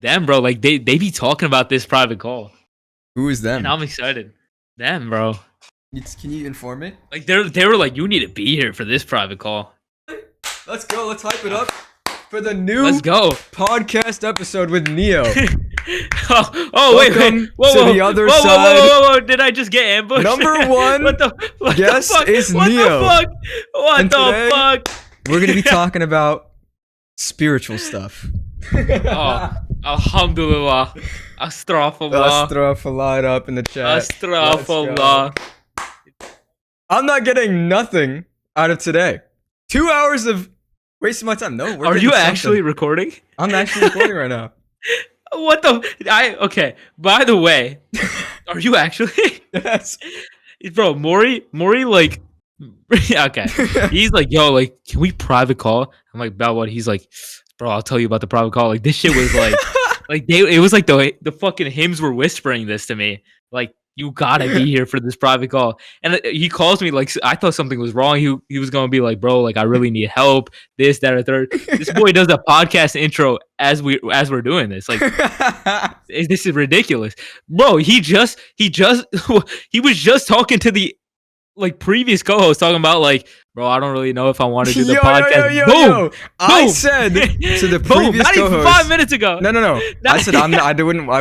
Them, bro. Like they be talking about this private call, Who is them? and I'm excited. Them, bro. Can you inform me? Like they were like, you need to be here for this private call. Let's go. Let's hype it up for the new Let's go. podcast episode with Neo. oh wait, Welcome whoa, to whoa, the other whoa, side. Whoa, did I just get ambushed? Number one what guest the fuck? is what Neo. The fuck? What And the today, fuck? We're gonna be talking about spiritual stuff. Oh, alhamdulillah. Astaghfirullah. Astrology up in the chat. Astaghfirullah. I'm not getting nothing out of today. 2 hours of wasting my time. No, Are you actually recording? I'm actually recording right now. What the? Okay. By the way, are you actually? Yes. Bro, Maury, like, okay. He's like, yo, like, can we private call? I'm like, about what? He's like, bro, I'll tell you about the private call. Like, this shit was like, it was like the fucking hymns were whispering this to me. Like, you gotta be here for this private call. And he calls me like, I thought something was wrong. He was gonna be like, bro, like, I really need help. This, that, or third. This boy does a podcast intro as we're doing this. Like, this is ridiculous, bro. He was just talking to the like previous co-host talking about like, bro, I don't really know if I want to do the podcast. Boom. I said to the previous not even co-host 5 minutes ago. No. I said I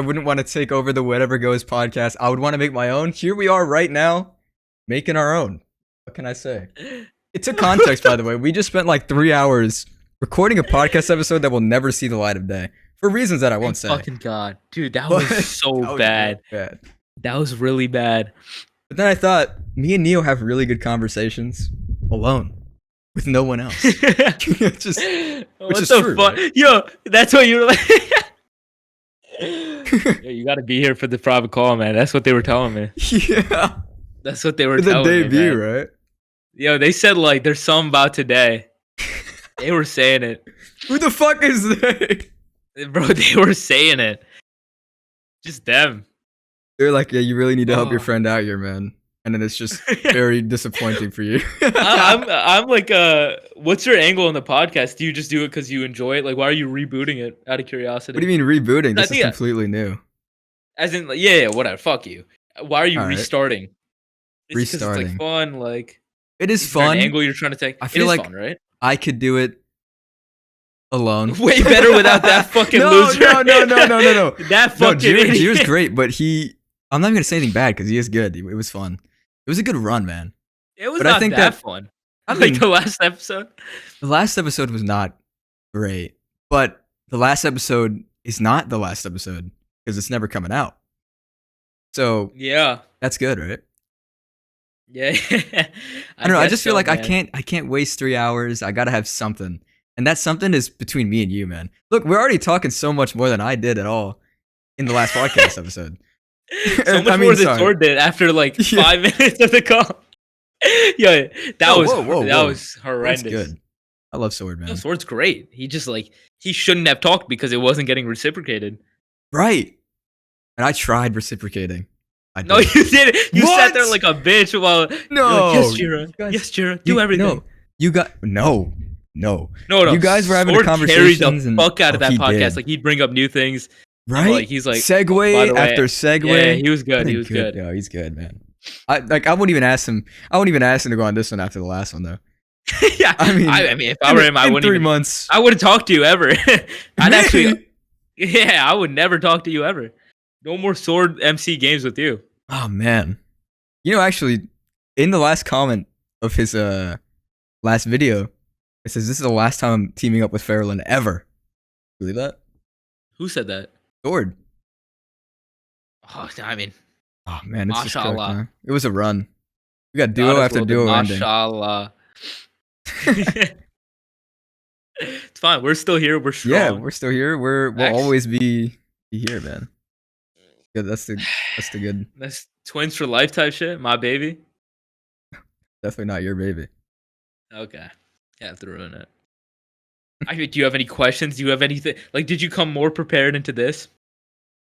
wouldn't want to take over the Whatever Goes podcast. I would want to make my own. Here we are right now, making our own. What can I say? It took context, by the way. We just spent like 3 hours recording a podcast episode that will never see the light of day for reasons that I won't say. Fucking God, dude, that was so bad. That was really bad. But then I thought, me and Neo have really good conversations alone with no one else. Which is true, right? Yo, that's what you were like. Yo, you got to be here for the private call, man. That's what they were telling me. Yeah. That's what they were for telling the me. Debut, Man. right? Yo, they said like there's something about today. They were saying it. Who the fuck is they? Bro, they were saying it. Just them. They're like, yeah, you really need to help your friend out here, man. And then it's just very disappointing for you. I'm like, what's your angle on the podcast? Do you just do it because you enjoy it? Like, why are you rebooting it out of curiosity? What do you mean rebooting? This is completely new. As in, like, yeah, whatever. Fuck you. Why are you restarting? Restarting. It's like fun. Like, it is fun. An angle you're trying to take. I feel like fun, right? I could do it alone. Way better without that fucking loser. No. That fucking Gio's great, but I'm not even gonna say anything bad because he is good. It was fun. It was a good run, man. It was not that fun. I mean, like the last episode. The last episode was not great, but the last episode is not the last episode because it's never coming out. So yeah, that's good, right? Yeah. I don't know. I just feel like man. I can't waste 3 hours. I gotta have something, and that something is between me and you, man. Look, we're already talking so much more than I did at all in the last podcast episode. So much more than Sword did after like 5 minutes of the call. Yeah, that was horrendous. That's good. I love Sword, man. No, Sword's great. He just like he shouldn't have talked because it wasn't getting reciprocated. Right. And I tried reciprocating. No, you didn't. You sat there like a bitch while no. Like, yes, Jira. Yes, Jira. Do everything. No. You got no. You guys were having a conversation. Carried the fuck out of that podcast. Did. Like he'd bring up new things. Right? Like he's like segue after segue. Yeah, he was good. He was good. Yeah, he's good, man. I wouldn't even ask him. I wouldn't even ask him to go on this one after the last one, though. Yeah, I mean, if I were him, I wouldn't. 3 months, I wouldn't talk to you ever. I'd actually. Yeah, I would never talk to you ever. No more Sword MC games with you. Oh man, actually, in the last comment of his last video, it says this is the last time I'm teaming up with Farrellin ever. Believe that? Who said that? Sword. Oh, I mean. Oh man, it's just correct, man. It was a run. We got duo after duo ending. Mashallah. It's fine. We're still here. We're strong. Yeah, we're still here. We'll always be here, man. Yeah, that's the good. That's twins for life type shit. My baby. Definitely not your baby. Okay. Yeah, I have to ruin it. Do you have any questions? Do you have anything? Like, did you come more prepared into this?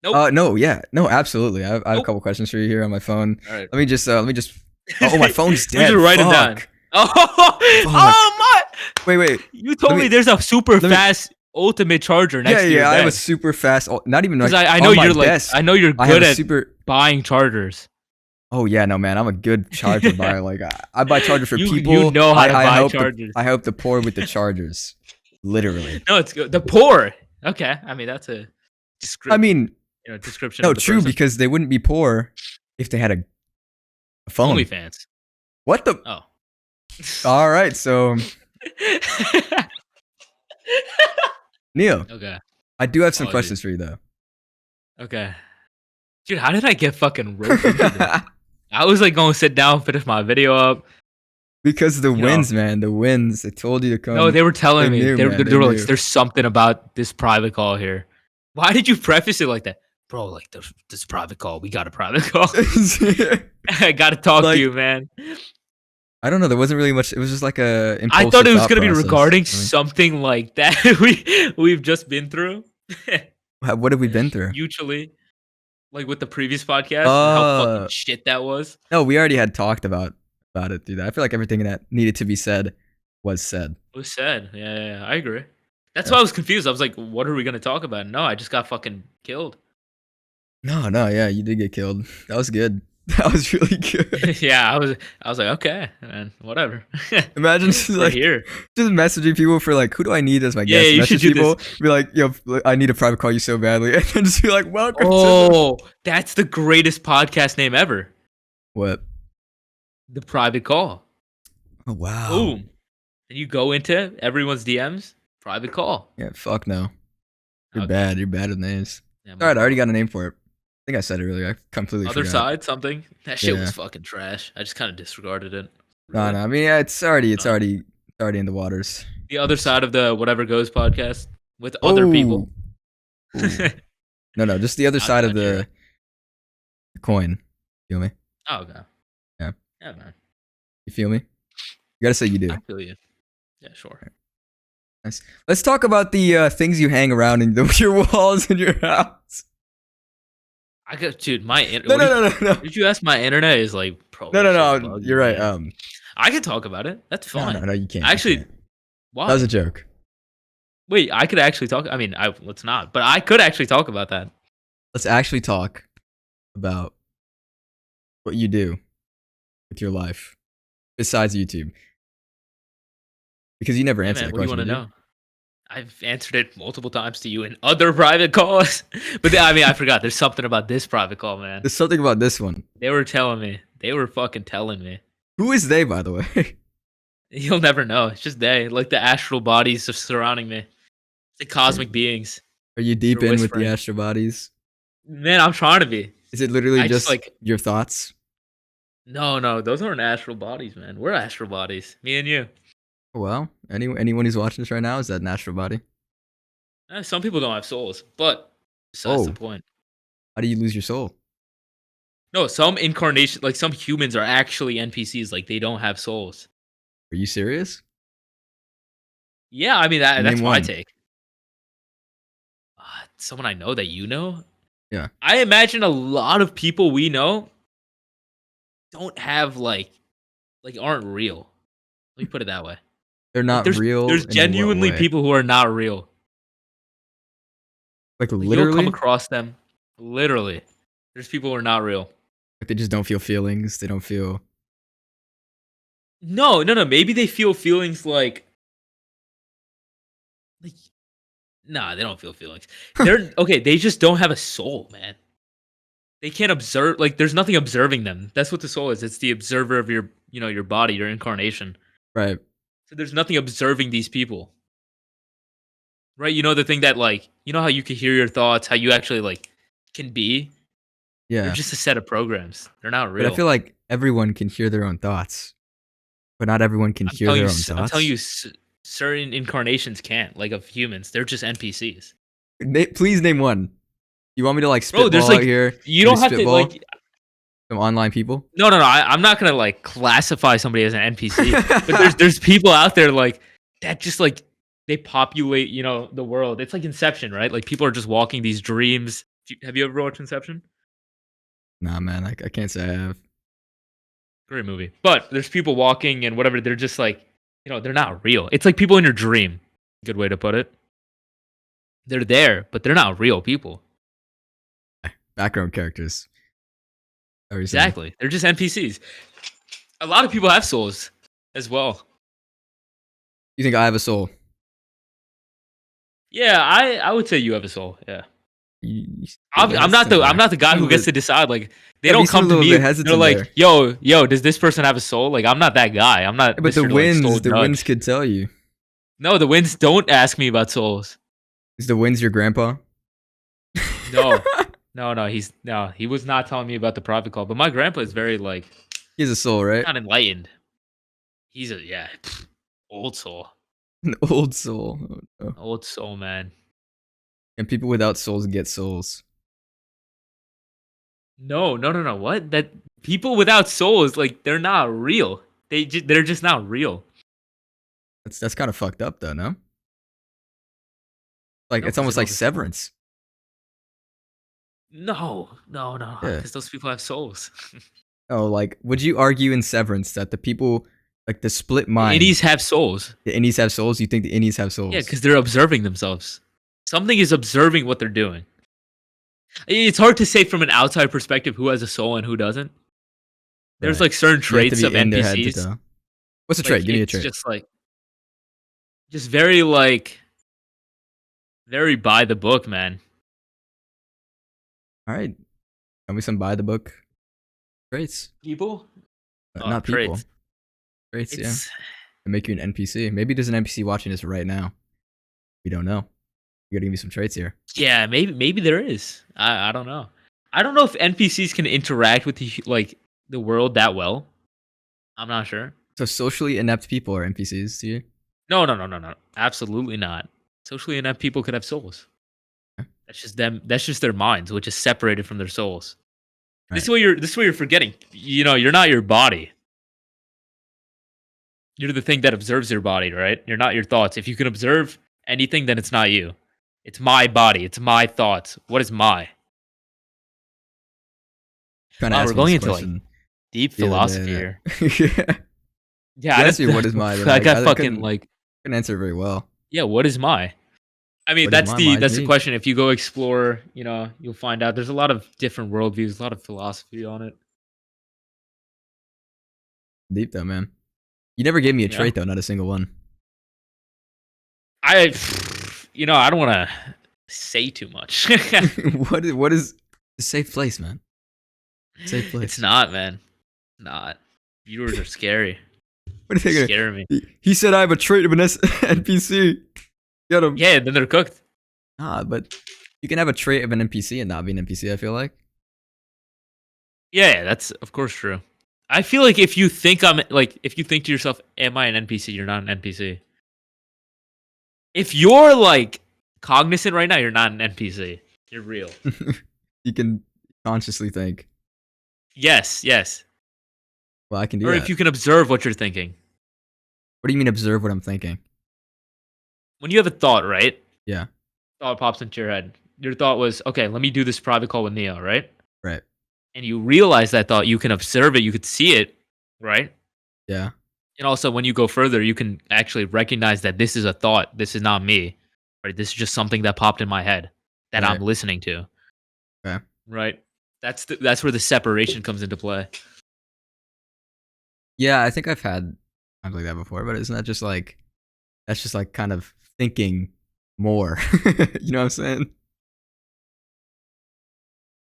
Nope. No, absolutely. I have a couple questions for you here on my phone. All right. Let me just. Oh, my phone's dead. Just write them down. Oh my! Wait. You told me there's a super fast ultimate charger next Yeah, to your yeah. I have a bed. super fast. Not even like Because I on know my you're like desk. I know you're I have good a at super. buying chargers. Oh yeah, no man, I'm a good charger buyer. Like I buy charger for You people. know how to I buy help chargers. I help the poor with the chargers. Literally. No, it's good. The poor. Okay, I mean that's a I mean, description no, of the true person. because they wouldn't be poor if they had a phone. OnlyFans. What the? Oh. All right, so Neil, Okay. I do have some Oh, questions for you though. okay. Dude, how did I get fucking roped into this? I was like going to sit down, finish my video up. Because the You winds, man, the winds. They told you to come. No, they were telling me. knew, They man, were like, knew. there's something about this private call here. Why did you preface it like that? Bro, like this private call. We got a private call. I got to talk Like, to you, man. I don't know. There wasn't really much. It was just like a. I thought it was going to be regarding something like that we've just been through. What have we been through? Mutually. Like with the previous podcast and how fucking shit that was. No, we already had talked about it through that. I feel like everything that needed to be said was said. It was said. Yeah, I agree. That's why I was confused. I was like, what are we going to talk about? No, I just got fucking killed. No, yeah, you did get killed. That was good. That was really good. Yeah, I was like, okay, man, whatever. Imagine just like here. just messaging people for like, who do I need as my Yeah, guest? you Message should do people, this. be like, yo, I need a private call you so badly, and then just be like, welcome. Oh, that's the greatest podcast name ever. What? The private call. Oh wow. Boom. And you go into everyone's DMs. Private call. Yeah, fuck no. You're Okay. bad. You're bad with names. Yeah, All right, I already got a name for it. I think I said it earlier. I completely Other forgot. side, something. That shit Yeah. was fucking trash. I just kind of disregarded it. No. I mean, yeah, it's already in the waters. The other side of the Whatever Goes podcast with other people. Ooh. No, just the other I side of got you. the coin. Feel me? Oh, okay. Yeah. Yeah, man. You feel me? You gotta say you do. I feel you. Yeah, sure. Nice. Let's talk about the things you hang around in your walls in your house. I got, dude. My No. Did you ask? My internet is like, bro. No. You're right. I can talk about it. That's fine. No, you can't. Actually, you can't. why? That was a joke. Wait, I could actually talk. I mean, let's not. But I could actually talk about that. Let's actually talk about what you do with your life besides YouTube. Because you never answered Man, the what do you question. want to know? I've answered it multiple times to you in other private calls. But I mean, I forgot. There's something about this private call, man. There's something about this one. They were telling me. They were fucking telling me. Who is they, by the way? You'll never know. It's just they, like the astral bodies surrounding me. The cosmic beings. Are you deep They're in with whispering. the astral bodies? Man, I'm trying to be. Is it literally I just like your thoughts? No, those aren't astral bodies, man. We're astral bodies. Me and you. Well, anyone who's watching this right now, is that an astral body? Some people don't have souls, but besides the Oh. point. How do you lose your soul? No, some incarnation, like some humans are actually NPCs, like they don't have souls. Are you serious? Yeah, I mean that's Name my one. take. Someone I know that you know? Yeah. I imagine a lot of people we know don't have like aren't real. Let me put it that way. They're not real. There's in what genuinely way? people who are not real. Like Like, literally, you'll come across them. Literally. There's people who are not real. like they just don't feel feelings. They don't feel. No. Maybe they feel feelings like nah, they don't feel feelings. They're okay, they just don't have a soul, man. They can't observe, like there's nothing observing them. That's what the soul is. It's the observer of your, your body, your incarnation. Right. So there's nothing observing these people. Right? You know the thing that like, you know how you can hear your thoughts, how you actually like can be? Yeah. They're just a set of programs. They're not real. But I feel like everyone can hear their own thoughts, but not everyone can hear their own thoughts. I'm telling you, certain incarnations can't, like of humans. They're just NPCs. Please name one. You want me to like spitball Bro, there's like out here? you don't have to spitball like. some online people. No. I'm not gonna like classify somebody as an NPC. But there's people out there like that just like they populate the world. It's like Inception, right? Like people are just walking these dreams. Have you ever watched Inception? Nah, man, I can't say I have. Great movie. But there's people walking and whatever. They're just like they're not real. It's like people in your dream. Good way to put it. They're there, but they're not real people. Background characters. How are you saying? Exactly. They're just NPCs. A lot of people have souls as well. You think I have a soul? Yeah, I would say you have a soul. Yeah. You I'm not the guy who gets to decide. Like they Yeah, but you don't seem a come to little me. bit They're hesitant there. like, yo, does this person have a soul? Like I'm not that guy. I'm not. Yeah, but the Mr. Soul winds Judge. could tell you. No, the winds don't ask me about souls. Is the winds your grandpa? No, he was not telling me about the private call. But my grandpa is very like He has a soul, right? not enlightened. He's a old soul, An old soul. Oh, no. old soul man. And people without souls get souls. No. What? That people without souls, like they're not real. They're just not real. That's kind of fucked up, though. No, like No, it's 'cause almost they like don't have a soul. Severance. No, Yeah. because those people have souls. Oh, like would you argue in Severance that the people like the split mind, Innies have souls. the innies have souls? You think the innies have souls? Yeah, because they're observing themselves. Something is observing what they're doing. It's hard to say from an outside perspective who has a soul and who doesn't. There's Right. like certain You have to traits be of in their head to NPCs. tell. What's a Like, trait? Give me a it's trait. just very like very by the book, man. All right, tell me some by the book traits. People? Not people. Traits. Traits, yeah. It's To make you an NPC. Maybe there's an NPC watching this right now. We don't know. You gotta give me some traits here. yeah, maybe there is. I don't know. I don't know if NPCs can interact with the world that well. I'm not sure. So socially inept people are NPCs to you? No. Absolutely not. Socially inept people could have souls. Okay. That's just them. That's just their minds, which is separated from their souls. Right. This is what you're forgetting. You know, you're not your body. You're the thing that observes your body, right? You're not your thoughts. If you can observe anything, then it's not you. It's my body. It's my thoughts. What is my? Trying to Wow, ask we're me going this into like question deep the other philosophy day, here. yeah. Yeah, You asked me what is my, then I I got fucking couldn't- like, couldn't answer very well. yeah, what is my? I mean, What is my? that's Mine's the me. question. If you go explore, you know, you'll find out. There's a lot of different worldviews, a lot of philosophy on it. Deep though, man. You never gave me a Yeah. trait though, not a single one. I don't want to say too much. what is a safe place, man? Safe place. It's not, man. Not. Viewers are scary. What are they gonna? Scare me. He said I have a trait of an NPC. Get him. Yeah, then they're cooked. But you can have a trait of an NPC and not be an NPC. I feel like. Yeah, that's of course true. I feel like if you think to yourself, "Am I an NPC?" You're not an NPC. If you're like cognizant right now, you're not an NPC. You're real. You can consciously think. Yes. Well, I can do Or that. if you can observe what you're thinking. What do you mean observe what I'm thinking? When you have a thought, right? Yeah. Thought pops into your head. Your thought was, okay, let me do this private call with Neo, right? Right. And you realize that thought, you can observe it, you could see it, right? Yeah. And also, when you go further, you can actually recognize that this is a thought. This is not me, right? This is just something that popped in my head that Right. I'm listening to. Okay. Right? That's where the separation comes into play. Yeah, I think I've had times like that before, but isn't that just like that's just like kind of thinking more? You know what I'm saying?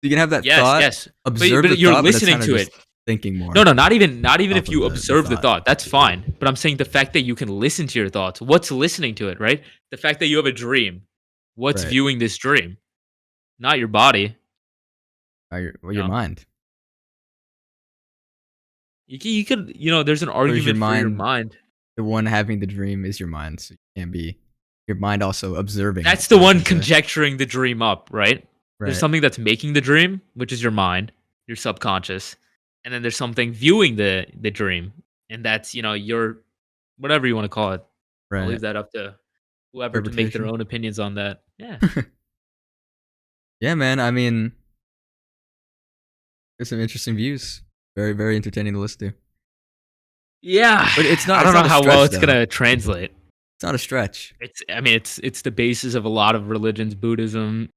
You can have that thought, Yes. observe But the you're thought, but listening it's to kinda it. just thinking more. No, not even off if you of the observe the thought. thought. That's fine. But I'm saying the fact that you can listen to your thoughts. What's listening to it, right? The fact that you have a dream. What's Right. viewing this dream? Not your body. Your No. mind. You could, there's an your argument for your mind- mind. The one having the dream is your mind, so you can't be your mind also observing. That's it, the so one you can say. conjecturing the dream up, right? Right. There's something that's making the dream, which is your mind, your subconscious. And then there's something viewing the dream. And that's, your whatever you want to call it. I'll Right. leave that up to whoever to make their Interpretation. own opinions on that. Yeah. Yeah, man. I mean, there's some interesting views. Very, very entertaining to listen to. Yeah. But it's not. I don't it's know not a how stretch, well it's though. going to translate. It's not a stretch. It's the basis of a lot of religions, Buddhism,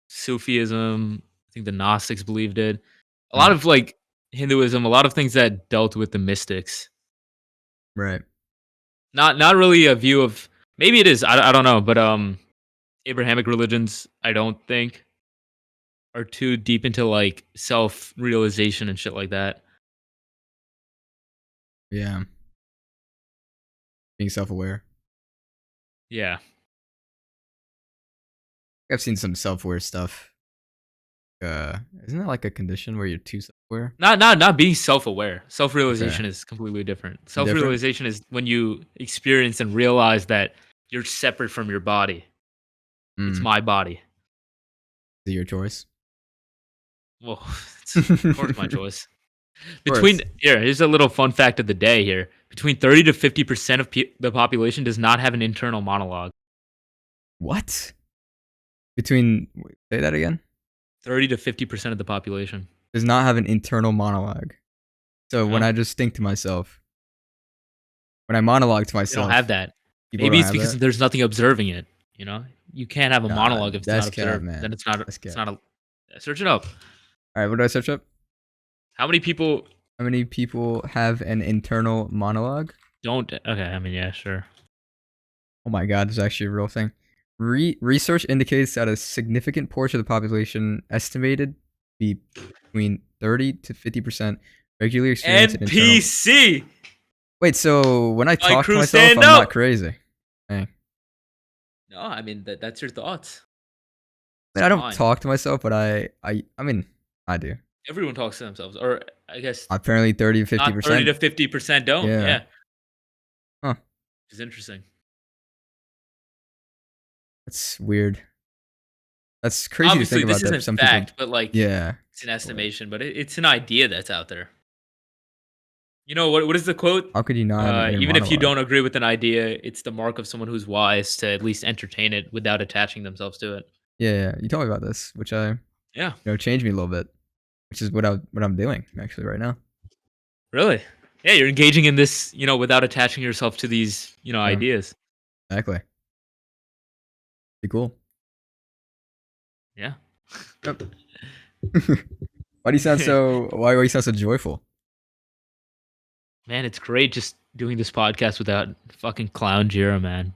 Sufism. I think the Gnostics believed it. A lot Mm, of like Hinduism, a lot of things that dealt with the mystics. right. Not really a view of, maybe it is. I don't know, but Abrahamic religions, I don't think are too deep into like self realization and shit like that. Yeah. Being self-aware. Yeah. I've seen some self-aware stuff. Isn't that like a condition where you're too self-aware? Not being self aware. Self Okay. realization is completely different. Self Different? realization is when you experience and realize that you're separate from your body. It's Mm. my body. Is it your choice? Well, it's of course my choice. Course. Here's a little fun fact of the day here. Between 30 to 50% of the population does not have an internal monologue. What? Wait, say that again? 30 to 50% of the population. Does not have an internal monologue. So when No, I just think to myself, when I monologue to they don't have myself, that. people Maybe don't it's have because that? there's nothing observing it. You know, you can't have a Nah, monologue if it's not that's cap, observed. man. Then it's not. That's It's cap. not a. Search it up. Alright, what do I search up? How many people How many people have an internal monologue? don't? Okay, I mean, yeah, sure. Oh my god, this is actually a real thing. Research indicates that a significant portion of the population, estimated to be between 30 to 50%, regularly experience an internal. NPC. Wait, so when I My talk to crew myself, stand I'm not up. crazy. Dang. No, I mean that's your thoughts. I It's mean, I don't fine. talk to myself, but I mean, I do. Everyone talks to themselves, or I guess Apparently 30 to not 30 50%. to 50% don't. Yeah. Yeah, Huh. which is interesting. That's weird. That's crazy to think Obviously, about this that isn't some people. fact, but like Yeah. it's an estimation, but it's an idea that's out there. You know what? What is the quote? How could you not have an inner Even if you monologue? don't agree with an idea, it's the mark of someone who's wise to at least entertain it without attaching themselves to it. Yeah, yeah. You told me about this, which Yeah, changed me a little bit, which is what I'm doing actually right now. really. Yeah, you're engaging in this, without attaching yourself to these, Yeah, ideas. exactly. Be cool. Yeah. Yep. Why do you sound so joyful? Man, it's great just doing this podcast without fucking clown Jira, man.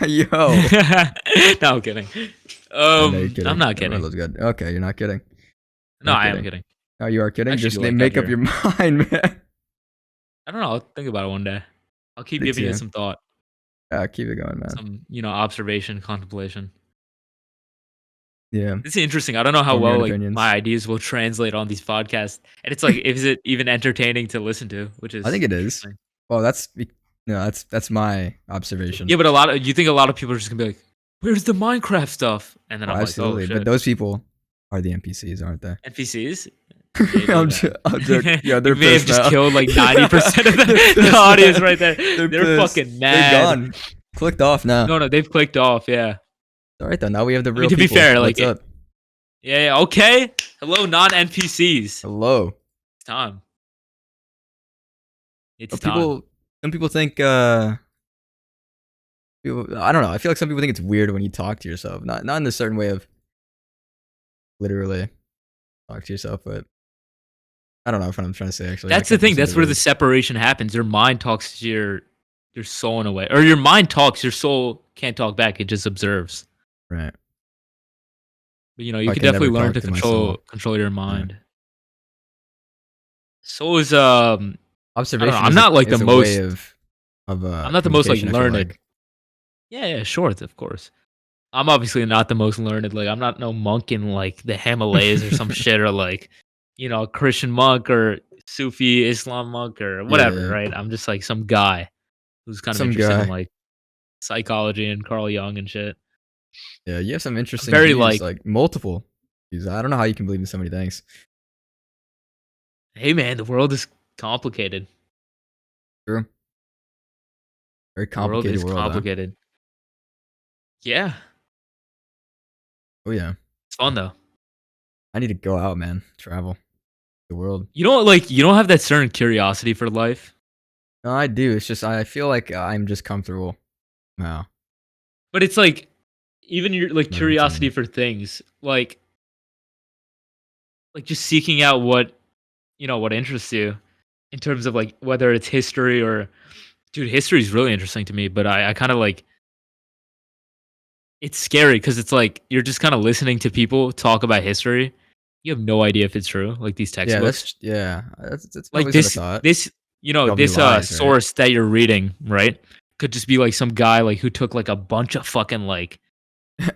Yo. No, I'm kidding. I know you're I'm kidding. not Everyone kidding. loves good. Okay, you're not kidding. No, You're not I am kidding. kidding. Oh, you are I kidding? actually Just do like make up Algira. your mind, man. I don't know. I'll think about it one day. I'll keep Me giving it too. some thought, Keep it going, man. some, observation, contemplation. Yeah. It's interesting. I don't know how Form your well own like my opinions. ideas will translate on these podcasts, and it's like, is it even entertaining to listen to? Which I think is it is. interesting. Well, that's my observation. Yeah, but you think a lot of people are just gonna be like, "Where's the Minecraft stuff?" And then Oh, I'm like, "Oh absolutely. But shit, those people are the NPCs, aren't they? NPCs." Maybe, man. I'm joking. Yeah, they're You may have pissed just now. killed like Yeah, 90% of they're the pissed, audience man. right there. They're They're pissed. fucking They're mad. gone. Clicked off now. No, they've clicked off. Yeah. All right, though. Now we have the I mean, real to be people. fair, like, What's up? yeah, okay. Hello, non NPCs. Hello. It's time. It's But time. some people think, I don't know. I feel like some people think it's weird when you talk to yourself. Not in a certain way of literally talk to yourself, but I don't know what I'm trying to say. Actually, That's the thing. That's where the separation happens. Your mind talks to your soul in a way, or your mind talks. Your soul can't talk back. It just observes. right. But you I can can never definitely learn talk to to my soul. control your Yeah. mind. Soul is I don't know. Observation I'm not like the is a way most. of I'm not the most like communication. I feel learned. like. Yeah, sure, of course. I'm obviously not the most learned. Like, I'm not no monk in like the Himalayas or some shit, or like, a Christian monk or Sufi Islam monk or whatever, Yeah, right? I'm just like some guy who's kind of some interested in guy. like psychology and Carl Jung and shit. Yeah, you have some I'm interesting very views, like, like multiple views. I don't know how you can believe in so many things. hey man, the world is complicated. True. Very The world complicated is world, huh? complicated. Yeah, Oh yeah. it's fun though. I need to go out, man. Travel the world. You don't have that certain curiosity for life. No, I do. It's just I feel like I'm just comfortable Wow. But it's like even your like Never been curiosity to for things, like just seeking out what what interests you in terms of like whether it's history or dude, history is really interesting to me, but I kind of like it's scary because it's like you're just kind of listening to people talk about history. You have no idea if it's true, like these Yeah, textbooks. that's Like always what I thought. this, Could all be this lies, right? source that you're reading, right? Could just be like some guy like who took like a bunch of fucking like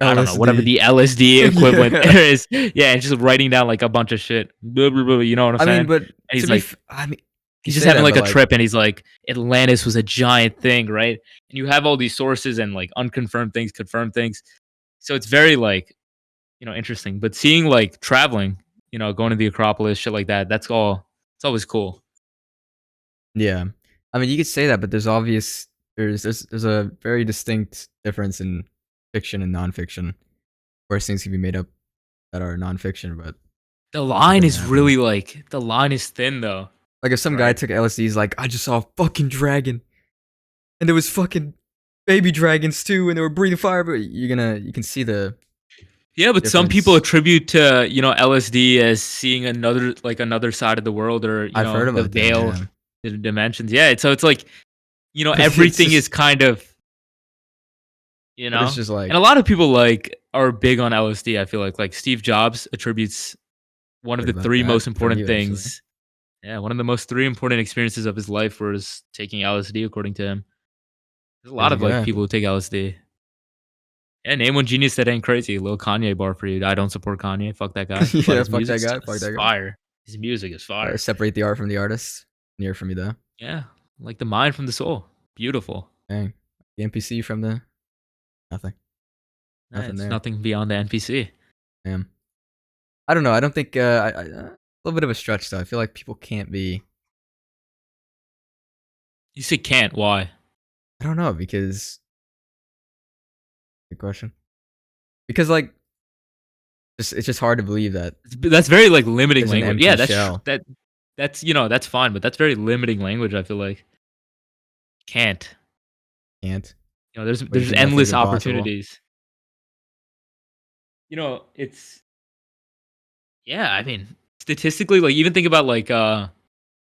I don't know, whatever LSD. the LSD equivalent Yeah. there is. Yeah, and just writing down like a bunch of shit. Blah, blah, blah, you know what I'm I saying? mean, but And to he's be, like I mean, you he's just say having that, like but a like, trip and he's like Atlantis was a giant thing, right? And you have all these sources and like unconfirmed things, confirmed things. So it's very like, interesting. But seeing like traveling, going to the Acropolis, shit like that, that's all it's always cool. yeah. I mean, you could say that, but there's a very distinct difference in fiction and nonfiction, where things can be made up that are nonfiction, but The it line doesn't is happen. really like the line is thin though, Like if some guy right? took LSD, he's like, I just saw a fucking dragon, and there was fucking baby dragons too, and they were breathing fire. But you can see the Yeah, but some people difference. attribute to, LSD as seeing another side of the world or, I've heard the about that. veil, Yeah, the dimensions. Yeah, so it's like, but it's everything is just, kind of, but it's just and like a lot of people like are big on LSD, I feel like Steve Jobs attributes one of heard the about three that most from important you actually. things. Yeah, one of the most three important experiences of his life was taking LSD according to him. There's a lot Crazy of like guy. people who take LSD. Yeah, name one genius that ain't crazy. Little Kanye bar for you. I don't support Kanye. Fuck that guy. But Yeah, his fuck that music's guy. Fuck that guy. fire. His music is fire. Separate the art from the artist. Near from you though. Yeah, like the mind from the soul. Beautiful. Dang. The NPC from the nothing. Nothing It's there. nothing beyond the NPC. Damn. I don't know. I don't think a little bit of a stretch though. I feel like people can't be. You say can't. Why? I don't know because good question. Because like it's just hard to believe that That's very like limiting there's an language. Yeah, empty that's shell. that's that's fine, but that's very limiting language. I feel like can't. Can't. There's But you think nothing's endless impossible. opportunities. It's yeah. I mean, statistically, like even think about like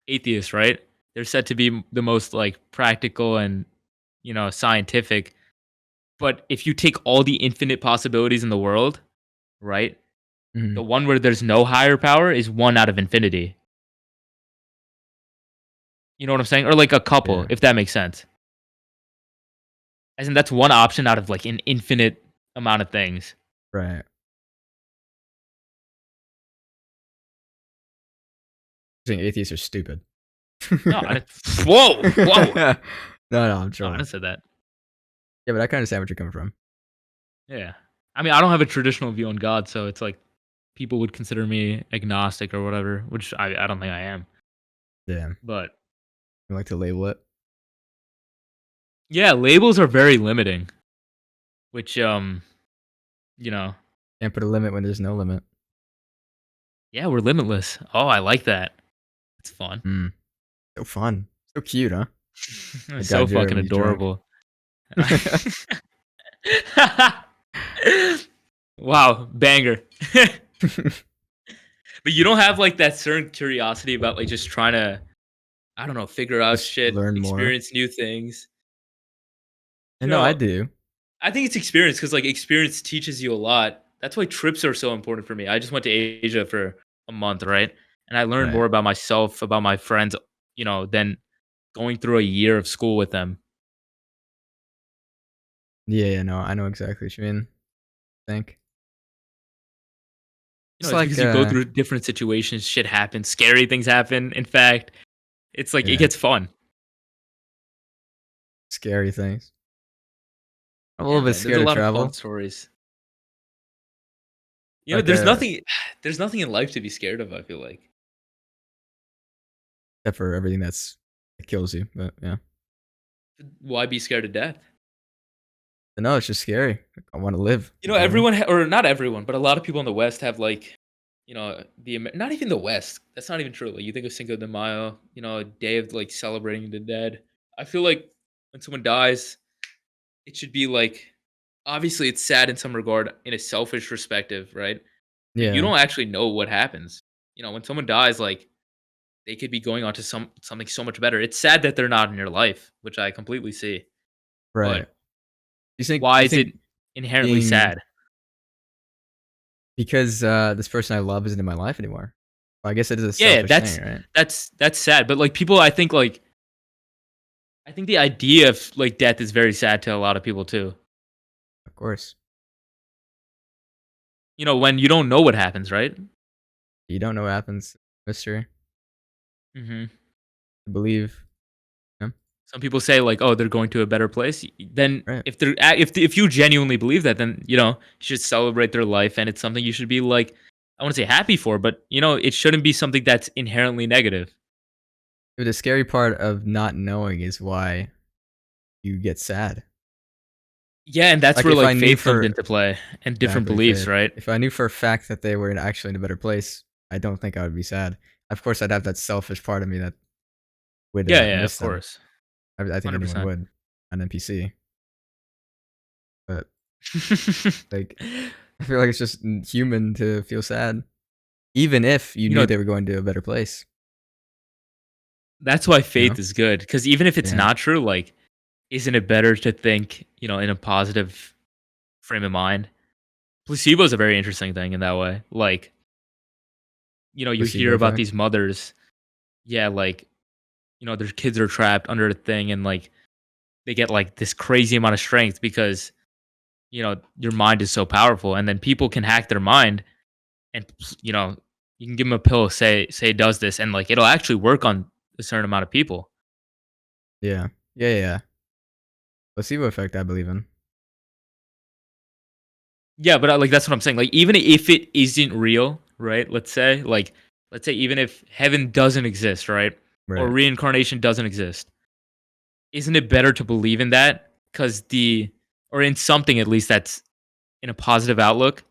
atheists, right? They're said to be the most like practical and scientific. But if you take all the infinite possibilities in the world, right? Mhm. The one where there's no higher power is one out of infinity. You know what I'm saying? Or like a couple, Yeah. if that makes sense. As in that's one option out of like an infinite amount of things. Right. I think atheists are stupid. No, whoa, whoa. No, no, I'm No, I trolling. didn't say that. Yeah, but I can understand where you're coming from. Yeah. I mean, I don't have a traditional view on God, so it's like people would consider me agnostic or whatever, which I don't think I am. Yeah. But You like to label it. yeah, labels are very limiting, which you know, Can't put a limit when there's no limit. yeah, we're limitless. Oh, I like that. It's fun. Mm. So fun. So cute, huh? I It's so got Jared fucking when he's drunk. adorable. Wow, banger. But you don't have like that certain curiosity about like just trying to, I don't know, figure out Just shit, learn more. experience new things. I You know I know, do. I think it's experience because like experience teaches you a lot. That's why trips are so important for me. I just went to Asia for a month, right? And I learned Right. more about myself, about my friends, than going through a year of school with them. Yeah, yeah, no, I know exactly what you mean. Think. It's It's like because you go through different situations, shit happens, scary things happen. In fact, it's like it yeah, gets fun. scary things. I'm a Yeah, little bit man. There's a scared of lot of fun travel. stories. Like There's nothing there's nothing in life to be scared of, I feel like. except for everything that kills you. But yeah. Why be scared of death? But no, it's just scary. Like, I want to live. You know what I mean? Everyone or not everyone, but a lot of people in the West have like, not even the West. That's not even true. Like you think of Cinco de Mayo, a day of like celebrating the dead. I feel like when someone dies, it should be like obviously it's sad in some regard in a selfish perspective, right? But you Yeah. don't actually know what happens. When someone dies, like they could be going on to something so much better. It's sad that they're not in your life, which I completely see. Right. But Do why you is it think inherently being sad? because this person I love isn't in my life anymore? Well, I guess it is a Yeah, selfish thing, right? that's sad. But like people, I think the idea of like death is very sad to a lot of people too. Of course. When you don't know what happens, right? You don't know what happens. Mystery. hmm I believe. Yeah. Some people say like, "Oh, they're going to a better place." Then, Right. if you genuinely believe that, then you should celebrate their life, and it's something you should be like, I want to say happy for, but it shouldn't be something that's inherently negative. But the scary part of not knowing is why you get sad. Yeah, and that's Like where if like I knew faith comes for into play and different exactly beliefs, faith. right? If I knew for a fact that they were actually in a better place, I don't think I would be sad. Of course, I'd have that selfish part of me that would Yeah, yeah, of miss them. course, I think anyone 100%. would, an NPC. But like, I feel like it's just human to feel sad, even if you you knew know, they were going to a better place. that's why You know? faith is good because even if it's Yeah. not true, like, isn't it better to think, in a positive frame of mind? Placebo is a very interesting thing in that way. Like, you hear Placebo about effect. these mothers, yeah, like, their kids are trapped under a thing and like they get like this crazy amount of strength because, your mind is so powerful. And then people can hack their mind and, you can give them a pill, say it does this, and like it'll actually work on a certain amount of people. Yeah. Yeah. Yeah. Yeah. Placebo effect. I believe in. Yeah, but like that's what I'm saying. Like even if it isn't real, right? Let's say even if heaven doesn't exist, right? Or Right. reincarnation doesn't exist. Isn't it better to believe in that cuz or in something at least that's in a positive outlook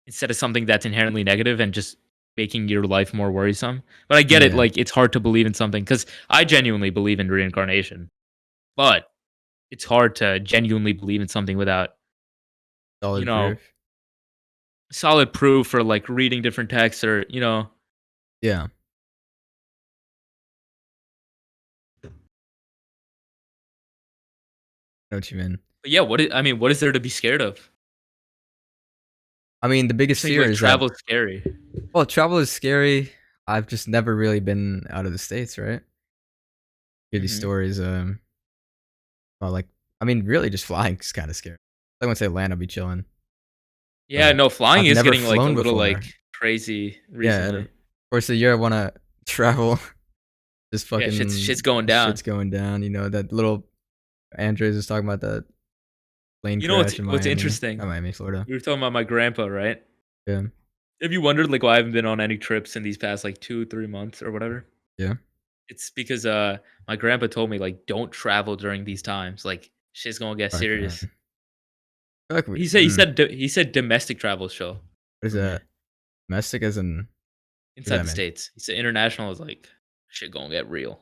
instead of something that's inherently negative and just making your life more worrisome? But I get it, Yeah. like it's hard to believe in something cuz I genuinely believe in reincarnation. But it's hard to genuinely believe in something without, you Solid know, proof. solid proof or like reading different texts or, Yeah. Know what you mean. but yeah, what is there to be scared of? I mean, the You're biggest saying fear like is that, travel is scary. well, travel is scary. I've just never really been out of the States, right? Hear these Mhm. stories, well, like, I mean, really just flying is kinda scary. Like, once I land, I'll be chilling, Yeah, but no, flying I've is never getting like a flown little before. like crazy Yeah, and of recently. course, the year I wanna travel, just Yeah, shit's fucking going down. shit's going down, that little Andres was talking about that plane You know what's crash in what's Miami. interesting? Not Miami, Florida. We were talking about my grandpa, right? Yeah. Have you wondered like why I haven't been on any trips in these past like 2, 3 months or whatever? Yeah. It's because my grandpa told me like don't travel during these times. Like shit's gonna get Fuck, serious. man. I feel like He said domestic travel is chill what is for me. that? Domestic as in what does Inside that the mean? states. He said international is like shit gonna get real.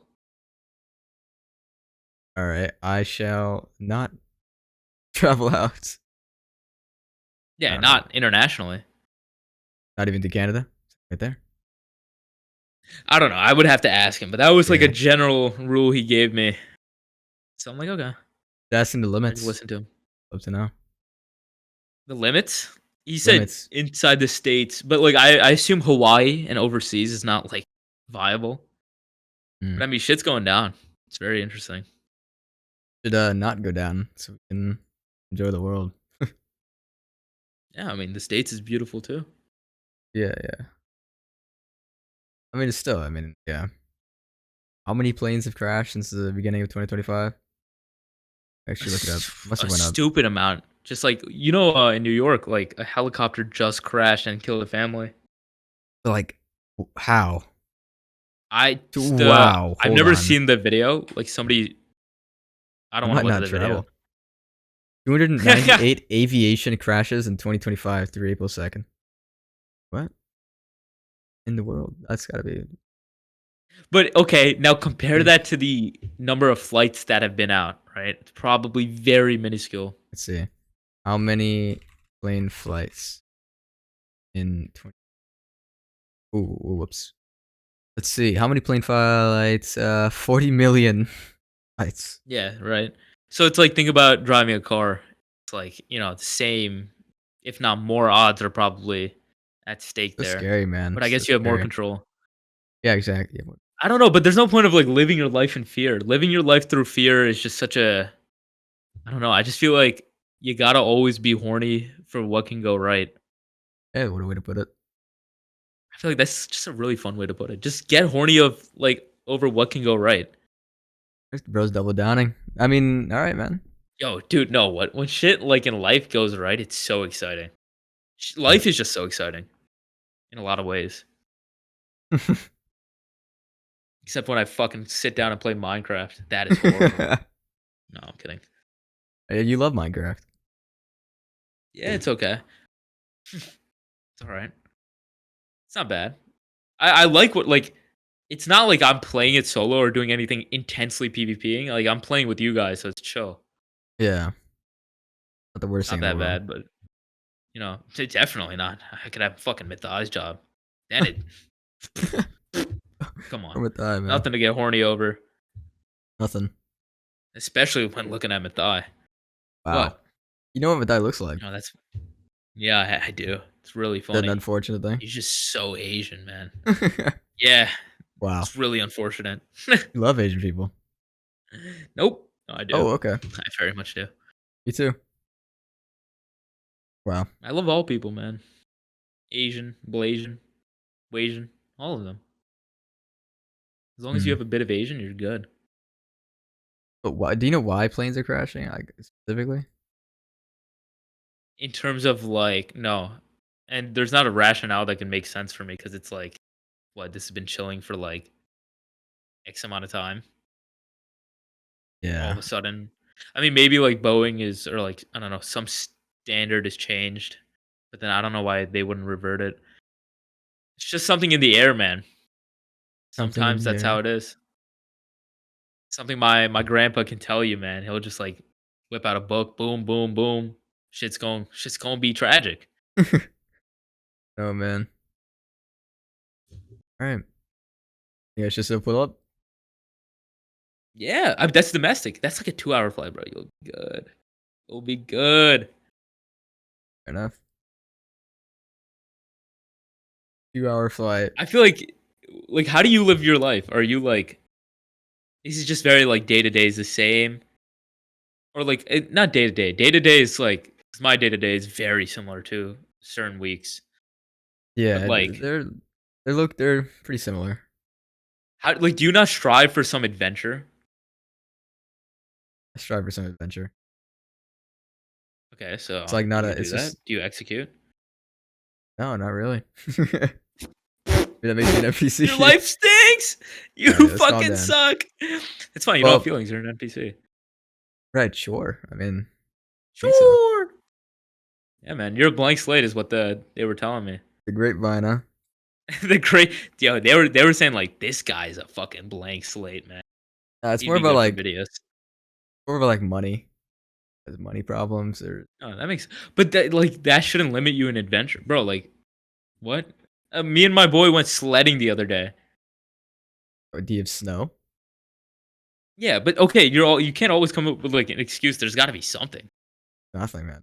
Alright, I shall not travel out. I Yeah, don't know. not internationally. Not even to Canada? Right there? I don't know. I would have to ask him, but that was like a Yeah. general rule he gave me. So I'm like, okay, Asking the I just limits. listen to him. Love to know. The limits? He said Limits. inside the states, but like I assume Hawaii and overseas is not like viable. Mm. But I mean, shit's going down. It's very interesting. Should, not go down so we can enjoy the world. Yeah, I mean, the states is beautiful too. Yeah, yeah. I mean, it's still, I mean, yeah. How many planes have crashed since the beginning of 2025? Actually look it up. Must A have went up. stupid amount. Just like in New York, like a helicopter just crashed and killed a family. But, like, how? I Wow, I've hold never on. seen the video. Like somebody, I I don't want to might look at not the video. travel. 298 aviation crashes in 2025 through April 2nd. What in the world? That's gotta be But okay, now compare crazy. that to the number of flights that have been out, right? It's probably very minuscule. Let's see. How many plane flights in 20? Ooh, whoops. Let's see. How many plane flights? 40 million flights. Yeah, right. So it's like think about driving a car. It's like, the same, if not more odds are probably at stake So there. scary, man. But I So guess you have more scary. control. Yeah, exactly. Yeah, I don't know, but there's no point of like living your life in fear. Living your life through fear is just such a I don't know. I just feel like you gotta always be horny for what can go right. yeah, what a way to put it. I feel like that's just a really fun way to put it. Just get horny of like over what can go right. Bro's double downing. I mean, all right, man. Yo, dude, no, what when shit like in life goes right, it's so exciting. Yeah. Life is just so exciting in a lot of ways. Except when I fucking sit down and play Minecraft. That is horrible. No, I'm kidding. Yeah, you love Minecraft. Yeah, it's okay. It's all right. It's not bad. I like what like it's not like I'm playing it solo or doing anything intensely PvPing. Like I'm playing with you guys, so it's chill. Yeah, not the worst Not thing in the that world. bad, but it's definitely not. I could have a fucking Mythai's job. Then it come on. From with that, man. Nothing to get horny over. Nothing. Especially when looking at Mythai. Wow. What? You know what that looks like? That's yeah, I do. It's really Is that an funny. unfortunate thing? He's just so Asian, man. Yeah, Wow. it's really unfortunate. You love Asian people. Nope. No, I do. Oh, okay. I very much do. Me too. Wow. I love all people, man. Asian, Blasian, Wasian, all of them. As long as you Hmm. have a bit of Asian, you're good. But why? Do you know why planes are crashing? Like specifically? In terms of like, no. And there's not a rationale that can make sense for me because it's like, what, this has been chilling for like X amount of time. All of Yeah. a sudden. I mean, maybe like Boeing is, or like, I don't know, some standard is changed. But then I don't know why they wouldn't revert it. It's just something in the air, man. Something in Sometimes the that's how air. it is. Something my grandpa can tell you, man. He'll just like whip out a book, boom, boom, boom. Shit's gonna be tragic. Oh man. All right. Yeah, it's just a pull up. Yeah, that's domestic. That's like a 2-hour flight, bro. You'll be good. You'll be good. Fair enough. 2 hour flight. I feel like how do you live your life? Are you like is it just very like day to day is the same? Or like not day to day. Day to day is like 'cause my day to day is very similar to certain weeks. But Yeah, like they're pretty similar. how like do you not strive for some adventure? I strive for some adventure. Okay, It's so like do not a. you do It's that? just Do you execute? no, not really. Maybe that makes me an Your NPC. life stinks. You Alright, let's calm fucking down. suck. It's fine. You don't have Well, feelings. You're an NPC. right, sure. I mean, I think so. Sure. Yeah, man. You're a blank slate, is what they were telling me. The grapevine, huh? The great, yo, they were saying like this guy's a fucking blank slate, man. It's He'd more be about good for like videos. money. There's money problems, or Oh, that makes. But that shouldn't limit you in adventure, bro. Like what? Me and my boy went sledding the other day. do you have snow? Yeah, but okay, you can't always come up with like an excuse. There's got to be something. Nothing, man.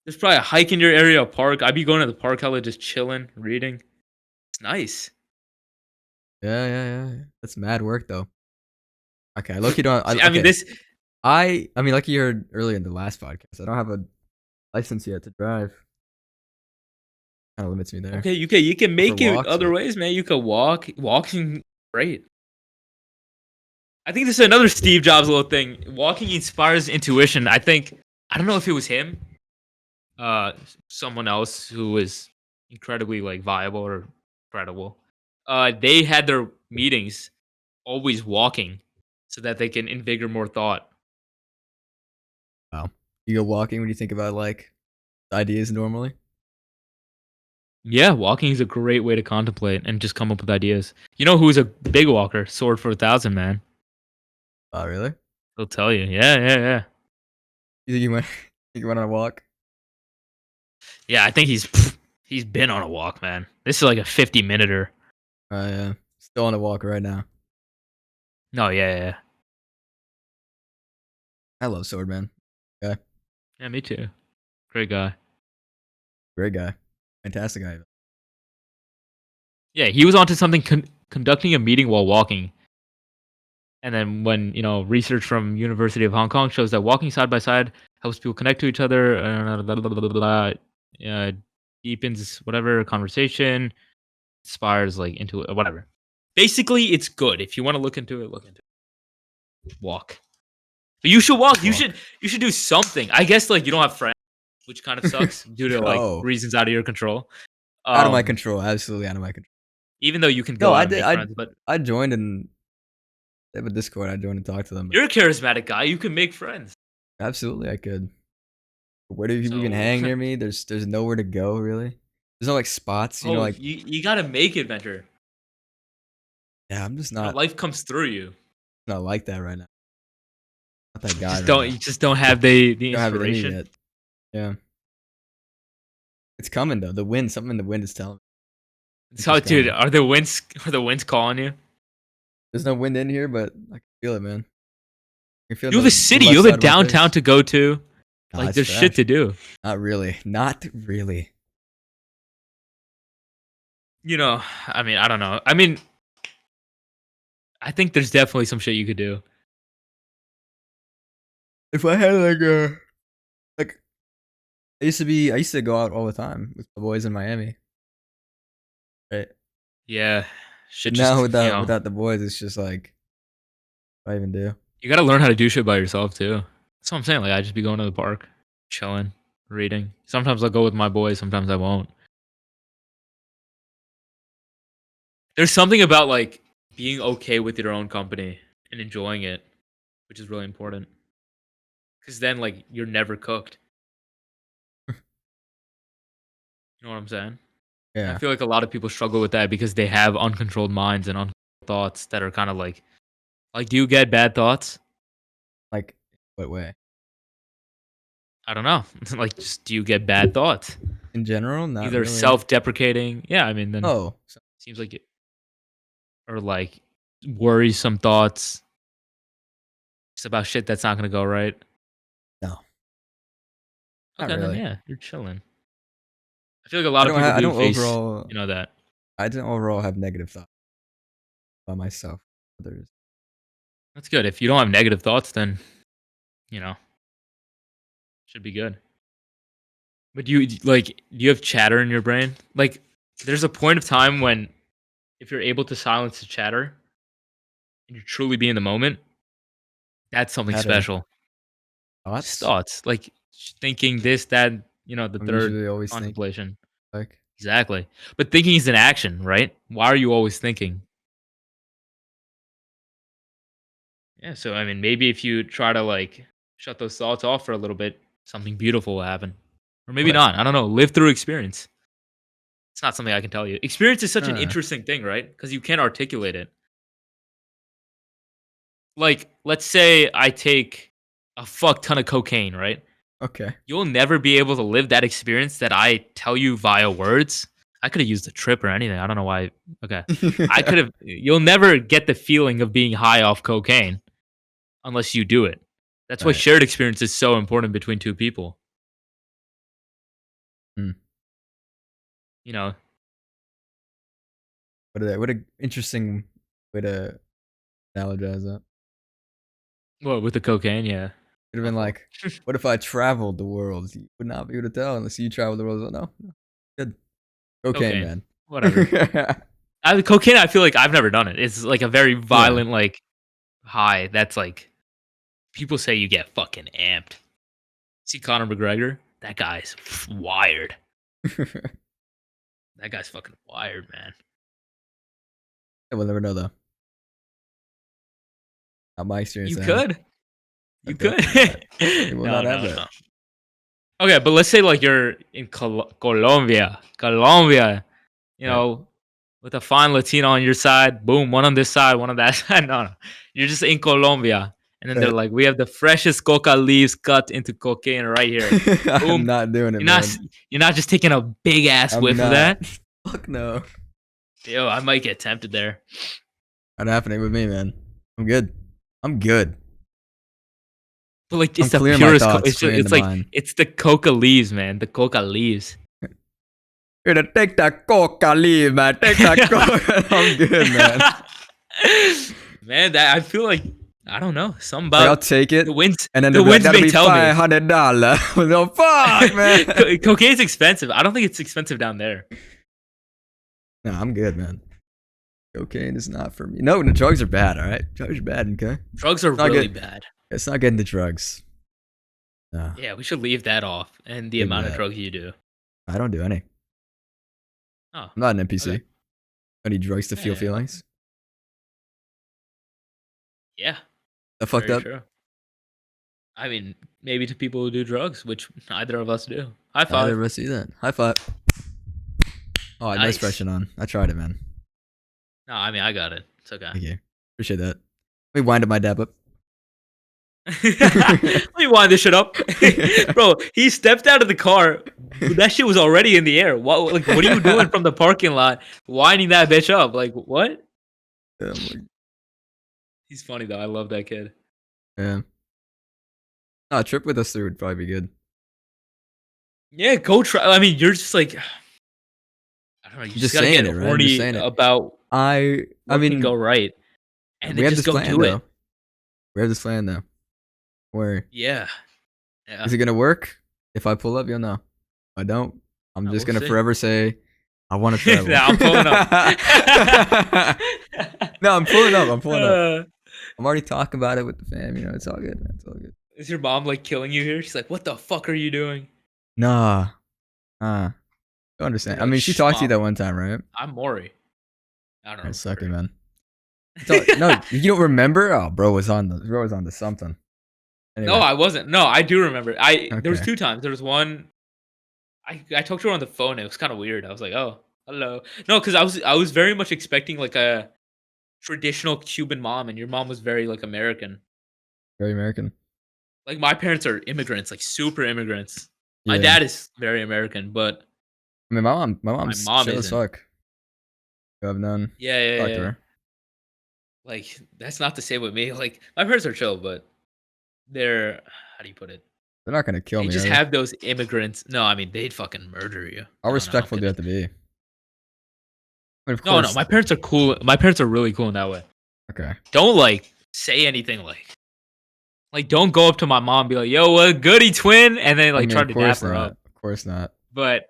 There's probably a hike in your area, a park. I'd be going to the park hella just chilling, reading. It's nice. Yeah. That's mad work though. Okay, I look you don't. See, I mean Okay, this. I mean, like you heard earlier in the last podcast, I don't have a license yet to drive. Kind of limits me there. Okay, you can For make it walks, other but ways, man. You could walk. Walking, great. I think this is another Steve Jobs little thing. Walking inspires intuition. I don't know if it was him, someone else who was incredibly like viable or credible. They had their meetings always walking so that they can invigor more thought. wow, you go walking when you think about like ideas normally. Yeah, walking is a great way to contemplate and just come up with ideas. You know who's a big walker? Sword for 1,000, man. Oh, really? He'll tell you. Yeah, yeah, yeah. You think you went? Think you went on a walk? Yeah, I think he's been on a walk, man. This is like a 50-minuter. Yeah, still on a walk right now. No, yeah, yeah, yeah. I love Swordman. Yeah, Yeah, me too. Great guy. great guy, fantastic guy. Yeah, he was onto something conducting a meeting while walking. And then when, research from University of Hong Kong shows that walking side by side helps people connect to each other, blah, blah, blah, blah, blah, deepens whatever conversation, inspires like into it, whatever. Basically, it's good. If you want to look into it, look into it. Walk. But you should walk. You Walk. should do something. I guess like you don't have friends, which kind of sucks due to like Oh, reasons out of your control. out of my control. Absolutely out of my control. Even though you can No, go I out and did. make friends, but I joined and they have a Discord. I joined and talked to them. you're a charismatic guy. You can make friends. Absolutely, I could. Where do people can So, hang near me? There's nowhere to go really. There's no like spots, oh, like you gotta make adventure. yeah. I'm just Life comes through you. not like that right now. Not that guy right You now. just don't have the Don't have it in me inspiration. yet. Yeah, it's coming though. The wind, something in the wind is telling me. So, It's dude, coming. are the winds calling you? There's no wind in here, but I can feel it, man. I can feel You have a the city. left You have side a of my downtown face. to go to. Nah, Like, it's there's shit trash. to do. Not really. Not really. I mean, I don't know. I mean, I think there's definitely some shit you could do. If I had like I used to go out all the time with the boys in Miami. Right. Yeah, shit. But Just now without the boys, it's just like what do I even do? you gotta learn how to do shit by yourself too. That's what I'm saying. Like, I just be going to the park, chilling, reading. Sometimes I'll go with my boys. Sometimes I won't. There's something about like being okay with your own company and enjoying it, which is really important. Because then, like, you're never cooked. You know what I'm saying? And I Yeah. feel like a lot of people struggle with that because they have uncontrolled minds and uncontrolled thoughts that are kind of like, do you get bad thoughts? Like what way? I don't know. Like, just do you get bad thoughts? In general, not Either really. self-deprecating. Yeah, I mean, then Oh, seems like it, or like worrisome thoughts. Just about shit that's not gonna go right. no, not Okay, then really. yeah, you're chilling. I feel like a lot of people I do don't face, overall that. I don't overall have negative thoughts about myself. Others. That's good. If you don't have negative thoughts, then you know should be good. But do you have chatter in your brain? Like, there's a point of time when if you're able to silence the chatter and you truly be in the moment, that's something Matter special. Just thoughts. thoughts, like thinking this, that, the I'm third usually always thinking contemplation. like Exactly. But thinking is an action, right? Why are you always thinking? Yeah. So I mean, maybe if you try to like shut those thoughts off for a little bit, something beautiful will happen, or maybe what? not. I don't know. Live through experience. It's not something I can tell you. Experience is such an Uh, interesting thing, right? Because you can't articulate it. Like, let's say I take a fuck ton of cocaine, right? okay. You'll never be able to live that experience that I tell you via words. I could have used a trip or anything. I don't know why. Okay. I could have. You'll never get the feeling of being high off cocaine unless you do it. That's why Right. shared experience is so important between two people. Hmm. You know, What a interesting way to analogize that. what with the cocaine? Yeah. Could have My been fault. like, what if I traveled the world? You would not be able to tell unless you traveled the world. No, no. Good. Cocaine, Cocaine. man. Whatever. Cocaine, I feel like I've never done it. It's like a very Yeah. violent, like, high. That's like, people say you get fucking amped. See Conor McGregor? That guy's wired. That guy's fucking wired, man. We'll never know though. Not my experience. You I could. I You could. definitely not. We will No, not have no, that. no. Okay, but let's say like you're in Colombia. Colombia, Right. with a fine Latino on your side. Boom, one on this side, one on that side. No, no. You're just in Colombia. And then they're like, we have the freshest coca leaves cut into cocaine right here. I'm Boom. not doing it, You're man. not you're not just taking a big ass I'm whiff not. of that. Fuck no. Yo, I might get tempted there. Not happening with me, man. I'm good. I'm good. But like, I'm it's the clearing my purest. thoughts, clearing It's the like mind. it's the coca leaves, man. The coca leaves. You're gonna take that coca leave, man. Take that coca. I'm good, man. Man, that I feel like I don't know. Something Like, I'll about take it, the winds. and then The they'll be like, winds that'll may be tell me. $500. No, fuck, man. Cocaine's expensive. I don't think it's expensive down there. No, I'm good, man. Cocaine is not for me. No, the drugs are bad, alright? Drugs are bad, okay? Drugs are Not really good. bad. It's not getting the drugs. No, Yeah, we should leave that off. And the Leave amount of that. drugs you do. I don't do any. Oh, I'm not an NPC. okay. I need drugs to feel Yeah. feelings. Yeah, That fucked very up. true. I mean, maybe to people who do drugs, which neither of us do. High Neither five. of us see that. High five. Oh, I had no Nice. expression on. I tried it, man. No, I mean, I got it. It's okay. Thank you. Appreciate that. Let me wind up my dab up. Let me wind this shit up. Bro, he stepped out of the car. That shit was already in the air. What are you doing from the parking lot winding that bitch up? Like, what? He's funny, though. I love that kid. Yeah. A trip with us through would probably be good. Yeah, go try. I mean, you're just like, I don't know. You Just just gotta saying get it, right? horny Just saying it. about I what mean, can go right. And we then have just this go plan, do though. it. We have this plan, though. Where Yeah. Yeah. is it gonna work? If I pull up, you'll know. If I don't, I'm No, just we'll gonna see. forever say, I want to travel. Nah, I'm pulling up. No, I'm pulling up. I'm pulling up. I'm already talking about it with the fam. You know, it's all good, man. It's all good. Is your mom like killing you here? She's like, what the fuck are you doing? Nah. Don't understand. You're I like, mean, she "Shh, talked to you Mom. that one time, right? I'm Maury. I don't know. Alright, suck it, man. No, you don't remember? Oh, bro was on to something. Anyway. No, I wasn't. No, I do remember. There was Okay. 2 times. There was one. I talked to her on the phone. It was kind of weird. I was like, oh, hello. No, because I was very much expecting like a traditional Cuban mom, and your mom was very like American. Very American. Like my parents are immigrants, like super immigrants. My Yeah. dad is very American, but I mean, my mom's mom chill as isn't. fuck. I've known. yeah, Talk to yeah. her. Like that's not the same with me. Like my parents are chill, but they're how do you put it? They're not gonna kill They me. just are they? have those immigrants. No, I mean they'd fucking murder you. How No, respectful I'm do you have kidding. to be? I mean, of No, course. my parents are cool. My parents are really cool in that way. Okay. Don't like say anything like don't go up to my mom and be like, yo, what goody twin? And then I like mean, try of to dap course her not. up. Of course not. But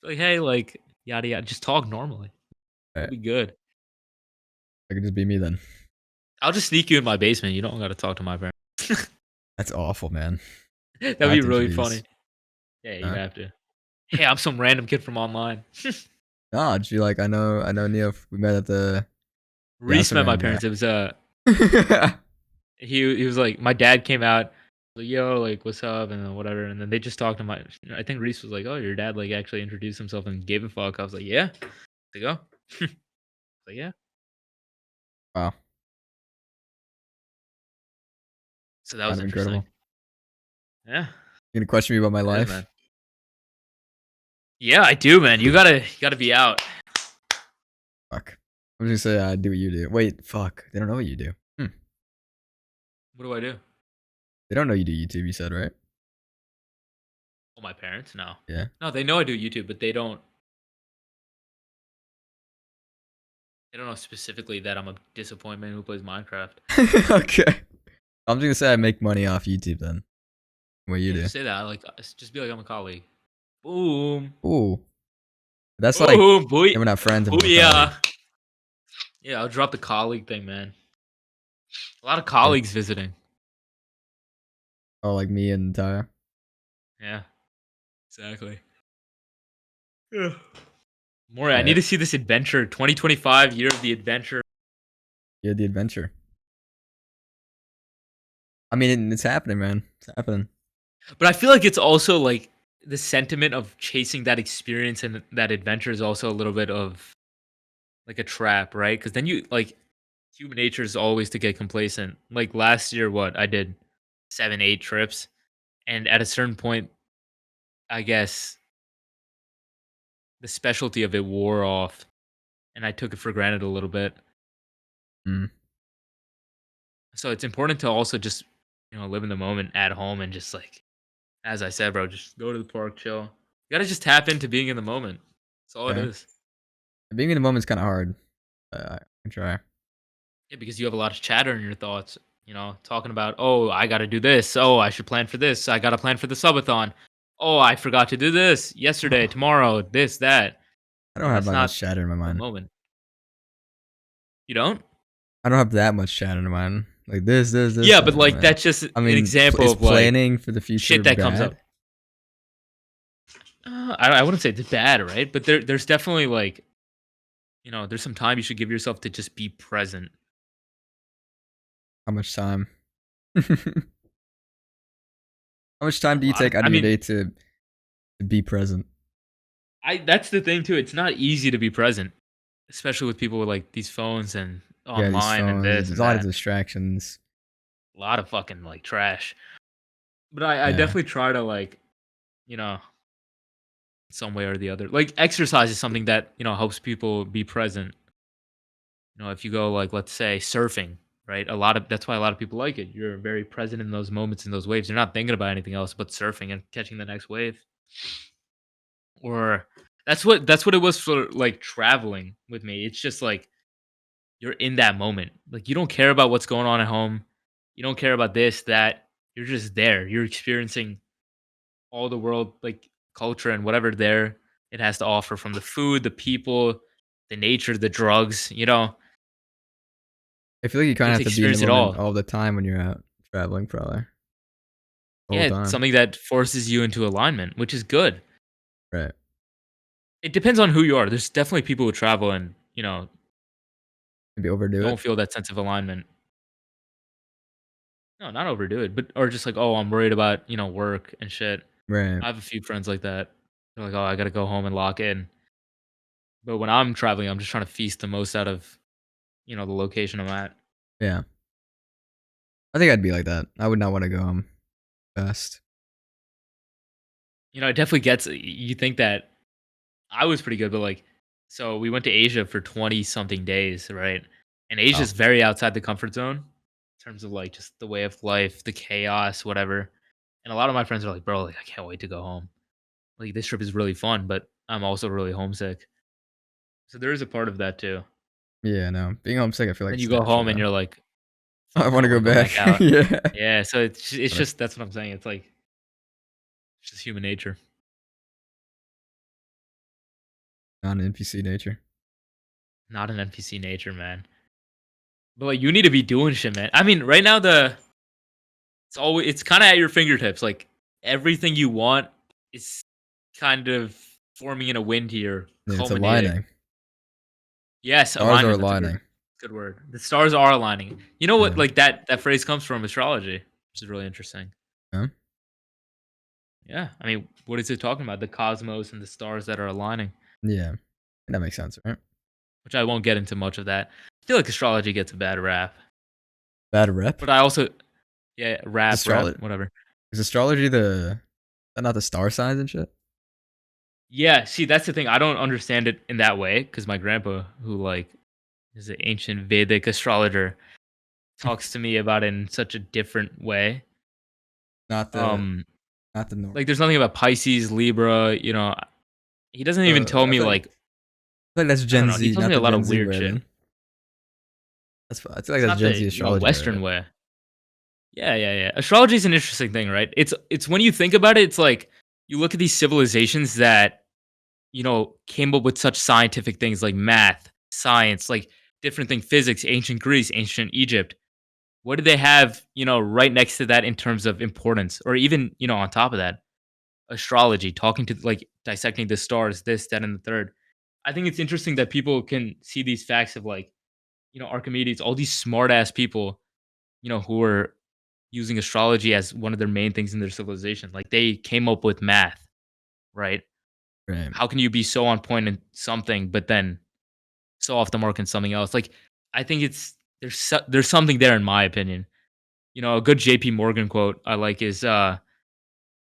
like, hey, like yada yada, just talk normally. Right. It'll be good. It could just be me then. I'll just sneak you in my basement. You don't gotta talk to my parents. That's awful, man. That'd I be have to really introduce. funny. Yeah, you Huh? have to. Hey, I'm some random kid from online. Nah, just be like, I know Neo. We met at the. Reese met my Instagram guy. parents. It was he was like my dad came out like yo like what's up and then whatever and then they just talked to my I think Reese was like oh your dad like actually introduced himself and gave a fuck. I was like yeah. Like oh like yeah. Wow. So that was Kind of interesting. incredible. Yeah. You gonna question me about my It is, life? man. Yeah, I do, man. You gotta be out. Fuck. I'm just gonna say I do what you do. Wait, fuck. They don't know what you do. What do I do? They don't know you do YouTube. You said, right? Oh, my parents? No. Yeah. No, they know I do YouTube, but they don't know specifically that I'm a disappointment who plays Minecraft. Okay. I'm just gonna say I make money off YouTube then. What you Yeah, do? just say that. Like just be like I'm a colleague. Boom. Ooh. That's like Boom. Boy. we're not friends. Oh I'm a yeah. colleague. Yeah, I'll drop the colleague thing, man. A lot of colleagues visiting. Oh, like me and Taya. Yeah. Exactly. Yeah. Maury, I need to see this adventure. 2025 year of the adventure. Yeah, the adventure. I mean, it's happening, man. It's happening. But I feel like it's also like the sentiment of chasing that experience and that adventure is also a little bit of like a trap, right? Because then you like human nature is always to get complacent. Like last year, what I did 7, 8 trips, and at a certain point, I guess the specialty of it wore off, and I took it for granted a little bit. Mm. So it's important to also just live in the moment at home and just like as I said, bro, just go to the park, chill. You gotta just tap into being in the moment. That's all it Yeah. is. Being in the moment's kind of hard. I can try. Yeah, because you have a lot of chatter in your thoughts. Talking about, oh, I got to do this. Oh, I should plan for this. I got to plan for the subathon. Oh, I forgot to do this yesterday, tomorrow, this, that. I don't have That's that much not chatter in my the mind. moment. You don't? I don't have that much chatter in my mind. Like this. Yeah, but like that's just an I mean, example is of like planning for the future shit that comes up. bad? I wouldn't say it's bad, right? But there's definitely like, there's some time you should give yourself to just be present. How much time? How much time A do you lot of, take out I of your mean, day to be present? that's the thing too. It's not easy to be present, especially with people with like these phones and Yeah, these online and phones. this There's and a lot of that. distractions. A lot of fucking like trash. But I Yeah. definitely try to like, you know, some way or the other. Like exercise is something that, helps people be present. If you go like let's say surfing, right? That's why a lot of people like it. You're very present in those moments in those waves. You're not thinking about anything else but surfing and catching the next wave. Or that's what it was for like traveling with me. It's just like you're in that moment. Like you don't care about what's going on at home. You don't care about this, that. You're just there. You're experiencing all the world, like culture and whatever there it has to offer from the food, the people, the nature, the drugs. I feel like you You kind of get have to to be in the experience it moment all. all the time when you're out traveling, probably the Yeah, whole it's time. something that forces you into alignment, which is good. Right. It depends on who you are. There's definitely people who travel and, Maybe overdo don't it. feel that sense of alignment. No, not overdo it, but or just like, oh, I'm worried about, work and shit. Right. I have a few friends like that. They're like, oh, I gotta go home and lock in. But when I'm traveling, I'm just trying to feast the most out of, the location I'm at. Yeah. I think I'd be like that. I would not want to go home fast. It definitely gets you think that I was pretty good, but like, so we went to Asia for 20 something days, right? And Oh. Asia's very outside the comfort zone in terms of like just the way of life, the chaos, whatever. And a lot of my friends are like, bro, like, I can't wait to go home. Like, this trip is really fun, but I'm also really homesick. So there is a part of that too. Yeah, no. Being homesick, I feel like Then you it's go natural home and though. you're like, I fuck, I want to don't want go to go back. back out. Yeah. Yeah, so it's Wanna- just that's what I'm saying. It's like it's just human nature, Non NPC nature. not an NPC nature, man. But like you need to be doing shit, man. I mean, right now it's kind of at your fingertips. Like everything you want is kind of forming in a wind here, Yeah, it's culminating. aligning. Yes, Stars are alignment. That's a good aligning. good word. The stars are aligning. You know what? Yeah. Like that phrase comes from astrology, which is really interesting. Huh? Yeah, I mean, what is it talking about? The cosmos and the stars that are aligning. Yeah. That makes sense, right? Which I won't get into much of that. I feel like astrology gets a bad rap, Bad rep? but I also yeah, rap, Astrology. whatever. Is astrology not the star signs and shit? Yeah, see, that's the thing. I don't understand it in that way because my grandpa, who like is an ancient Vedic astrologer, talks to me about it in such a different way. Not the Um, not the norm. like there's nothing about Pisces, Libra. He doesn't even tell I me feel like like that's I don't Gen know. He Z, tells me not a the lot Gen of Z weird way shit. then. I feel like It's that's not Gen the Z astrology way, Western right? way. Yeah. Astrology is an interesting thing, right? It's when you think about it, it's like you look at these civilizations that came up with such scientific things like math, science, like different thing, physics, ancient Greece, ancient Egypt. What did they have, right next to that in terms of importance? Or even, on top of that, astrology, talking to like dissecting the stars, this, that, and the third. I think it's interesting that people can see these facts of like, Archimedes, all these smart ass people, who were using astrology as one of their main things in their civilization. Like they came up with math, right? Right. How can you be so on point in something, but then so off the mark in something else? Like, I think it's there's something there in my opinion. A good JP Morgan quote I like is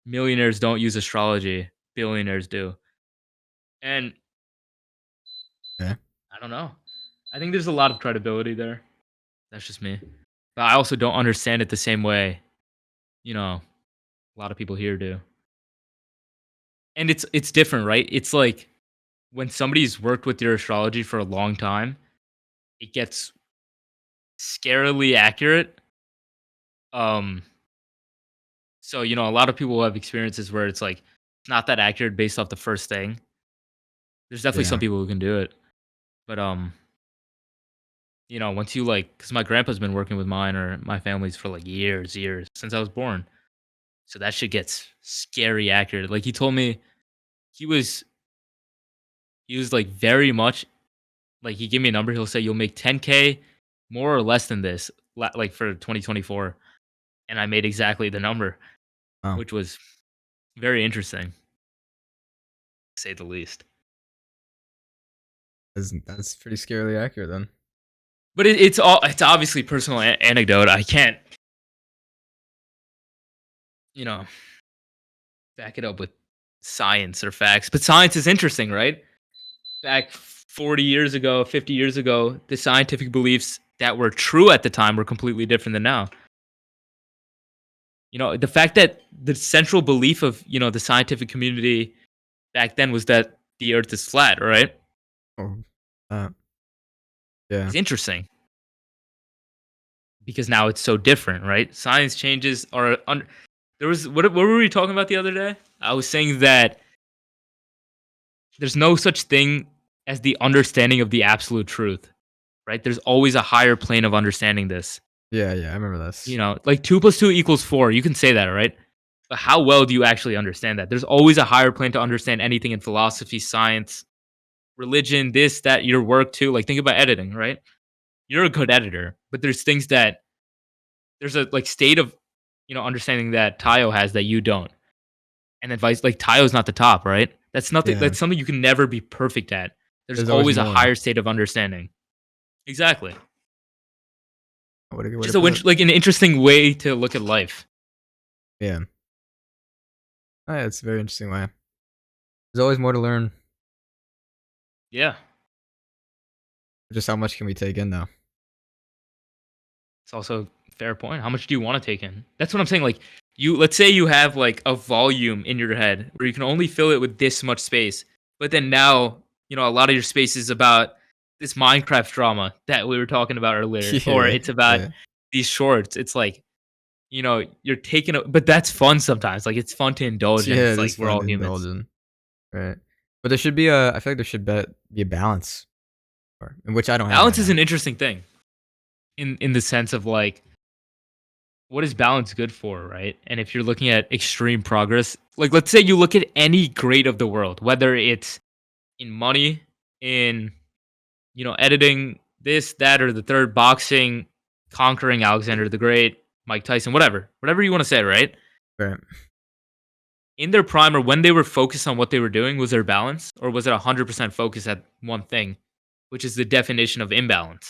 millionaires don't use astrology, billionaires do. And Yeah. I don't know. I think there's a lot of credibility there. That's just me. But I also don't understand it the same way, a lot of people here do. And it's different, right? It's like when somebody's worked with your astrology for a long time, it gets scarily accurate. Um so a lot of people have experiences where it's like not that accurate based off the first thing. There's definitely some Yeah. people who can do it. But once you cuz my grandpa's been working with mine or my family's for like years since I was born. So that shit gets scary accurate. Like he told me he was like very much like he gave me a number. He'll say you'll make 10K more or less than this, like for 2024, and I made exactly the number, Oh, which was very interesting, to say the least. that's pretty scarily accurate then. But it's obviously personal anecdote. I can't you know back it up with science or facts. But science is interesting, right? Back 40 years ago, 50 years ago, the scientific beliefs that were true at the time were completely different than now. The fact that the central belief of, the scientific community back then was that the earth is flat, right? Oh, uh, yeah. Is interesting because now it's so different, right? Science changes are there was what were we talking about the other day? I was saying that there's no such thing as the understanding of the absolute truth, right? There's always a higher plane of understanding this. Yeah, yeah, I remember this. Like 2 plus 2 equals 4. You can say that, right? But how well do you actually understand that? There's always a higher plane to understand anything in philosophy, science, religion, this, that, your work too. Like think about editing, right? You're a good editor, but there's things that there's a state of understanding that Tayo has that you don't. And then vice like Tayo's not the top, right? That's nothing Yeah, that's something you can never be perfect at. There's there's always always a more. higher state of understanding. Exactly. What a good way to Just put it. an interesting way to look at life. Yeah. Oh, yeah, it's a very interesting way. There's always more to learn. Yeah. Just how much can we take in, though? It's also a fair point. How much do you want to take in? That's what I'm saying. Like let's say you have like a volume in your head where you can only fill it with this much space. But then now, a lot of your space is about this Minecraft drama that we were talking about earlier, or Yeah, it's about yeah. these shorts. It's like, you're taking but that's fun sometimes. Like it's fun to indulge in. Yeah, It's it like is we're fun all to indulge humans. in, right? But there should be a I feel like there should be a balance, or in which I don't have right Balance is now. an interesting thing in the sense of like what is balance good for, right? And if you're looking at extreme progress, like let's say you look at any great of the world, whether it's in money, in editing, this, that, or the third, boxing, conquering Alexander the Great, Mike Tyson, whatever you want to say, right? Right. In their prime or when they were focused on what they were doing, was there balance or was it 100% focus at one thing, which is the definition of imbalance?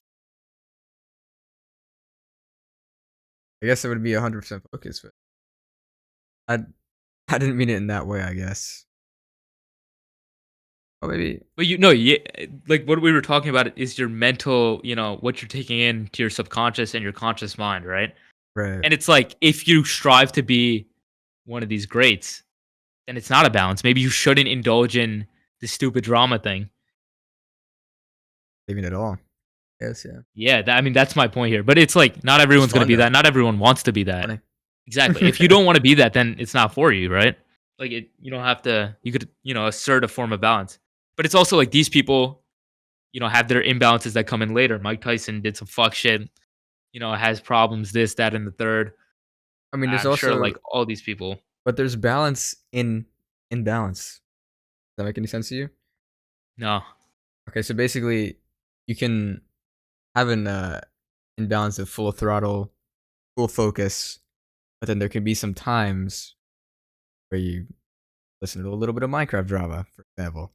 I guess it would be 100% focus, but I I didn't mean it in that way, I guess. Or maybe But yeah, like what we were talking about is your mental, what you're taking in to your subconscious and your conscious mind, right? right. And it's like if you strive to be one of these greats, then it's not a balance. Maybe you shouldn't indulge in the stupid drama thing. Even at all. Yes, yeah. Yeah, I mean that's my point here. But it's like not It's everyone's gonna fun be though. that. Not everyone wants to be that. Funny. Exactly. If you don't want to be that, then it's not for you, right? Like you don't have to. You could assert a form of balance. But it's also like these people, have their imbalances that come in later. Mike Tyson did some fuck shit. Has problems. This, that, and the third. I mean, there's I'm sure also like all these people. but there's balance in balance. Does that make any sense to you? No. Okay, so basically, you can have an imbalance of full throttle, full focus, but then there can be some times where you listen to a little bit of Minecraft drama, for example.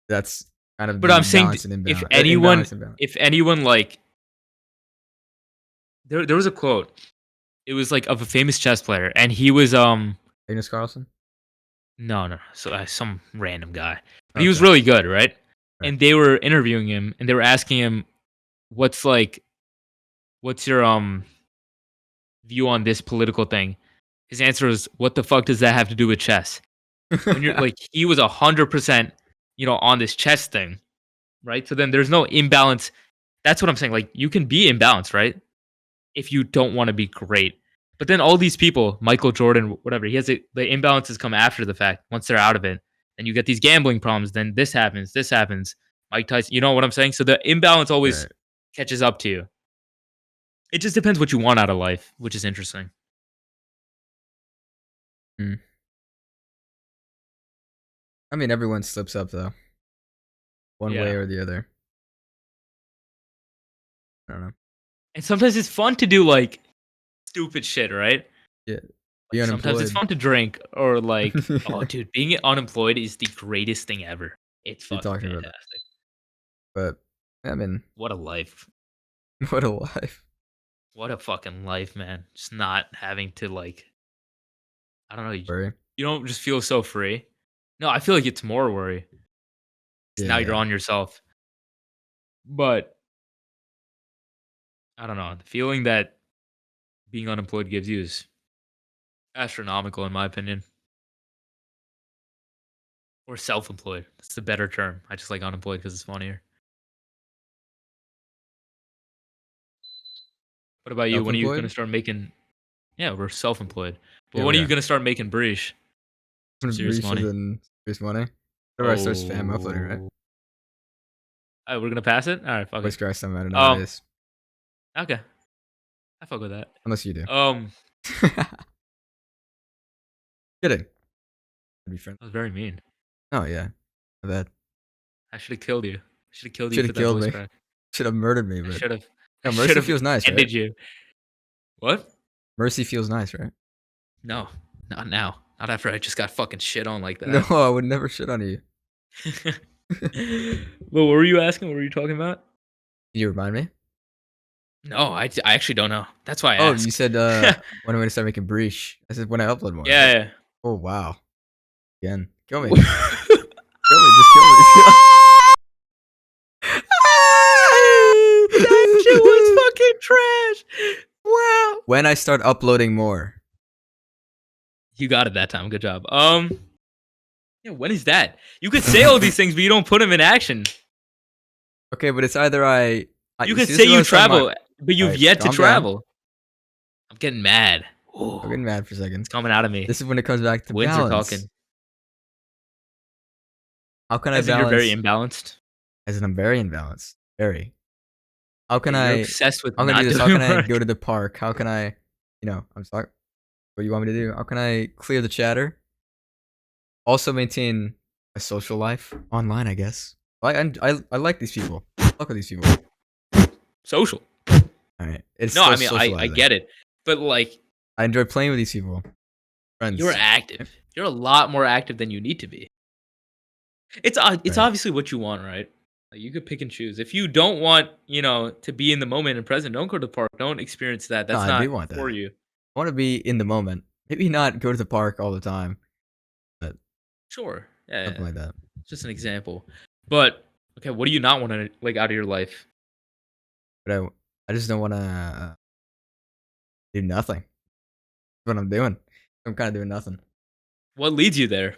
That's kind of But the I'm saying balance and if imbalance. anyone, Imbalance and balance. if anyone like there was a quote. It was like of a famous chess player, and he was Magnus Carlsen. no, so some random guy, but he was Okay. really good, right? Right. And they were interviewing him, and they were asking him, "What's like, what's your view on this political thing?" His answer was, "What the fuck does that have to do with chess?" When you're like, he was 100%, on this chess thing, right? So then there's no imbalance. That's what I'm saying. Like, you can be imbalanced, right? If you don't want to be great. But then all these people, Michael Jordan, whatever, the imbalances come after the fact once they're out of it. And you get these gambling problems. Then this happens. This happens. Mike Tyson, you know what I'm saying? So the imbalance always Right. catches up to you. It just depends what you want out of life, which is interesting. Mm. I mean, everyone slips up though, one way Yeah. or the other. I don't know. And sometimes it's fun to do like stupid shit, right? Yeah, be Like sometimes it's unemployed. fun to drink or like, oh, dude, being unemployed is the greatest thing ever. It's You're fucking talking about that, fantastic. but I mean, What a life. what a life. What a fucking life, man. Just not having to like, I don't know. Worry. You don't just feel so free. No, I feel like it's more worry. 'Cause now you're Yeah. on yourself. But I don't know. The feeling that being unemployed gives you is astronomical, in my opinion. Or self-employed. That's the better term. I just like unemployed because it's funnier. What about you? When are you gonna Self-employed. start making? Yeah, we're self-employed. But Yeah, when we are you are. gonna start making breach? I'm Some gonna serious breach money. than serious money. Whenever I start spam uploading, right? Oh. Alright, we're gonna pass it? Alright, fuck it. Voice crack some matter Um, nowadays, okay. I fuck with that. unless you do. Um, Kidding. I'd be friends. that was very mean. Oh yeah, my bad. I should have killed you. I should have killed you Should for have that killed voice me. crack. Should have murdered me, I but should have. I no, should mercy have feels nice, right? ended you. What? Mercy feels nice, right? No, not now. Not after I just got fucking shit on like No, that. I would never shit on you. Well, what were you asking? What were you talking about? Can you remind me? No, I actually don't know. That's why I Oh, you asked. said when am I gonna start making breach? I said when I upload more, right? Yeah. Oh wow. Again. Kill me. Yeah. Kill me, just kill me. That shit was fucking trash. Wow. When I start uploading more. You got it that time. Good job. Yeah, when is that? You could say all these things, but you don't put them in action. Okay, but it's either I You see, could this say is when you I start my travel, but you've alright, yet to calm down. travel. I'm getting mad. Ooh, I'm getting mad for a second. it's coming out of me. This is when it comes back The to winds are balance. talking. How can I As in, you're very balance imbalanced. as in I'm very imbalanced. Very. How can Yeah, you're I obsessed with how can I do not this? How doing can I go work. to the park? How can I I'm sorry. What do you want me to do? How can I clear the chatter? Also maintain a social life online, I guess. I like these people. Fuck with these people. Social. Alright. It's No, still I mean I socializing. get it, but like I enjoy playing with these people. you're Friends. active. You're a lot more active than you need to be. It's Right. obviously what you want, right? Like you could pick and choose. If you don't want, to be in the moment and present, don't go to the park. Don't experience that. No, That's I do not want for that. you. I wanna be in the moment. Maybe not go to the park all the time, but Sure. Yeah, something yeah. like that. Just an example. But okay, what do you not want to like out of your life? But I just don't wanna do nothing. That's what I'm doing. I'm kinda doing nothing. What leads you there?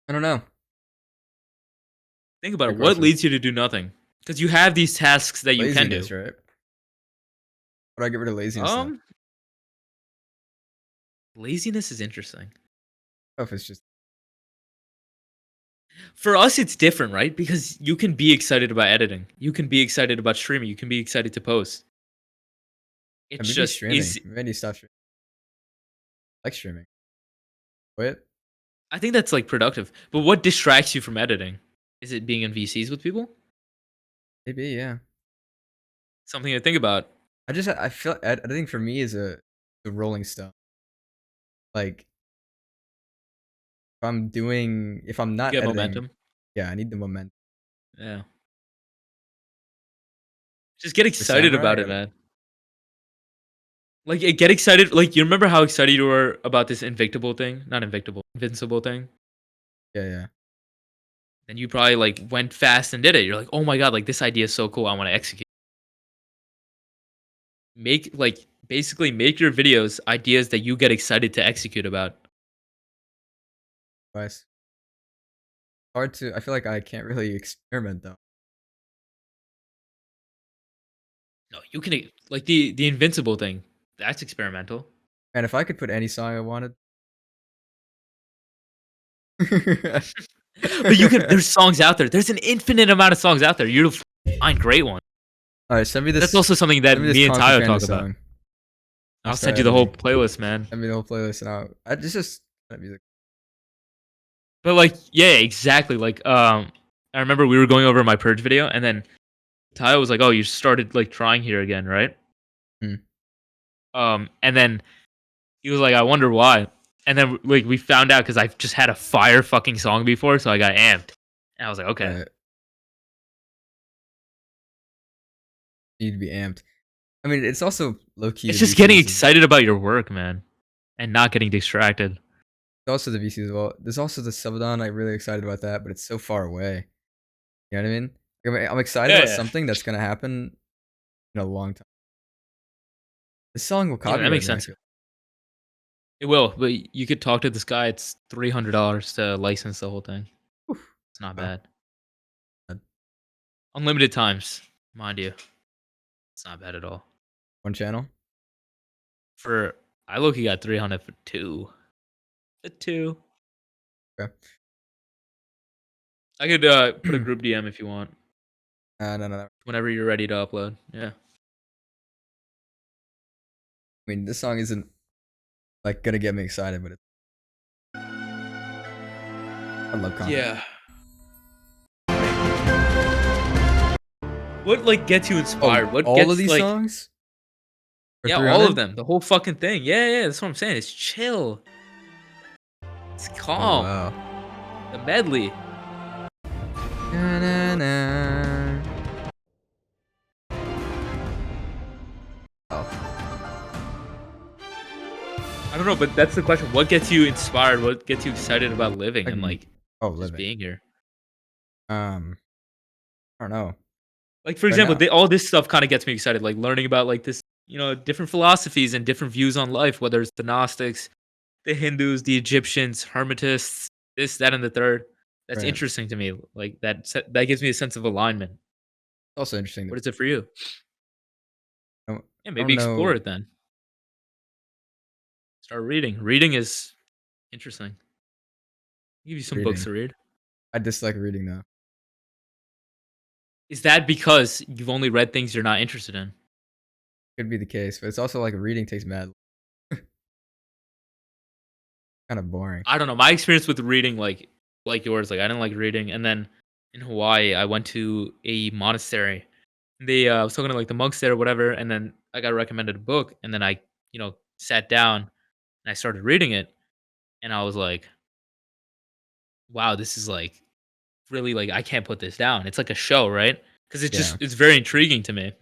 I don't know. Think about Good it. What question. leads you to do nothing? Because you have these tasks that you can do. Laziness, right? How do I get rid of laziness though? Um, Laziness is interesting. Oh, if it's just For us, it's different, right? Because you can be excited about editing. You can be excited about streaming. You can be excited to post. It's maybe just streaming. is. Maybe I need to stop streaming. I like streaming. Quit? I think that's like productive. But what distracts you from editing? Is it being in VCs with people? Maybe, yeah. Something to think about. I feel editing for me is a rolling stone. Like if I'm You not get editing, momentum. yeah, I need the momentum. Yeah. Just get The excited samurai. about it, man. Like, get excited. Like, you remember how excited you were about this invincible thing? Yeah, yeah. And you probably like went fast and did it. You're like, oh my god, like this idea is so cool. I want to execute. Make like basically make your videos ideas that you get excited to execute about. Twice. Hard to. I feel like I can't really experiment though. No, you can like the invincible thing. That's experimental. And if I could put any song I wanted. But you can. There's songs out there. There's an infinite amount of songs out there. You'll find great ones. All right, send me this. That's also something that Send me this me and Kung Fu Tyler Panda talk about. song. I'll start send you the whole editing. playlist, man. Send me the whole playlist, and it's just music. But like, yeah, exactly. Like, I remember we were going over my purge video, and then Tyler was like, "Oh, you started like trying here again, right?" Hmm. And then he was like, "I wonder why." And then like we found out because I just had a fire fucking song before, so I got amped. And I was like, "Okay." Right. Need to be amped. I mean, it's also low key. It's just getting excited about your work, man, and not getting distracted. It's also the VC as well. There's also the Celadon. I'm really excited about that, but it's so far away. You know what I mean? I'm excited about something that's gonna happen in a long time. This song will copyright. Yeah, that makes sense. It will, but you could talk to this guy. It's $300 to license the whole thing. Oof. It's not Wow. bad. Unlimited times, mind you. It's not bad at all. One channel. I look, you got 300 for two. The two. Okay. I could put a group DM if you want. No. Whenever you're ready to upload. Yeah. I mean, this song isn't like gonna get me excited, but I love content. Yeah. What like gets you inspired? What all gets of these like, songs? For yeah, 300? all of them. The whole fucking thing. Yeah, that's what I'm saying. It's chill. It's calm. Oh, wow. The medley. Na-na-na. Oh. I don't know, but that's the question. What gets you inspired? What gets you excited about living and like just living. being here? I don't know. Like for example, all this stuff kind of gets me excited. Like learning about like this, different philosophies and different views on life. Whether it's the Gnostics, the Hindus, the Egyptians, Hermetists, this, that, and the third. That's interesting to me. Like that gives me a sense of alignment. Also interesting. What is it for you? Yeah, maybe explore it then. Start reading. Reading is interesting. I'll give you some books to read. I dislike reading though. Is that because you've only read things you're not interested in? Could be the case, but it's also like reading takes mad. Kind of boring. I don't know. My experience with reading, like yours, like I didn't like reading. And then in Hawaii, I went to a monastery. They I was talking to like the monks there or whatever, and then I got recommended a book, and then I, sat down and I started reading it, and I was like, wow, this is like really like I can't put this down. It's like a show, right? Because it's very intriguing to me.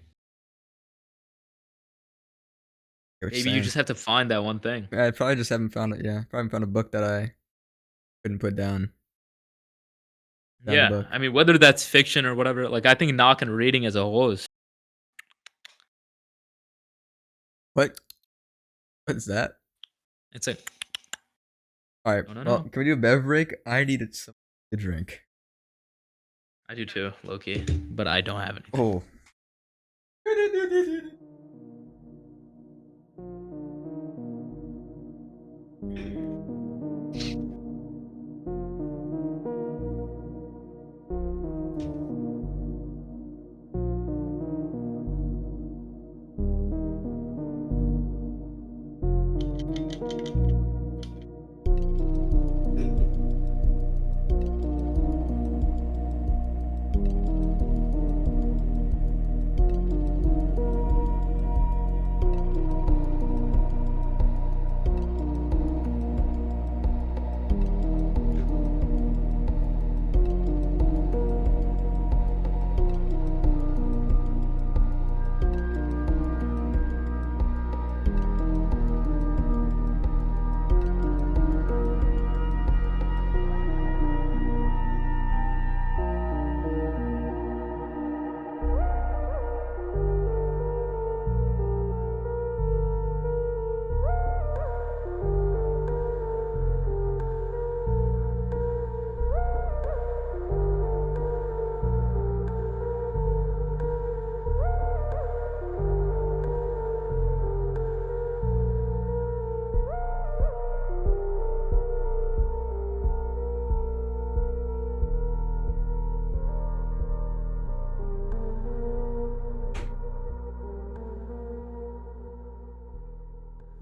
Maybe you just have to find that one thing. I probably just haven't found it. Yeah, probably found a book that I couldn't put down. Yeah, I mean, whether that's fiction or whatever, like I think knock and reading as a whole is. What? What's that? It's like. All right. Well, can we do a bev break? I needed something to drink. I do too, low-key, but I don't have anything. Oh.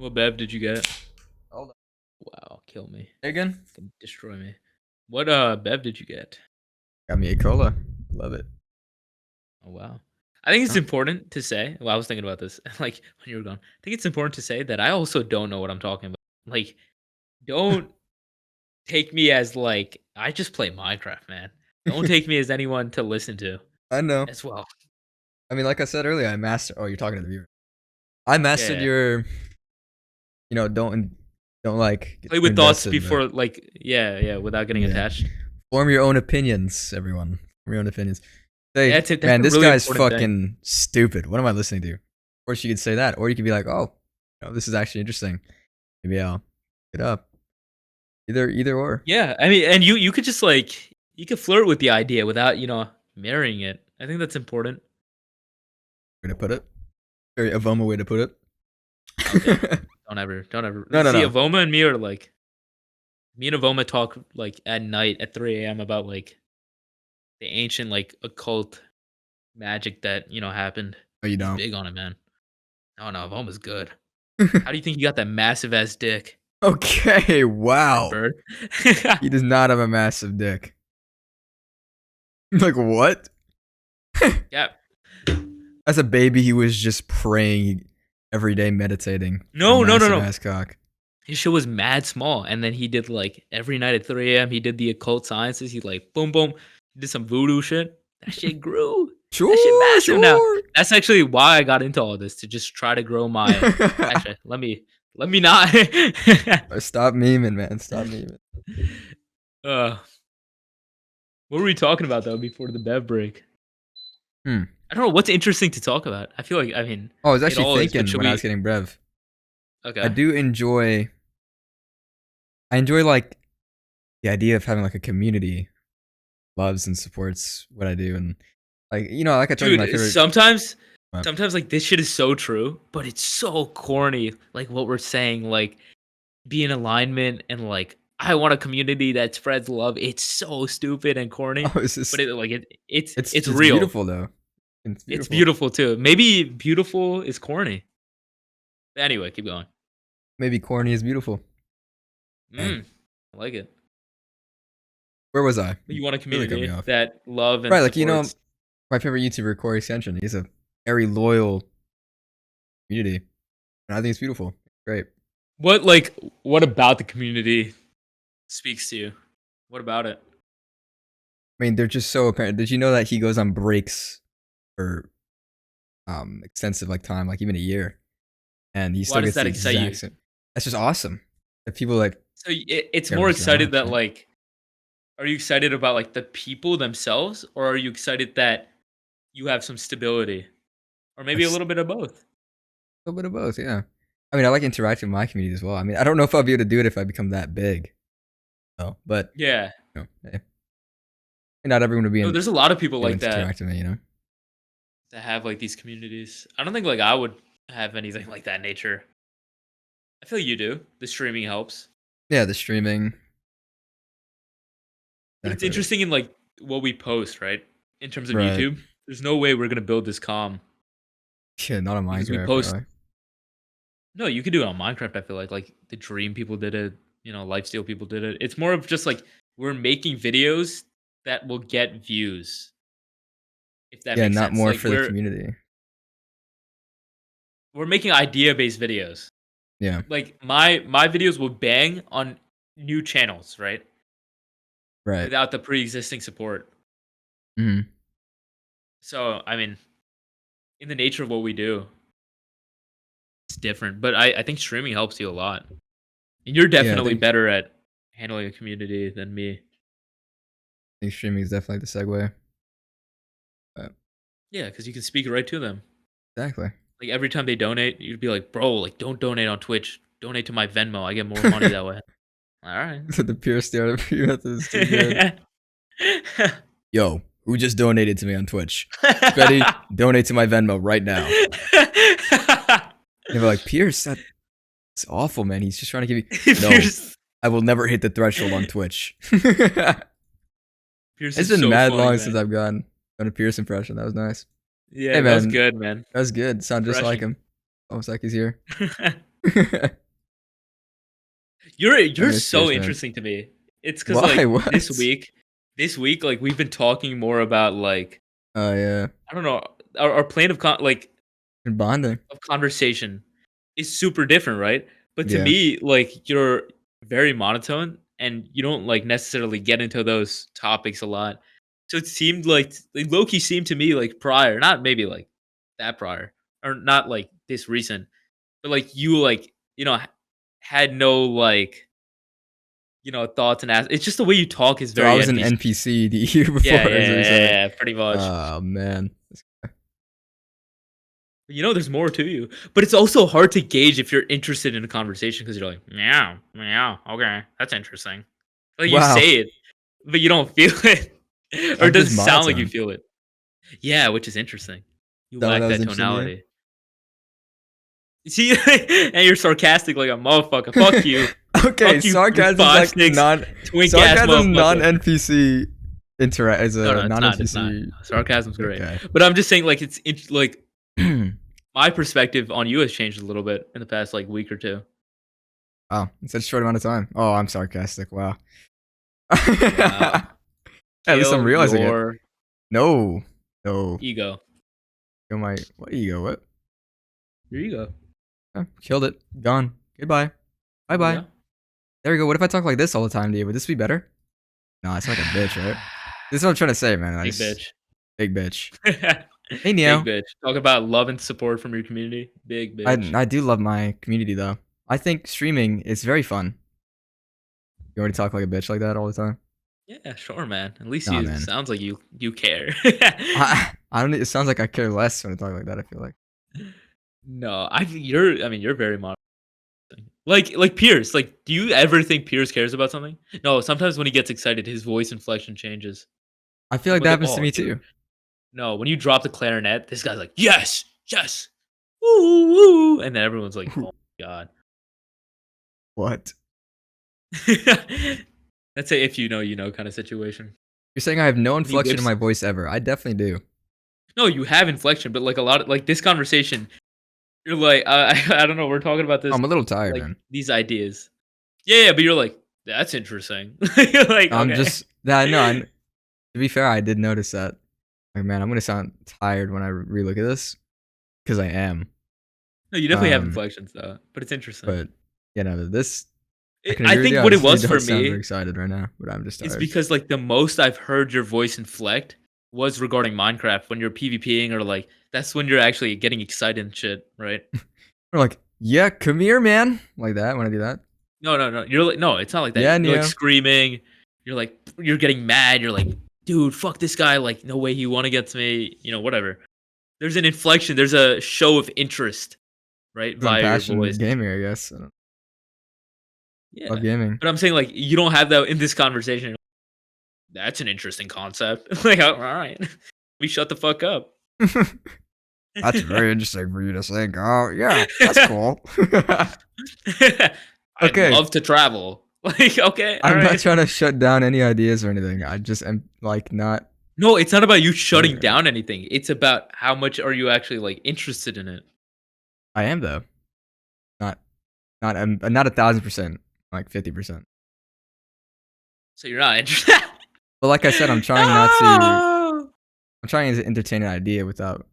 What bev did you get? Hold on. Wow, kill me. Again? Fucking destroy me. What bev did you get? Got me a cola. Love it. Oh wow. I think it's Huh? important to say. Well, I was thinking about this like when you were gone. I think it's important to say that I also don't know what I'm talking about. Like, don't take me as like I just play Minecraft, man. Don't take me as anyone to listen to I know. as well. I mean, like I said earlier, I mastered. Oh, you're talking to the viewer. I mastered Yeah. your. Don't like get Play too with thoughts invested, but before like yeah, without getting yeah. attached. Form your own opinions, everyone. Form your own opinions. Yeah, Say, that's man, a this really guy's important thing. fucking stupid. What am I listening to? Of course, you could say that, or you could be like, oh, this is actually interesting. Maybe I'll look it up. Either or. Yeah, I mean, and you could just like you could flirt with the idea without marrying it. I think that's important. Way to put it. Very Avoma way to put Okay, it. don't ever No, no, see no. Avoma and me are like me and Avoma talk like at night at 3 a.m. about like the ancient like occult magic that happened. No, you He's don't. big on it, man. Oh no, Avoma's good. How do you think you got that massive ass dick, Okay, red wow. bird? He does not have a massive dick. Like what? Yeah. As a baby, he was just praying every day, meditating. A No, no, no, massive no. ass cock. His show was mad small, and then he did like every night at 3 a.m. He did the occult sciences. He like boom, boom, did some voodoo shit. That shit grew. That shit Sure, massive now. sure. That's actually why I got into all this to just try to grow my. Actually, let me not. Stop memeing, man. Stop memeing. uh, what were we talking about though before the bev break? Hmm. I don't know what's interesting to talk about. I feel like Oh, I was it actually all is. But thinking should when I was we? getting brev. I Okay. do enjoy. I enjoy like the idea of having like a community loves and supports what I do, and like like I told you, my Dude, favorite. sometimes like this shit is so true, but it's so corny. Like what we're saying, like be in alignment and like I want a community that spreads love. It's so stupid and corny, Oh, it's but just it's it's real. beautiful though. It's It's beautiful. beautiful too. Maybe beautiful is corny. Anyway, keep going. Maybe corny is beautiful. Dang. I like it. Where was I? You want a Really cut me community off. that love and Right, like supports. my favorite YouTuber, Corey Extension. He's a very loyal community, and I think it's beautiful. Great. What about the community speaks to you? What about it? I mean, they're just so apparent. Did you know that he goes on breaks for extensive like time, like even a year, and he Why still does gets that the excite exact you? same. That's just awesome. That people like So it's care more about you that excited much. that Yeah. like, are you excited about like the people themselves, or are you excited that you have some stability, or maybe a That's little bit of both? a little bit of both. Yeah. I mean, I like interacting with my community as well. I mean, I don't know if I'll be able to do it if I become that big. Oh, but Yeah. hey, not everyone would be No, able there's a lot of people to like that interact with me. that have like these communities. I don't think like I would have anything like that nature. I feel you do. The streaming helps. Yeah, the streaming. But it's Exactly. interesting in like what we post, right? In terms of Right. YouTube, there's no way we're gonna build this calm Yeah, not on because we Minecraft, post. really. No, you could do it on Minecraft. I feel like the Dream people did it. Lifesteal people did it. It's more of just like we're making videos that will get views, if that Yeah, makes not sense. more Like for the community. we're making idea based videos. Yeah. Like my videos will bang on new channels, right? Right. Without the pre-existing support. Mhm. So I mean, in the nature of what we do, it's different. But I think streaming helps you a lot. And you're Yeah, definitely better at handling a community than me. I think streaming is definitely the segue. But Yeah, because you can speak right to them. exactly. Like every time they donate, you'd be like, bro, like don't donate on Twitch. Donate to my Venmo. I get more money that way. All right. The pure stereotype method is too good. Yo, who just donated to me on Twitch? Betty, donate to my Venmo right now. They were like, Pierce, that's awful, man. He's just trying to give you. No, Pierce, I will never hit the threshold on Twitch. Pierce It's is been so mad funny, long since man. I've done a Pierce impression. That was nice. Hey, Yeah, that was man, good, man. that was good. Sound just like Refreshing. him. Almost like he's here. You're Anyways, so cheers, man. interesting to me. It's because Why? like What? this week, like we've been talking more about like Oh yeah, I don't know our plane of good bonding. of conversation is super different, right? But to Yeah. me, like you're very monotone and you don't like necessarily get into those topics a lot. So it seemed like Loki seemed to me like prior, not maybe like that prior or not like this recent, but like you like had no like thoughts and it's just the way you talk is So I very was an NPC. NPC to you Yeah, before, yeah, is what yeah, you're yeah, saying. yeah, pretty much. Oh man. There's more to you, but it's also hard to gauge if you're interested in a conversation because you're like, meow, meow, okay, that's interesting. Like you Wow. say it, but you don't feel it, or it I'm just doesn't sound like you monotone. feel it. Yeah, which is interesting. You Someone lack that was that interesting to you. tonality. See, and you're sarcastic like a motherfucker. Fuck you, Okay, you sarcasm's five like six non twink ass sarcasm's non motherfucker. NPC interact as No, a no, it's non not. It's not. NPC. Sarcasm's great, Okay. but I'm just saying, like, like my perspective on you has changed a little bit in the past like week or two. Wow, in such a short amount of time. Oh, I'm sarcastic. Wow. Wow, At least I'm kill realizing it. your No. No. ego. Kill my what ego? What? Your ego. Killed it. Gone. Goodbye. Bye There we bye. go. There we go. What if I talk like this all the time to you? Would this be better? No, I sound like a bitch, right? This is what I'm trying to say, man. Like, Big bitch. big bitch. Hey, Big Neo. bitch. Talk about love and support from your community. Big bitch. I do love my community though. I think streaming is very fun. You already talk like a bitch like that all the time. Yeah, sure, man. At least Nah, you man. sounds like you care. I don't. It sounds like I care less when I talk like that. I feel like. No, you're very modern. Like Pierce. Like, do you ever think Pierce cares about something? No, sometimes when he gets excited, his voice inflection changes. I feel I'm like that like, happens to oh, me dude. too. No, when you drop the clarinet, this guy's like, yes, yes, woo, woo, and then everyone's like, oh my god. What? That's a if you know, kind of situation. You're saying I have no When he inflection in whips, my voice ever? I definitely do. no, you have inflection, but like a lot of like this conversation, you're like, I don't know, we're talking about this, I'm a little tired, like man. these ideas. Yeah, yeah, but you're like, that's interesting. You're like, I'm okay. just that. No, to be fair, I did notice that. Like, man, I'm gonna sound tired when I relook at this because I am. No, you definitely have Um, inflections though, but it's interesting. but you know, this I can I agree with think you. I what it just really was don't for sound very me excited right now, but I'm just is tired. because like the most I've heard your voice inflect was regarding Minecraft when you're PvPing or like that's when you're actually getting excited and shit, right? We're like, yeah, come here, man, like that. When I do that, No, no, no. You're like, no, it's not like that. yeah, You're like Neo. screaming. You're like, you're getting mad. You're like, dude, fuck this guy. Like, no way he want to get to me. Whatever. There's an inflection. There's a show of interest, right, 'Cause I'm via your passionate voice. gamer, I guess. I don't Yeah, love gaming. but I'm saying like you don't have that in this conversation. That's an interesting concept. Like, all right, we shut the fuck up. That's very interesting for you to think. Oh, yeah, that's cool. I'd Okay, love to travel. Like, okay, all I'm not right. trying to shut down any ideas or anything. I just am like not. No, it's not about you shutting Right. down anything. It's about how much are you actually like interested in it. I am though. Not, I'm not 1,000%. Like 50%. So you're not interested. But like I said, I'm trying not to. No! I'm trying to entertain an idea without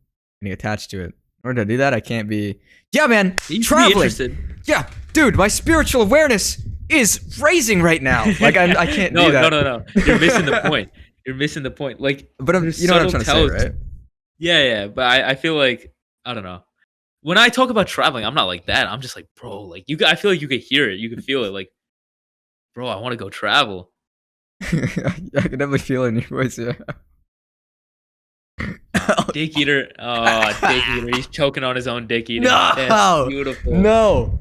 getting attached to it. In order to do that, I can't be. Yeah, man, You should be traveling. interested. Yeah, dude, my spiritual awareness is raising right now. Like I can't No, do that. no. You're missing the point. You're missing the point. Like, But there's you know what I'm subtle trying to say, tells. right? Yeah, yeah. But I feel like I don't know. When I talk about traveling, I'm not like that. I'm just like, bro, like I feel like you could hear it. You could feel it. Like, bro, I want to go travel. I can definitely feel it in your voice. Yeah. Dick eater. Oh, dick eater. He's choking on his own dick eating. No, That's beautiful. no. All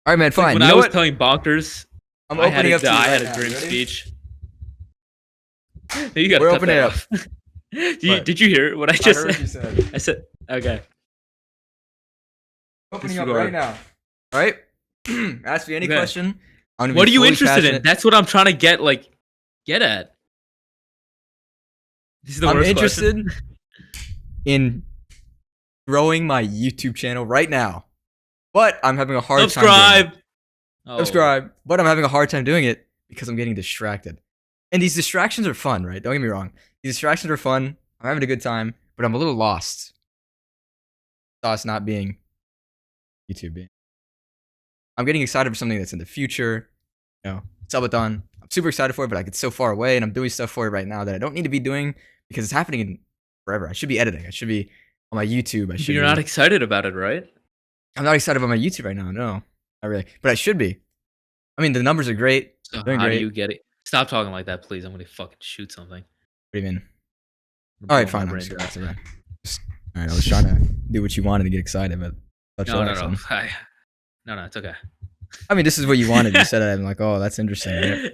right, man. Like Fine. when you I know was what? telling Bonkers, I'm I had opening a, up to you I right had now. a dream Ready? speech. You gotta We're cut opening that up. off. did, you, What? did you hear what I I just heard what said? you said. I said, okay. Opening up Disregard. right now. All right. Ask me any Okay. question. I'm gonna What be are you fully interested in? passionate. That's what I'm trying to get at. This is the I'm worst interested question. in growing my YouTube channel right now. but I'm having a hard time doing it. Subscribe. Oh, Subscribe, but I'm having a hard time doing it because I'm getting distracted. And these distractions are fun, right? Don't get me wrong. These distractions are fun. I'm having a good time, but I'm a little lost. Lost not being YouTube being. I'm getting excited for something that's in the future. You know, subathon. I'm super excited for it, but like it's so far away, and I'm doing stuff for it right now that I don't need to be doing because it's happening in forever. I should be editing. I should be on my YouTube. I should. you're not excited about it, right? I'm not excited about my YouTube right now. No, not really. But I should be. I mean, the numbers are great. So Doing how great. do you get it? Stop talking like that, please. I'm gonna fucking shoot something. What do you mean? I'm All right, blowing fine. my I'm brains just out. gonna all right, I was trying to do what you wanted to get excited, but No. No, it's okay. I mean, this is what you wanted. You said it. I'm like, oh, that's interesting, right?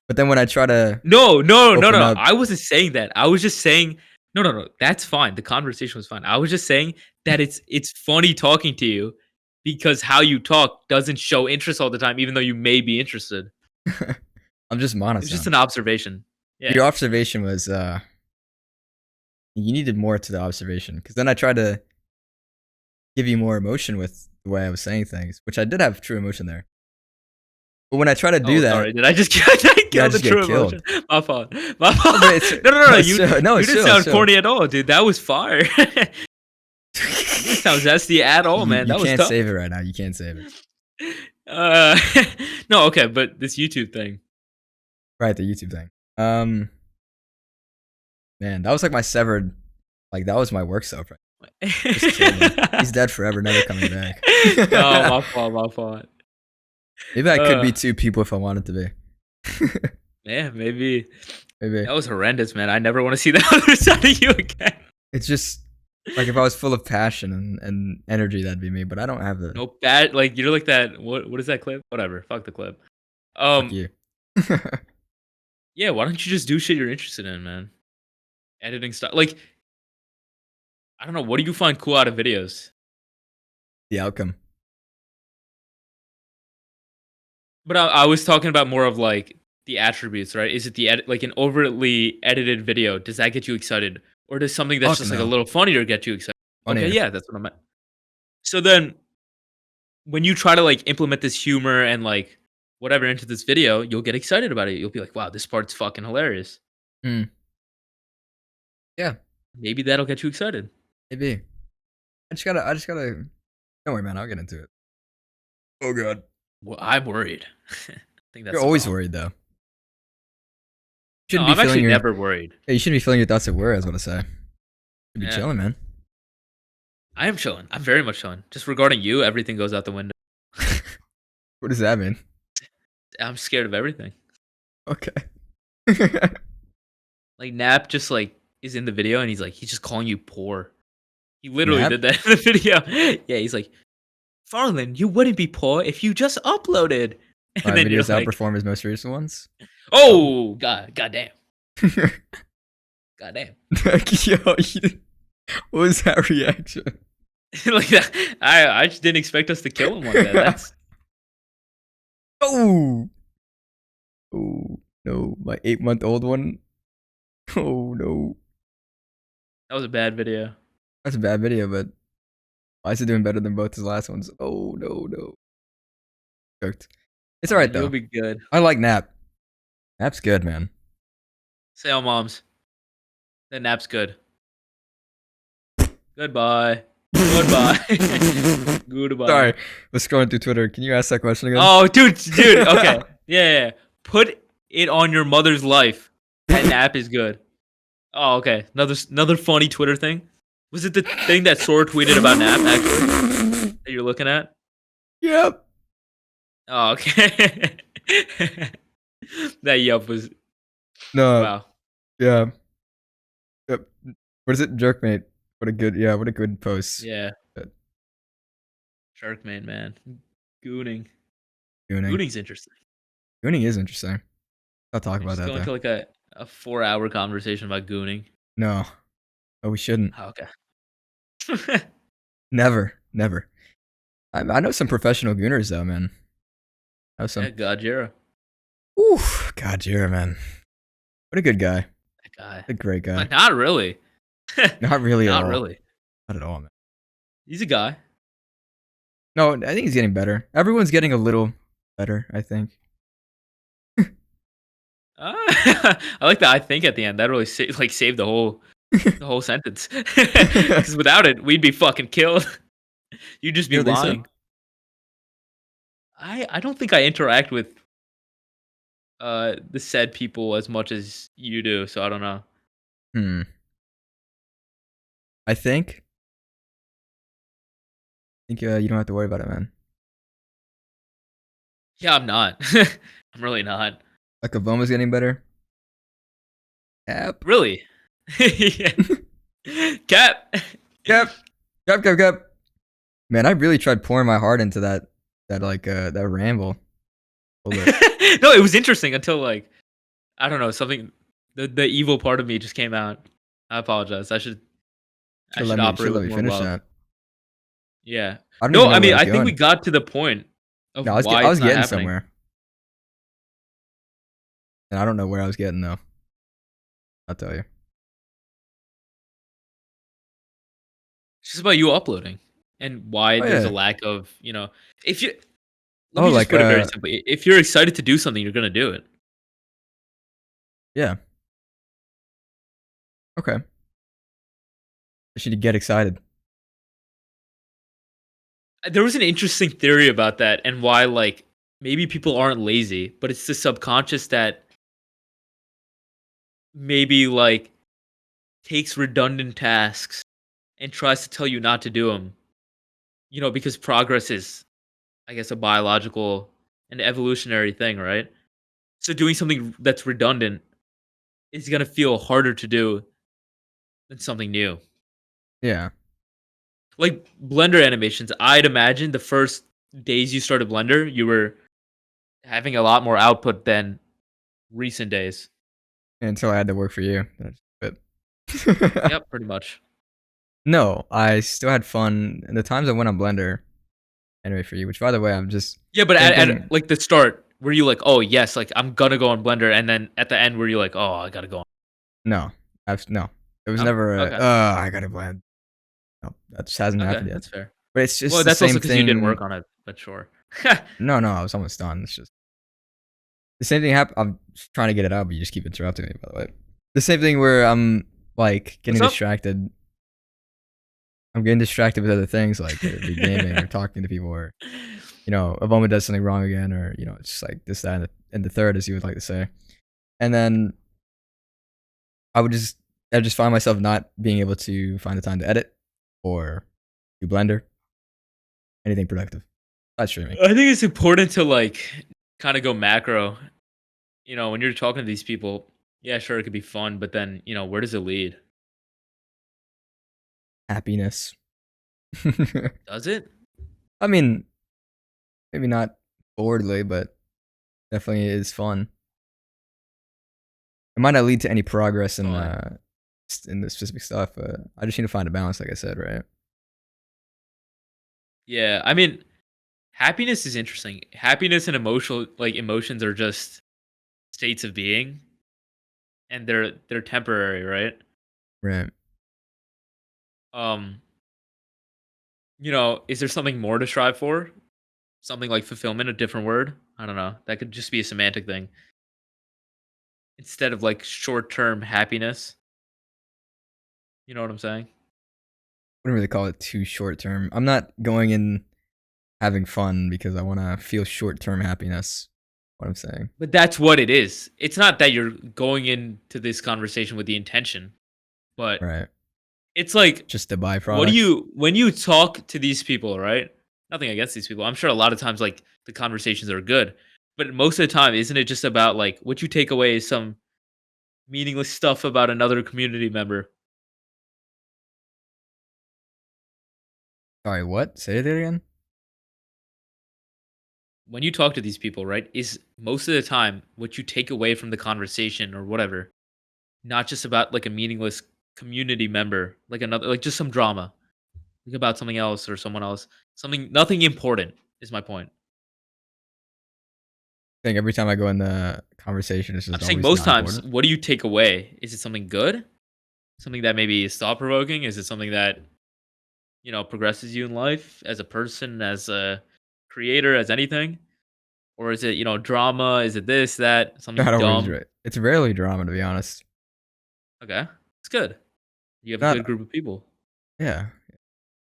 But then when I try to No. open up, I wasn't saying that. I was just saying no. That's fine. The conversation was fine. I was just saying that it's funny talking to you because how you talk doesn't show interest all the time, even though you may be interested. I'm just It's just monotone. an observation. Yeah. Your observation was you needed more to the observation because then I tried to give you more emotion with the way I was saying things, which I did have true emotion there. But when I try to do that, sorry. Did I just kill the just get true killed. emotion? My fault. My fault. but it's- No. it's You chill. No, you it's didn't chill, sound chill. corny at all, dude. That was fire. You didn't sound zesty at all, man. You That was can't tough. save it right now. You can't save it. No, okay, but this YouTube thing. Right, the YouTube thing. Man, that was like my severed. Like that was my work self. Right? Just killed him. He's dead forever, never coming back. No, my fault. Maybe I could be two people if I wanted to be. Yeah, maybe. Maybe That was horrendous, man. I never want to see the other side of you again. it's just like if I was full of passion and energy, that'd be me. But I don't have the. No bad. Like you're like that. What is that clip? Whatever. Fuck the clip. Fuck you. Yeah. Why don't you just do shit you're interested in, man? Editing stuff. Like I don't know. What do you find cool out of videos? The outcome. But I was talking about more of like the attributes, right? Is it the like an overtly edited video? Does that get you excited, or does something that's Fuck just like a no. little funnier get you excited? Funnier. Okay, yeah, that's what I meant. So then, when you try to like implement this humor and like whatever into this video, you'll get excited about it. You'll be like, "Wow, this part's fucking hilarious." Yeah, Maybe that'll get you excited. maybe. I just gotta. Don't worry, man. I'll get into it. Oh god. Well, I'm worried. I think that's You're the always problem. worried though. No, Shouldn't I'm be feeling actually your. never worried. Yeah, you shouldn't be feeling your thoughts at work. I was gonna say. You should be Yeah. chilling, man. I am chilling. I'm very much chilling. Just regarding you, everything goes out the window. What does that mean? I'm scared of everything. Okay. Like Nap just like is in the video and he's just calling you poor. He literally Nap? did that in the video. Yeah, he's like, Farland, you wouldn't be poor if you just uploaded. And My then you're videos like, outperform his most recent ones. oh goddamn. Goddamn. Yo, what was that reaction? Like that. I just didn't expect us to kill him like that. That's Oh. Oh no, my 8-month-old one. Oh no, that was a bad video. that's a bad video, but why is it doing better than both his last ones? Oh no. Joked. It's alright You'll though. be good. I like Nap. Nap's good, man. Say all moms. That Nap's good. Goodbye. Goodbye. Goodbye. Sorry, was scrolling through Twitter. Can you ask that question again? Oh, dude. Okay. Yeah. Put it on your mother's life. That Nap is good. Oh, okay. Another funny Twitter thing. Was it the thing that Sora tweeted about Nap, actually? That you're looking at? Yep. Oh, okay. That yup was No. wow. Yeah. Yep. What is it? Jerkmate. What a good post. Yeah. Good. Sharkman, man. Gooning. Gooning. Gooning's interesting. Gooning is interesting. I'll talk about Just that go into though. like a 4-hour conversation about gooning. No. Oh, we shouldn't. Oh, okay. Never. I know some professional gooners though, man. I know some. Yeah, Gojira. Ooh, God, Jira, man. What a good guy. That guy. A great guy. But not really. Not really at Not all. really. Not at all, man. He's a guy. No, I think he's getting better. Everyone's getting a little better, I think. I like that. I think at the end that really saved the whole sentence. Because without it, we'd be fucking killed. You'd just You be don't think so? lying. I don't think I interact with the said people as much as you do, so I don't know. Hmm. I think you don't have to worry about it, man. Yeah, I'm not. I'm really not. Like Obama's getting better. Yep. Really. Yeah. Cap. Yep. Yep. Yep. Yep. Man, I really tried pouring my heart into that ramble. Hold up. No, it was interesting until like I don't know, something the evil part of me just came out. I apologize. I should Should operate let with me more finish love. that. Yeah. I don't No, even I know where mean, I was I think we going. got to the point of No, why I it's was not getting happening. somewhere, and I don't know where I was getting though. I'll tell you. It's just about you uploading and why Oh there's a yeah. lack of, if you let Oh, me just like put it very simply. If you're excited to do something, you're gonna do it. yeah. Okay. I should get excited. There was an interesting theory about that and why like maybe people aren't lazy, but it's the subconscious that maybe like takes redundant tasks and tries to tell you not to do them. Because progress is, I guess, a biological and evolutionary thing, right? So doing something that's redundant is gonna feel harder to do than something new. Yeah. Like Blender animations, I'd imagine the first days you started Blender, you were having a lot more output than recent days. Until I had to work for you. That's it. Yep, pretty much. No, I still had fun. And the times I went on Blender, anyway, for you. Which, by the way, I'm just Yeah, but same at thing. like the start, were you like, oh yes, like I'm gonna go on Blender, and then at the end, were you like, oh, I gotta go on? No, no. It was No? never a. Okay, I gotta blend. No, that just hasn't okay, happened yet. that's fair. But it's Well, just the that's also same because you didn't thing. work on it, but sure. No, no, I was almost done. It's just the same thing happened. I'm just trying to get it out, but you just keep interrupting me. By the way, the same thing where I'm like What's getting up? distracted. I'm getting distracted with other things like the gaming or talking to people, or Obama does something wrong again, or it's just like this, that, and the third, as you would like to say. And then I would just I just find myself not being able to find the time to edit or do Blender, anything productive. Not streaming. I think it's important to like kind of go macro. When you're talking to these people, yeah, sure, it could be fun, but then where does it lead? Happiness. Does it? I mean, maybe not boredly, but definitely is fun. It might not lead to any progress Oh, in the specific stuff. I just need to find a balance, like I said, right? yeah. I mean, happiness is interesting. Happiness and emotions are just states of being, and they're temporary, right? Right. Um, is there something more to strive for? Something like fulfillment, a different word? I don't know. That could just be a semantic thing instead of like short-term happiness. You know what I'm saying? Wouldn't really call it too short term. I'm not going in having fun because I want to feel short term happiness. What I'm saying. But that's what it is. It's not that you're going into this conversation with the intention, but Right. it's like Just a what do byproduct. you when you talk to these people, right? Nothing against these people. I'm sure a lot of times like the conversations are good, but most of the time isn't it just about like what you take away is some meaningless stuff about another community member. Sorry, what? Say it again. When you talk to these people, right? Is most of the time what you take away from the conversation or whatever, not just about like a meaningless community member, like another like just some drama. Think about something else or someone else. Something nothing important is my point. I think every time I go in the conversation, it's I'm just saying always most not times, important. what do you take away? Is it something good? Something that maybe is thought provoking? Is it something that, progresses you in life as a person, as a creator, as anything? Or is it, drama? Is it this, that, something Not always dumb? right. It's rarely drama, to be honest. Okay. It's good. You have a Not good group of people. yeah.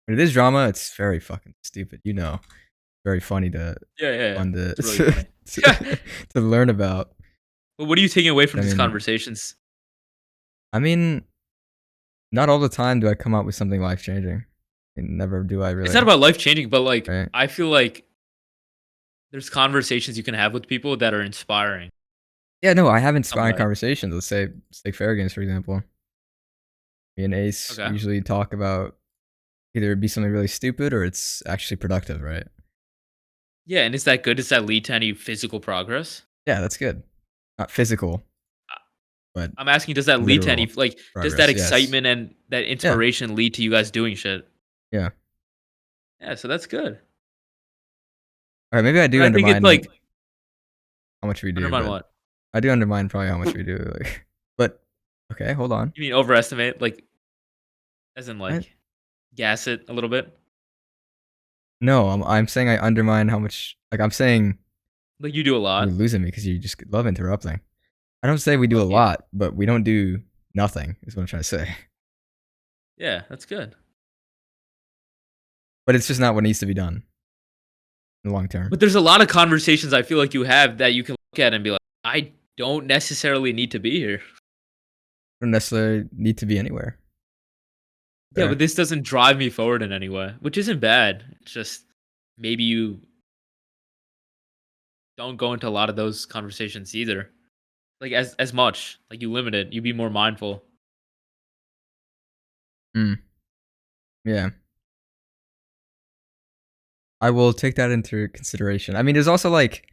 When it is drama, it's very fucking stupid. Very funny to Yeah, yeah, yeah. fun to It's really funny. to learn about. But what are you taking away from I these mean, conversations? I mean, not all the time do I come up with something life changing. Never do I It's not really. about life changing, but like Right? I feel like there's conversations you can have with people that are inspiring. Yeah, no, I have Some inspiring way. conversations. Let's take fair games for example. Me and Ace Okay. usually talk about either it be something really stupid or it's actually productive, right? Yeah, and is that good? Does that lead to any physical progress? Yeah, that's good. Not physical, I- but I'm asking, does that lead to any literal like? Does that progress. Yes. excitement and that Yeah. inspiration lead to you guys doing shit? Yeah. Yeah, so that's good. All right. Maybe I But do I think it's undermine like how much we do, undermine but what? I do undermine probably how much we do. Like, but okay, hold on. You mean overestimate, like as in What? like gas it a little bit? No, I'm saying I undermine how much. Like, I'm saying Like you do a you're lot. losing me because you just love interrupting. I don't say we do a Fuck you. lot, but we don't do nothing. Is what I'm trying to say. Yeah, that's good. But it's just not what needs to be done in the long term. But there's a lot of conversations I feel like you have that you can look at and be like, I don't necessarily need to be here. Don't necessarily need to be anywhere. Yeah, Fair. but this doesn't drive me forward in any way, which isn't bad. It's just maybe you don't go into a lot of those conversations either. Like as much. Like you limit it. You be more mindful. Mm, yeah, I will take that into consideration. I mean, there's also like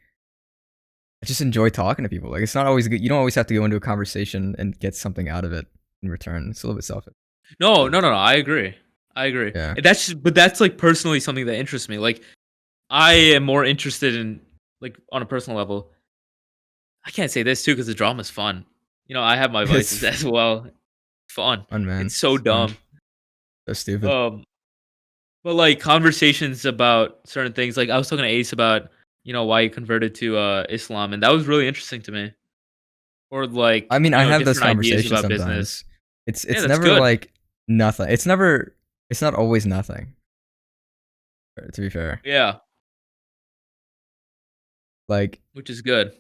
I just enjoy talking to people. Like, it's not always good. You don't always have to go into a conversation and get something out of it in return. It's a little bit selfish. No, no, no, no. I agree. I agree. Yeah. But that's like personally something that interests me. Like I am more interested in like on a personal level. I can't say this too because the drama's fun. I have my vices It's as well. Fun. fun, man. It's so It's fun. dumb. So stupid. Um, but like conversations about certain things. Like I was talking to Ace about why he converted to Islam, and that was really interesting to me. Or I like mean, I have those different ideas conversations about business. sometimes. It's Yeah, it's that's never good. like nothing. It's never. It's not always nothing. To be fair, Yeah, like which is good.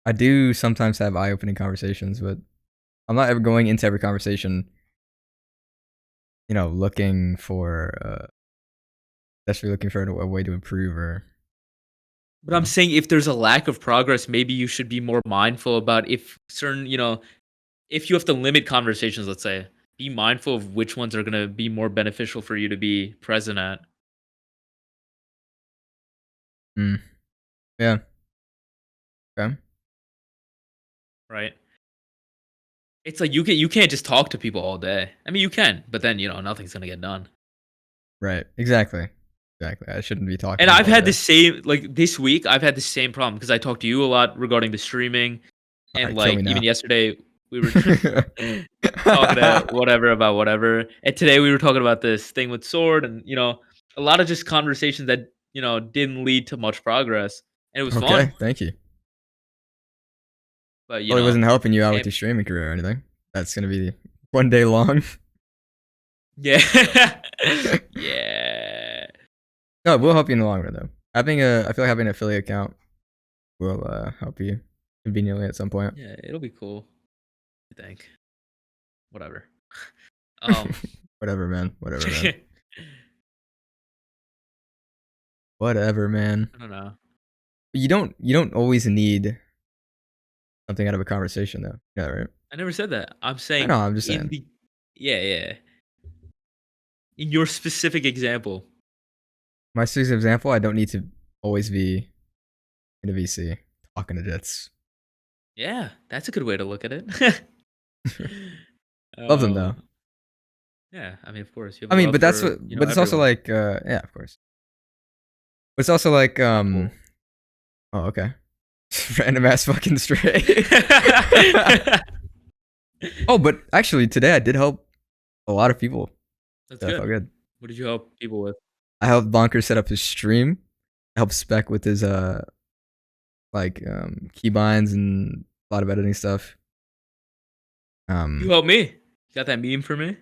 I do sometimes have eye-opening conversations, but I'm not ever going into every conversation, looking for desperately looking for a way to improve or But I'm saying if there's a lack of progress, maybe you should be more mindful about if certain, if you have to limit conversations, let's say, be mindful of which ones are going to be more beneficial for you to be present at, mm, yeah. Okay. right? It's like you can't just talk to people all day. I mean, you can, but then, nothing's going to get done. Right. Exactly. Exactly. I shouldn't be talking And to I've people all had the day. same like this week, I've had the same problem because I talked to you a lot regarding the streaming All and right, kill like me even now. yesterday we were talking to whatever about whatever. And today we were talking about this thing with Sword and a lot of just conversations that, didn't lead to much progress. And it was fun. Okay. Thank you. But Probably wasn't helping you out with can't your streaming career or anything. That's gonna be one day long. yeah. Yeah. No, it will help you in the long run though. I feel like having an affiliate account will help you conveniently at some point. Yeah, it'll be cool. I think. Whatever. Um Whatever, man. Whatever, man. Whatever, man. I don't know. You don't always need something out of a conversation though. Yeah, right. I never said that. I'm I saying know. I'm just in saying. the yeah, yeah. In your specific example. My sixth example, I don't need to always be in a VC talking to jets. Yeah, that's a good way to look at it. Love them though. um, yeah, I mean, of course, you I have mean, love but that's for what. But it's also everyone. like, yeah, of course. But it's also like, Cool. oh, okay, random ass fucking stray. Oh, but actually, today I did help a lot of people. That's That felt good. good. What did you help people with? I helped Bonker set up his stream. I helped Spec with his like keybinds and a lot of editing stuff. You helped me. You got that meme for me?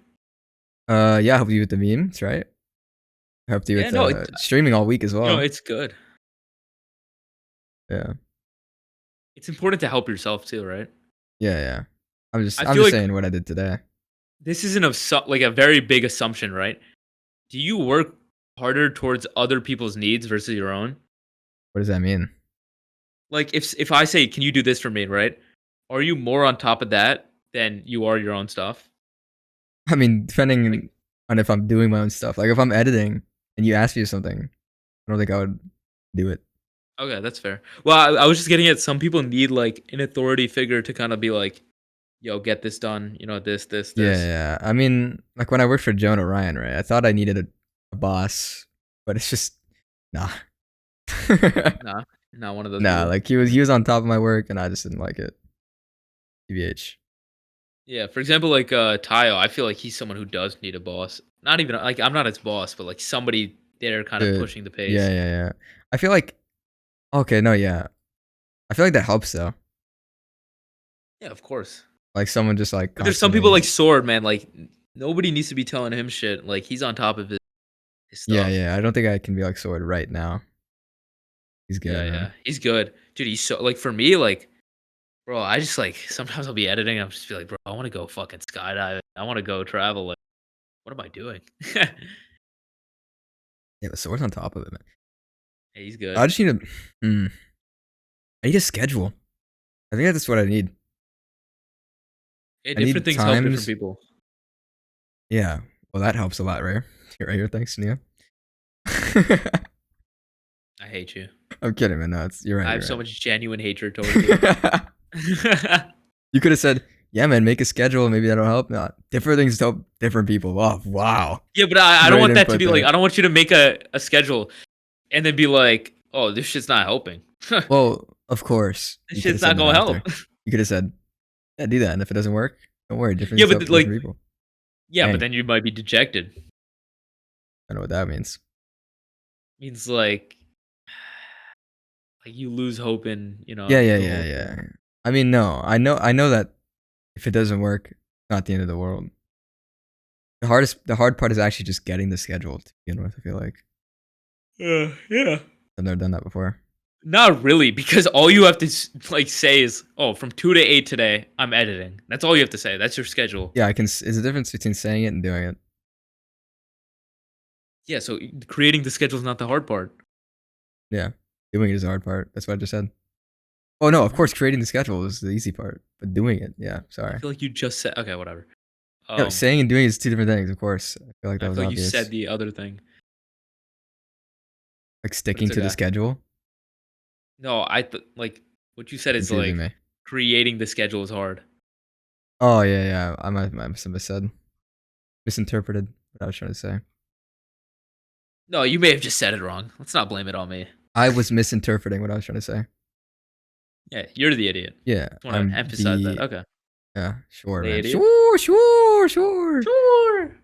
Yeah, I helped you with the memes, right? I helped you Yeah, with no, streaming all week as well. it's good. Yeah. It's important to help yourself too, right? Yeah, yeah. I'm just I I'm feel just like saying what I did today. this is like a very big assumption, right? Do you work harder towards other people's needs versus your own? What does that mean? Like if I say, "Can you do this for me?" Right? Are you more on top of that than you are your own stuff? I mean, Like, depending on if I'm doing my own stuff. Like if I'm editing and you ask me something, I don't think I would do it. okay, that's fair. Well, I was just getting at some people need like an authority figure to kind of be like, "Yo, get this done." You know, Yeah, this. yeah. I mean, like when I worked for Jonah Ryan, right? I thought I needed a boss, but it's just nah. Nah, not one of those Nah, people. like he was on top of my work and I just didn't like it. TBH. Yeah, for example, like Tayo, I feel like he's someone who does need a boss. Not even like I'm not his boss, but like somebody there kind of Dude. pushing the Yeah, pace. yeah, yeah. I feel like okay, no, yeah. I feel like that helps though. Yeah, of course. Like someone just like But there's some people constantly. like Sword, man. Like nobody needs to be telling him shit. Like he's on top of his Yeah, stuff. yeah. I don't think I can be like Sword right now. He's good, Yeah, yeah, man. he's good, dude. He's so like for me, like, bro. I just like sometimes I'll be editing. I'm just be like, bro, I want to go fucking skydiving. I want to go travel. Like, what am I doing? Yeah, Yeah, but Sword's on top of it, man. he's I good. just need I need a schedule. I think that's what I need. Yeah, I different need things help different times. people. Yeah. Well, that helps a lot, right? Right here, thanks, Nia. I hate you. I'm kidding, man. No, you're right. I have You're so much genuine hatred towards you. right. You could have said, "Yeah, man, make a schedule. Maybe that'll help." No, different things help different people. Oh, wow. Yeah, but I don't Great want that to input be like there. I don't want you to make a schedule and then be like, oh, this shit's not helping. This Well, of course, you could have shit's said not that gonna help. after. You could have said, "Yeah, do that." And if it doesn't work, don't worry. Different Yeah, things but help like different people. yeah, but Dang, then you might be dejected. I know what that means. Means like you lose hope in, Yeah, yeah, the yeah, whole yeah. thing. I mean, no, I know that if it doesn't work, it's not the end of the world. The hard part is actually just getting the schedule to begin with. I feel like Yeah. I've never done that before. Not really, because all you have to like say is, "Oh, from 2 to 8 today, I'm editing." That's all you have to say. That's your schedule. Yeah, I can. There's a difference between saying it and doing it. Yeah, so creating the schedule is not the hard part. Yeah, doing it is the hard part. That's what I just said. Oh no, of Mhm. course, creating the schedule is the easy part, but doing it, yeah. I Sorry. feel like you just said okay, whatever. No, Um, saying and doing is two different things. Of course, I feel like I that was feel like you said obvious. the other thing, Like but sticking it's to the okay. schedule. No, like what you said is Confusing like me. creating the schedule is hard. Oh yeah, yeah. I must have said misinterpreted what I was trying to say. No, you may have just said it wrong. Let's not blame it on me. I was misinterpreting what I was trying to say. Yeah, you're the idiot. Yeah, Just want to I'm emphasize that. the Okay, yeah. Sure, the man. idiot. Sure, sure, sure. Sure.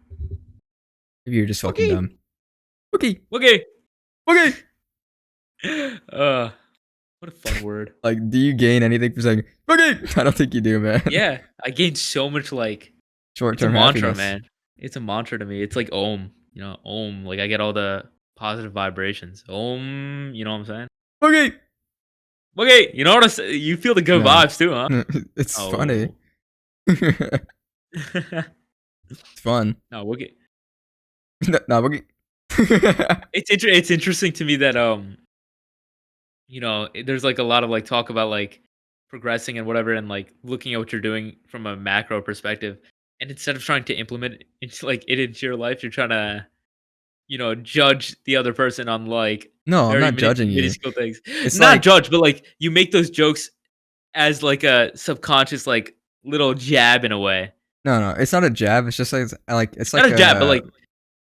Maybe you're just fucking Okay. dumb. Okay, Okay. okay. uh, what a fun word. Like, do you gain anything for saying okay? I don't think you do, man. Yeah, I gained so much like Short it's a term mantra, happiness. man. It's a mantra to me. It's like Om, Om. Like I get all the positive vibrations. Om, you know what I'm saying? Okay. Okay, you know what I'm saying? You feel the good No, vibes too, huh? it's funny. Oh. It's fun. No, we'll get. No, okay. It's interesting to me that there's like a lot of like talk about like progressing and whatever, and like looking at what you're doing from a macro perspective, and instead of trying to implement it into your life, you're trying to judge the other person on like No, I'm very not judging you. minuscule things. It's Not like judge, but like you make those jokes as like a subconscious like little jab in a way. no, no. It's not a jab. It's just like it's Not like a jab, but like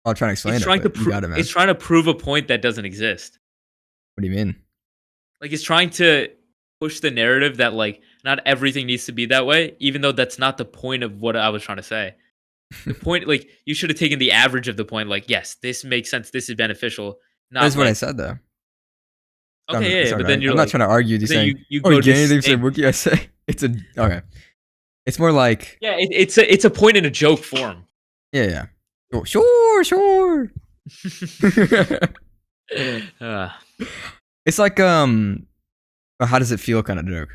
I'll try to explain it, but you got it, it's man. trying to prove a point that doesn't exist. What do you mean? Like it's trying to push the narrative that like not everything needs to be that way, even though that's not the point of what I was trying to say. The point, like, you should have taken the average of the point. Like, yes, this makes sense. This is beneficial. That's Not what I like, said though. okay, yeah, It's yeah, not but then right. you're I'm not like, trying to argue with you but then saying, you "Oh, you go get anything from distinct. Wookiee?" I say it's a okay. It's more like Yeah, it's a point in a joke form. yeah, yeah. Oh, sure, sure. uh, It's like a how does it feel kind of joke.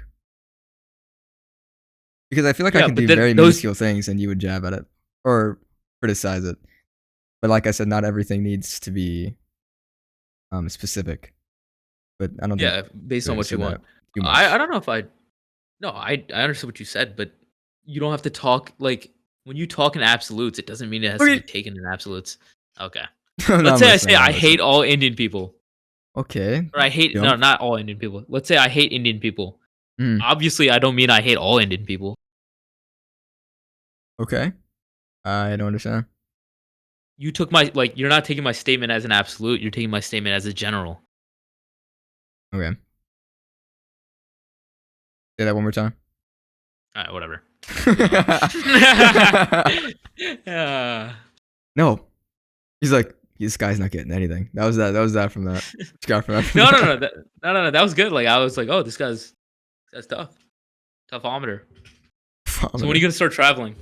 Because I feel like I yeah, can but do then very those, minuscule things and you would jab at it or criticize it. But like I said, not everything needs to be specific. But I don't think yeah, based on I what you said want. that too I much. don't know if I no, I understand what you said, but you don't have to talk like when you talk in absolutes. It doesn't mean it has to be Okay. taken in absolutes. Okay, No, let's I'm say I say listening. I'm I hate listening. all Indian people, Okay. or I hate no, Jump. not all Indian people. Let's say I hate Indian people. Mm, Obviously, I don't mean I hate all Indian people. okay. I don't understand. You took my like you're not taking my statement as an absolute. You're taking my statement as a general. Okay. Say that one more time. All right, whatever. Uh, No. He's like, this guy's not getting anything. That was that. That was that from that. Got from that. From no, no, that. no, no. That was good. Like I was like, oh, this guy's that's tough, toughometer. So when are you Vomiting. gonna start traveling?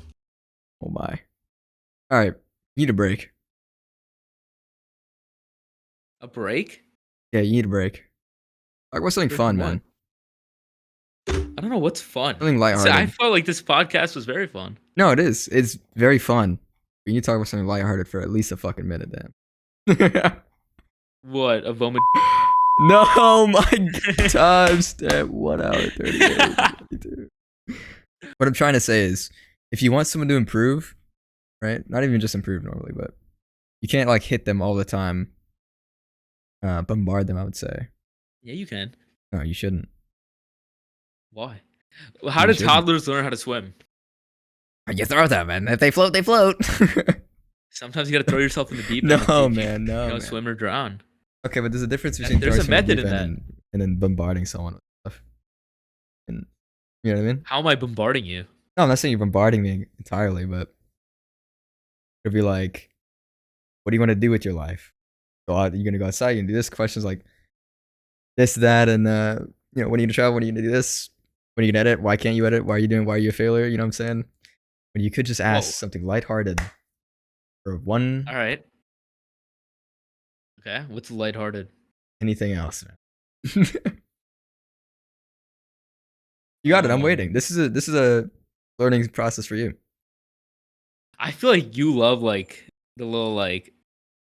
Oh my. All right. Need a break. A break? Yeah, you need a break. Talk about something Break fun, from what? man. I don't know what's fun. Something See, I lighthearted. felt like this podcast was very fun. No, it is. It's very fun. We need to talk about something lighthearted for at least a fucking minute, damn. What a vomit. No, my time stamp 1 hour 38. 22. What I'm trying to say is, if you want someone to improve, right? Not even just improve normally, but you can't like hit them all the time. Bombard them, I would say. Yeah, you can. No, you shouldn't. Why? How You did shouldn't. toddlers learn how to swim? You throw them, man. If they float, they float. Sometimes you got to throw yourself in the deep end. No, and see if man. you No, know, man. swim or drown. Okay, but there's a difference between There's throwing a someone in the method deep in end that. and then bombarding someone with stuff. And you know what I mean? How am I bombarding you? No, I'm not saying you're bombarding me entirely, but it'll be like, what do you want to do with your life? Go out, you're gonna go outside, you can do this. Questions like this, that, and you know, when are you gonna travel? When are you gonna do this? When are you gonna edit? Why can't you edit? Why are you doing? Why are you a failure? You know what I'm saying? But you could just ask Whoa. something lighthearted or one All right. Okay. What's lighthearted? anything else, man. You got it. I'm waiting. This is a learning process for you. I feel like you love like the little like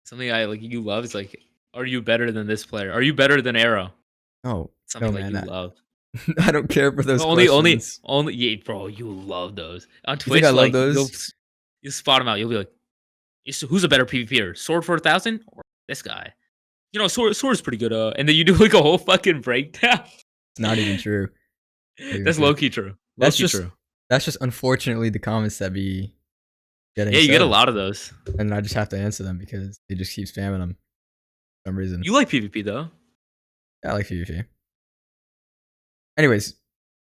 something I like you love is like, are you better than this player? Are you better than Arrow? Oh Something no, like man. you love. I don't care for those Only, questions. yeah, bro. You love those on You think I Twitch. love Like those? you spot them out. You'll be like, who's a better PvPer? Sword for 1,000 or this guy? You know, sword's pretty good. And then you do like a whole fucking breakdown. It's not even true. Not even That's true. low key true. Low That's key just true. that's just unfortunately the comments that be getting Yeah, you get a said. lot of those. And I just have to answer them because they just keep spamming them for some reason. You like PvP though. I like PvP. Anyways,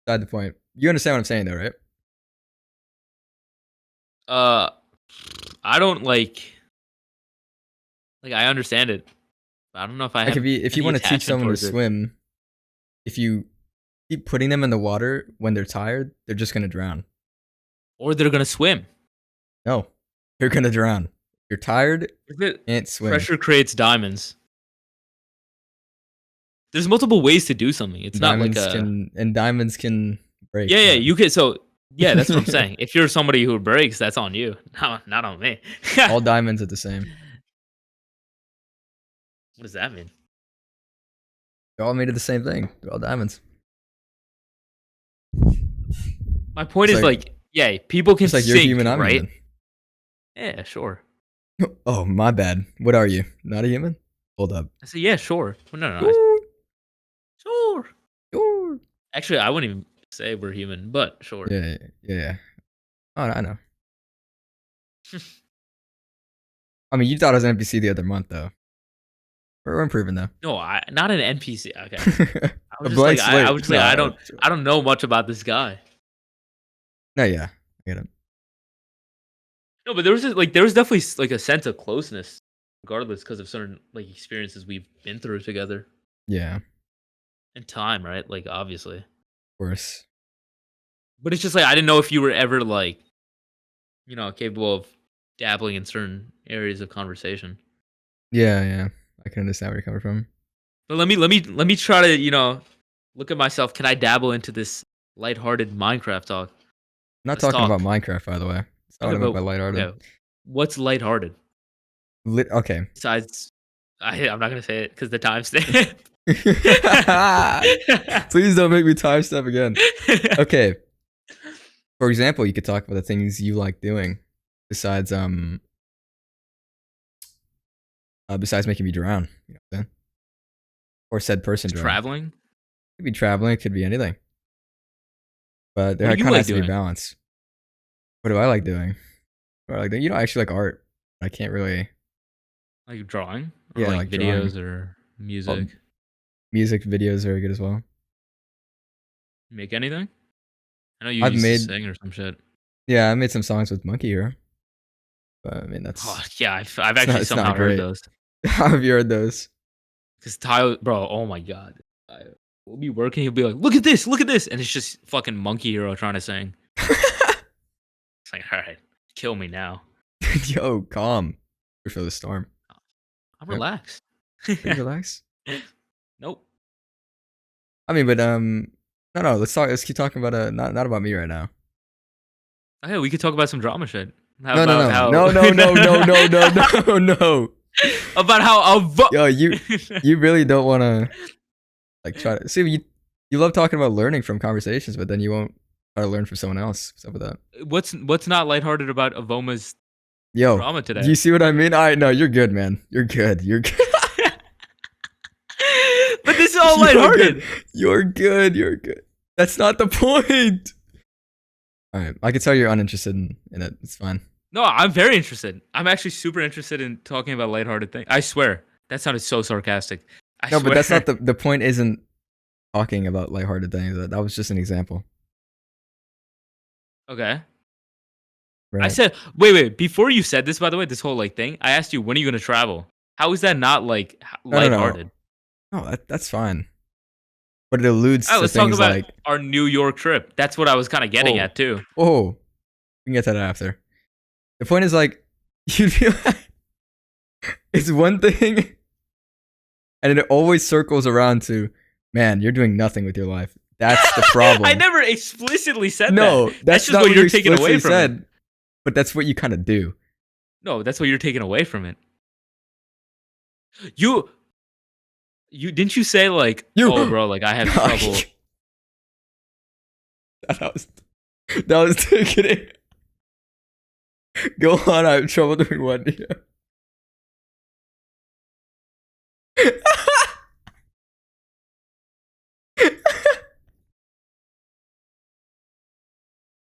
beside the point. You understand what I'm saying though, right? I don't like I understand it. I don't know if I Like have if you any want to teach attachment someone to towards it. swim, if you keep putting them in the water when they're tired, they're just gonna drown. Or they're gonna swim. No, they're gonna drown. You're tired, can't swim. Pressure creates diamonds. There's multiple ways to do something. It's not like diamonds can break. yeah, man. you can. So yeah, that's what I'm saying. If you're somebody who breaks, that's on you, not on me. All diamonds are the same. What does that mean? They're all made of the same thing. They're all diamonds. My point It's is like- like, yeah, people can Just like sink, you're human, I'm right? human. Yeah, sure. Oh, my bad. What are you? Not a human? Hold up. I said, yeah, sure. Well, no, sure. Sure. Actually, I wouldn't even say we're human, but sure. Yeah. Oh, I know. I mean, you thought I was an NPC the other month, though. We're improving, though. No, not an NPC. Okay. I A was just blank like, slate. I was just like, No, I don't know much about this guy. No, yeah. I get it. No, but there was there was definitely like a sense of closeness, regardless, because of certain like experiences we've been through together Yeah, of and time, right? Like obviously, course. but it's just like I didn't know if you were ever like capable of dabbling in certain areas of conversation. Yeah, yeah. I can understand where you're coming from. But let me try to look at myself. Can I dabble into this lighthearted Minecraft talk? I'm not Let's talking about talk. Minecraft, by the way. That's not Okay, what I meant but by lighthearted. okay, what's lighthearted? Okay. Besides, I'm not gonna say it because the timestamp. Please don't make me time step again. Okay. For example, you could talk about the things you like doing besides besides making me drown. You know what I'm saying? Or said person drown. Traveling. It could be traveling, it could be anything. But there What do you kind of like has to be doing? balance. What do I like doing? What do I like doing? I actually like art. I can't really Like drawing, or Yeah, like like videos drawing. or Well, music. music videos are very good as well. Make anything? I know you I've used to made sing or some shit. Yeah, I made some songs with Monkey Hero. But I mean Oh that's yeah, I've actually it's not somehow heard great. those. How have you heard those? Cause Tyler, bro, oh my god, we'll be working. He'll be like, look at this," and it's just fucking Monkey Hero trying to sing. It's like, all right, kill me now. Yo, calm before the storm. I'm Yep. relaxed. Please relax. Nope. I mean, but no, let's talk. Let's keep talking about not about me right now. Okay, we could talk about some drama shit. How No, about how no. about how Yo, you really don't want to like try to see you love talking about learning from conversations, but then you won't try to learn from someone else. What's up with that? what's not lighthearted about Avoma's Yo, drama today? do you see what I mean? All right, no, you're good, man. You're good. You're good. But this is all lighthearted. You're good. That's not the point. All right, I can tell you're uninterested in it. It's fine. No, I'm very interested. I'm actually super interested in talking about lighthearted things. I swear. That sounded so sarcastic. I No, swear. but that's not the point. Isn't talking about lighthearted things. That was just an example. Okay. Right. I said, wait. Before you said this, by the way, this whole like thing, I asked you, when are you going to travel? How is that not like lighthearted? No, that's fine. But it alludes All right, to let's talk things about like our New York trip. That's what I was kind of getting at too. Oh, we can get to that after. The point is like you'd be like, it's one thing, and it always circles around to, man, you're doing nothing with your life. That's the problem. I never explicitly said no, that. that's just not what you you're taking away from said, it. But that's what you kind of do. No, that's what you're taking away from it. You didn't you say like, oh bro, like I have trouble. that was taking it. Go on, I have trouble doing what?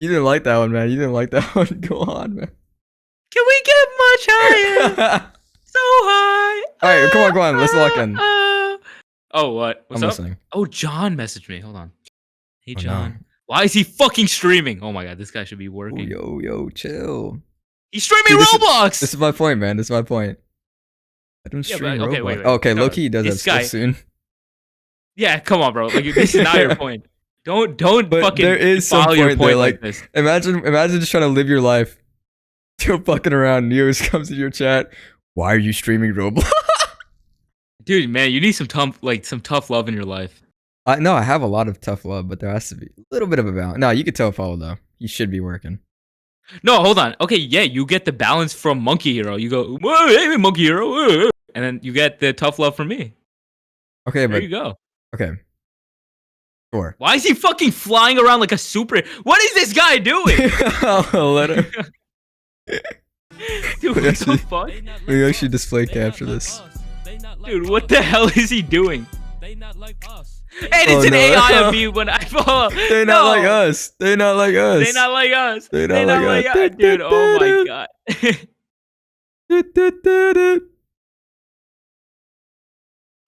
You didn't like that one, man. You didn't like that one. Go on, man. Can we get much higher? So high. All right, come on. Let's lock in. Oh, what? What's I'm up? listening. Oh, John messaged me. Hold on. Hey, Oh, John. no. Why is he fucking streaming? Oh my god, this guy should be working. Yo, chill. He's streaming Roblox. This is my point, man. This is my point. I don't stream Roblox. Okay, wait. Okay, No, Loki does have stuff soon. Yeah, come on, bro. Like this is not your point. Don't But fucking there is some follow your point point there. like this. Imagine just trying to live your life. You're fucking around. News comes in your chat. Why are you streaming Roblox? Dude, man, you need some tough love in your life. No, I have a lot of tough love, but there has to be a little bit of a balance. No, you could tell Follow though. He should be working. No, hold on. Okay, yeah, you get the balance from Monkey Hero. You go, hey, Monkey Hero, and then you get the tough love from me. Okay, There you go. Okay. Sure. Why is he fucking flying around like a super? What is this guy doing? I'll let him. Dude, what the fuck? We actually display capture this. Dude, what the hell is he doing? They not like us. And it's an AI of me when I follow. They're not like us. They're not like us. They not like us. They They not not like like us. us. Dude, oh my god.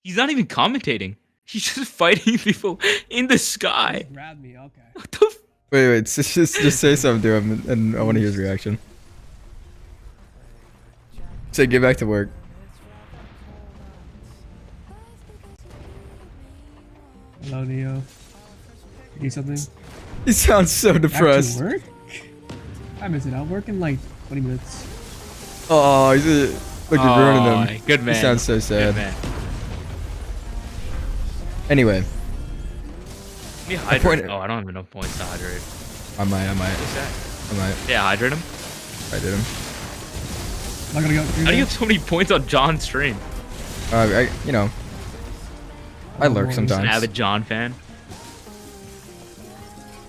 He's not even commentating. He's just fighting people in the sky. Grab me, okay. What the Wait, just say something to him, and I want to hear his reaction. Say get back to work. Hello, Neo. Need something? He sounds so depressed. Back to work? I miss it. I'll work in like 20 minutes. Oh, look, you're ruining him. Good man. He sounds so sad. Good man. Anyway. Me hydrate. Oh, I don't have enough points to hydrate. I might. What's that? I might. Yeah, hydrate him. I did him. I'm not gonna go. How do you have so many points on John's stream? You know. I lurk Just an sometimes. avid John fan.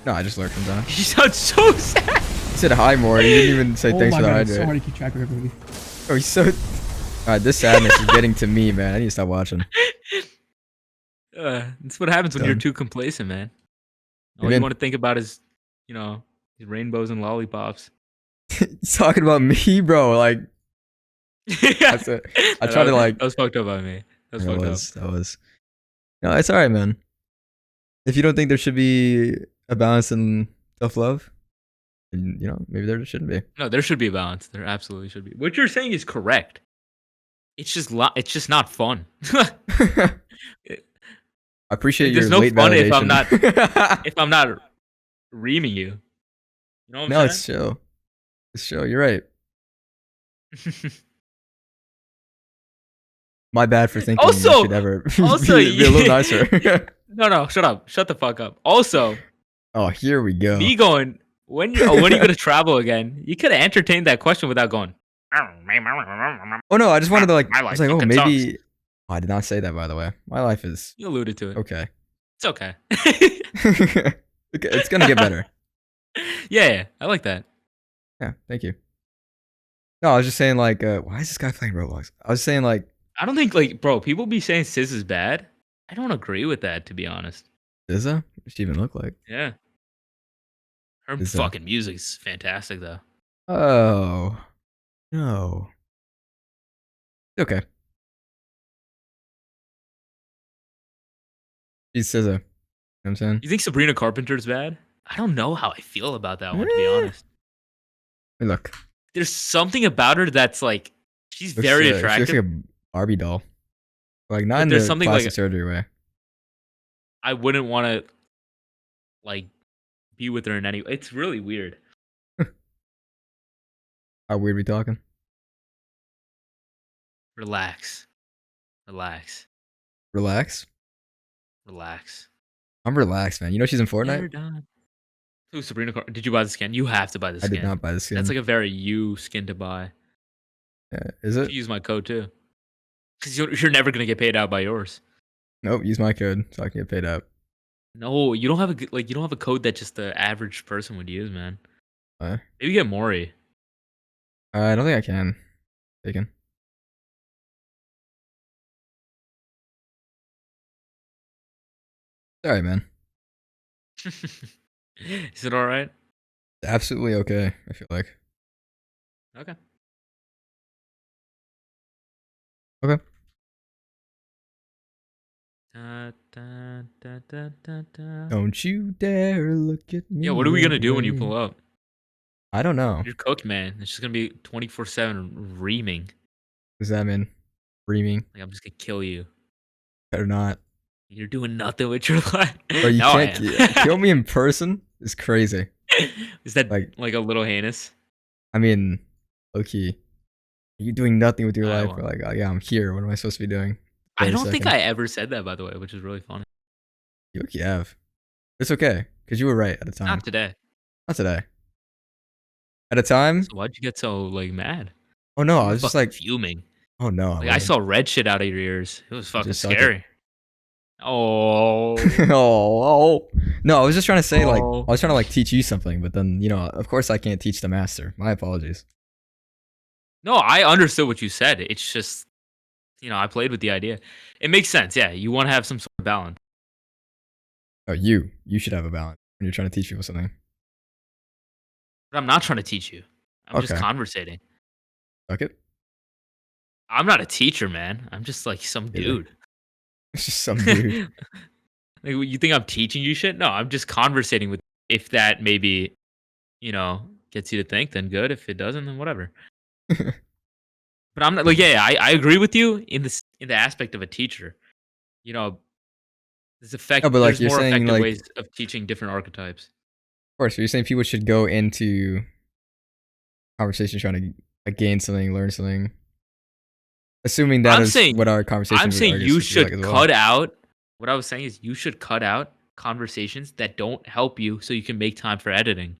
No, I just lurk sometimes. You sound so sad. He said hi more. He didn't even say thanks for the God, hydrate. it's so hard to keep track of everybody. Oh, he's so. Alright, this sadness is getting to me, man. I need to stop watching. That's what happens when you're too complacent, man. All you want to think about is, these rainbows and lollipops. He's talking about me, bro. Like, that's it. I try to like. That was fucked up by me. That was. No, it's alright, man. If you don't think there should be a balance in self-love, then, maybe there shouldn't be. No, there should be a balance. There absolutely should be. What you're saying is correct. It's just not fun. I appreciate your no late fun validation. if I'm not reaming you. You know what I'm No, saying? it's chill. It's chill. You're right. My bad for thinking you should ever be a little nicer. No, shut up. Shut the fuck up. Also, oh, here we go. me going, when are you going to travel again? You could have entertained that question without going. Oh, no, I just wanted to like, I was like, oh, maybe. Oh, I did not say that, by the way. My life is. You alluded to it. Okay. It's okay. It's going to get better. Yeah, I like that. Yeah, thank you. No, I was just saying, like, why is this guy playing Roblox? I was saying, like. I don't think, like, bro, people be saying Sis is bad. I don't agree with that, to be honest. SZA? What does she even look like? Yeah. Her fucking music's fantastic, though. Oh. No. Okay. She's SZA. You know what I'm saying? You think Sabrina Carpenter's bad? I don't know how I feel about that one, to be honest. Hey, look. There's something about her that's, like, she's very attractive. She looks like a Barbie doll. Like, not in the plastic surgery way. I wouldn't want to, like, be with her in any way. It's really weird. How weird we talking? Relax. Relax? I'm relaxed, man. You know she's in Fortnite? Who, Sabrina Carpenter? Did you buy the skin? You have to buy the skin. I did not buy the skin. That's like a very you skin to buy. Yeah, is it? You use my code too. Because you're never going to get paid out by yours. Nope, use my code so I can get paid out. No, you don't have a code that just the average person would use, man. What? Maybe get Maury. I don't think I can. Taken. Sorry, man. Is it all right? Absolutely okay, I feel like. Okay. Okay. Don't you dare look at me. Yeah, what are we gonna do when you pull up? I don't know. You're cooked, man. It's just gonna be 24/7 reaming. What does that mean? Reaming? Like, I'm just gonna kill you. Better not. You're doing nothing with your life. Bro, you can't kill me in person? It's crazy. Is that like a little heinous? I mean, low-key. You're doing nothing with your life. We're like, oh yeah, I'm here. What am I supposed to be doing? I don't think I ever said that, by the way, which is really funny. You look, you have. It's okay, because you were right at the time. Not today. Not today. At a time? So why'd you get so, like, mad? Oh no, I was just like fuming. Oh no. Like, I saw red shit out of your ears. It was fucking Just scary. Oh. Oh. No, I was just trying to say, like, I was trying to, like, teach you something, but then, of course I can't teach the master. My apologies. No, I understood what you said. It's just, I played with the idea. It makes sense. Yeah, you want to have some sort of balance. Oh, you should have a balance when you're trying to teach people something. But I'm not trying to teach you. I'm just conversating. Fuck it. I'm not a teacher, man. I'm just like some dude. It's just some dude. Like, you think I'm teaching you shit? No, I'm just conversating with. If that maybe, gets you to think, then good. If it doesn't, then whatever. But I'm not like, yeah, I agree with you in the aspect of a teacher. You know, No, but like there's you're more saying, effective like, ways of teaching different archetypes. of course, you're saying people should go into conversation trying to like gain something, learn something. Assuming that I'm is saying what our conversation I'm would, saying I guess, you would be like should as well. cut out what I was saying is you should cut out conversations that don't help you so you can make time for editing.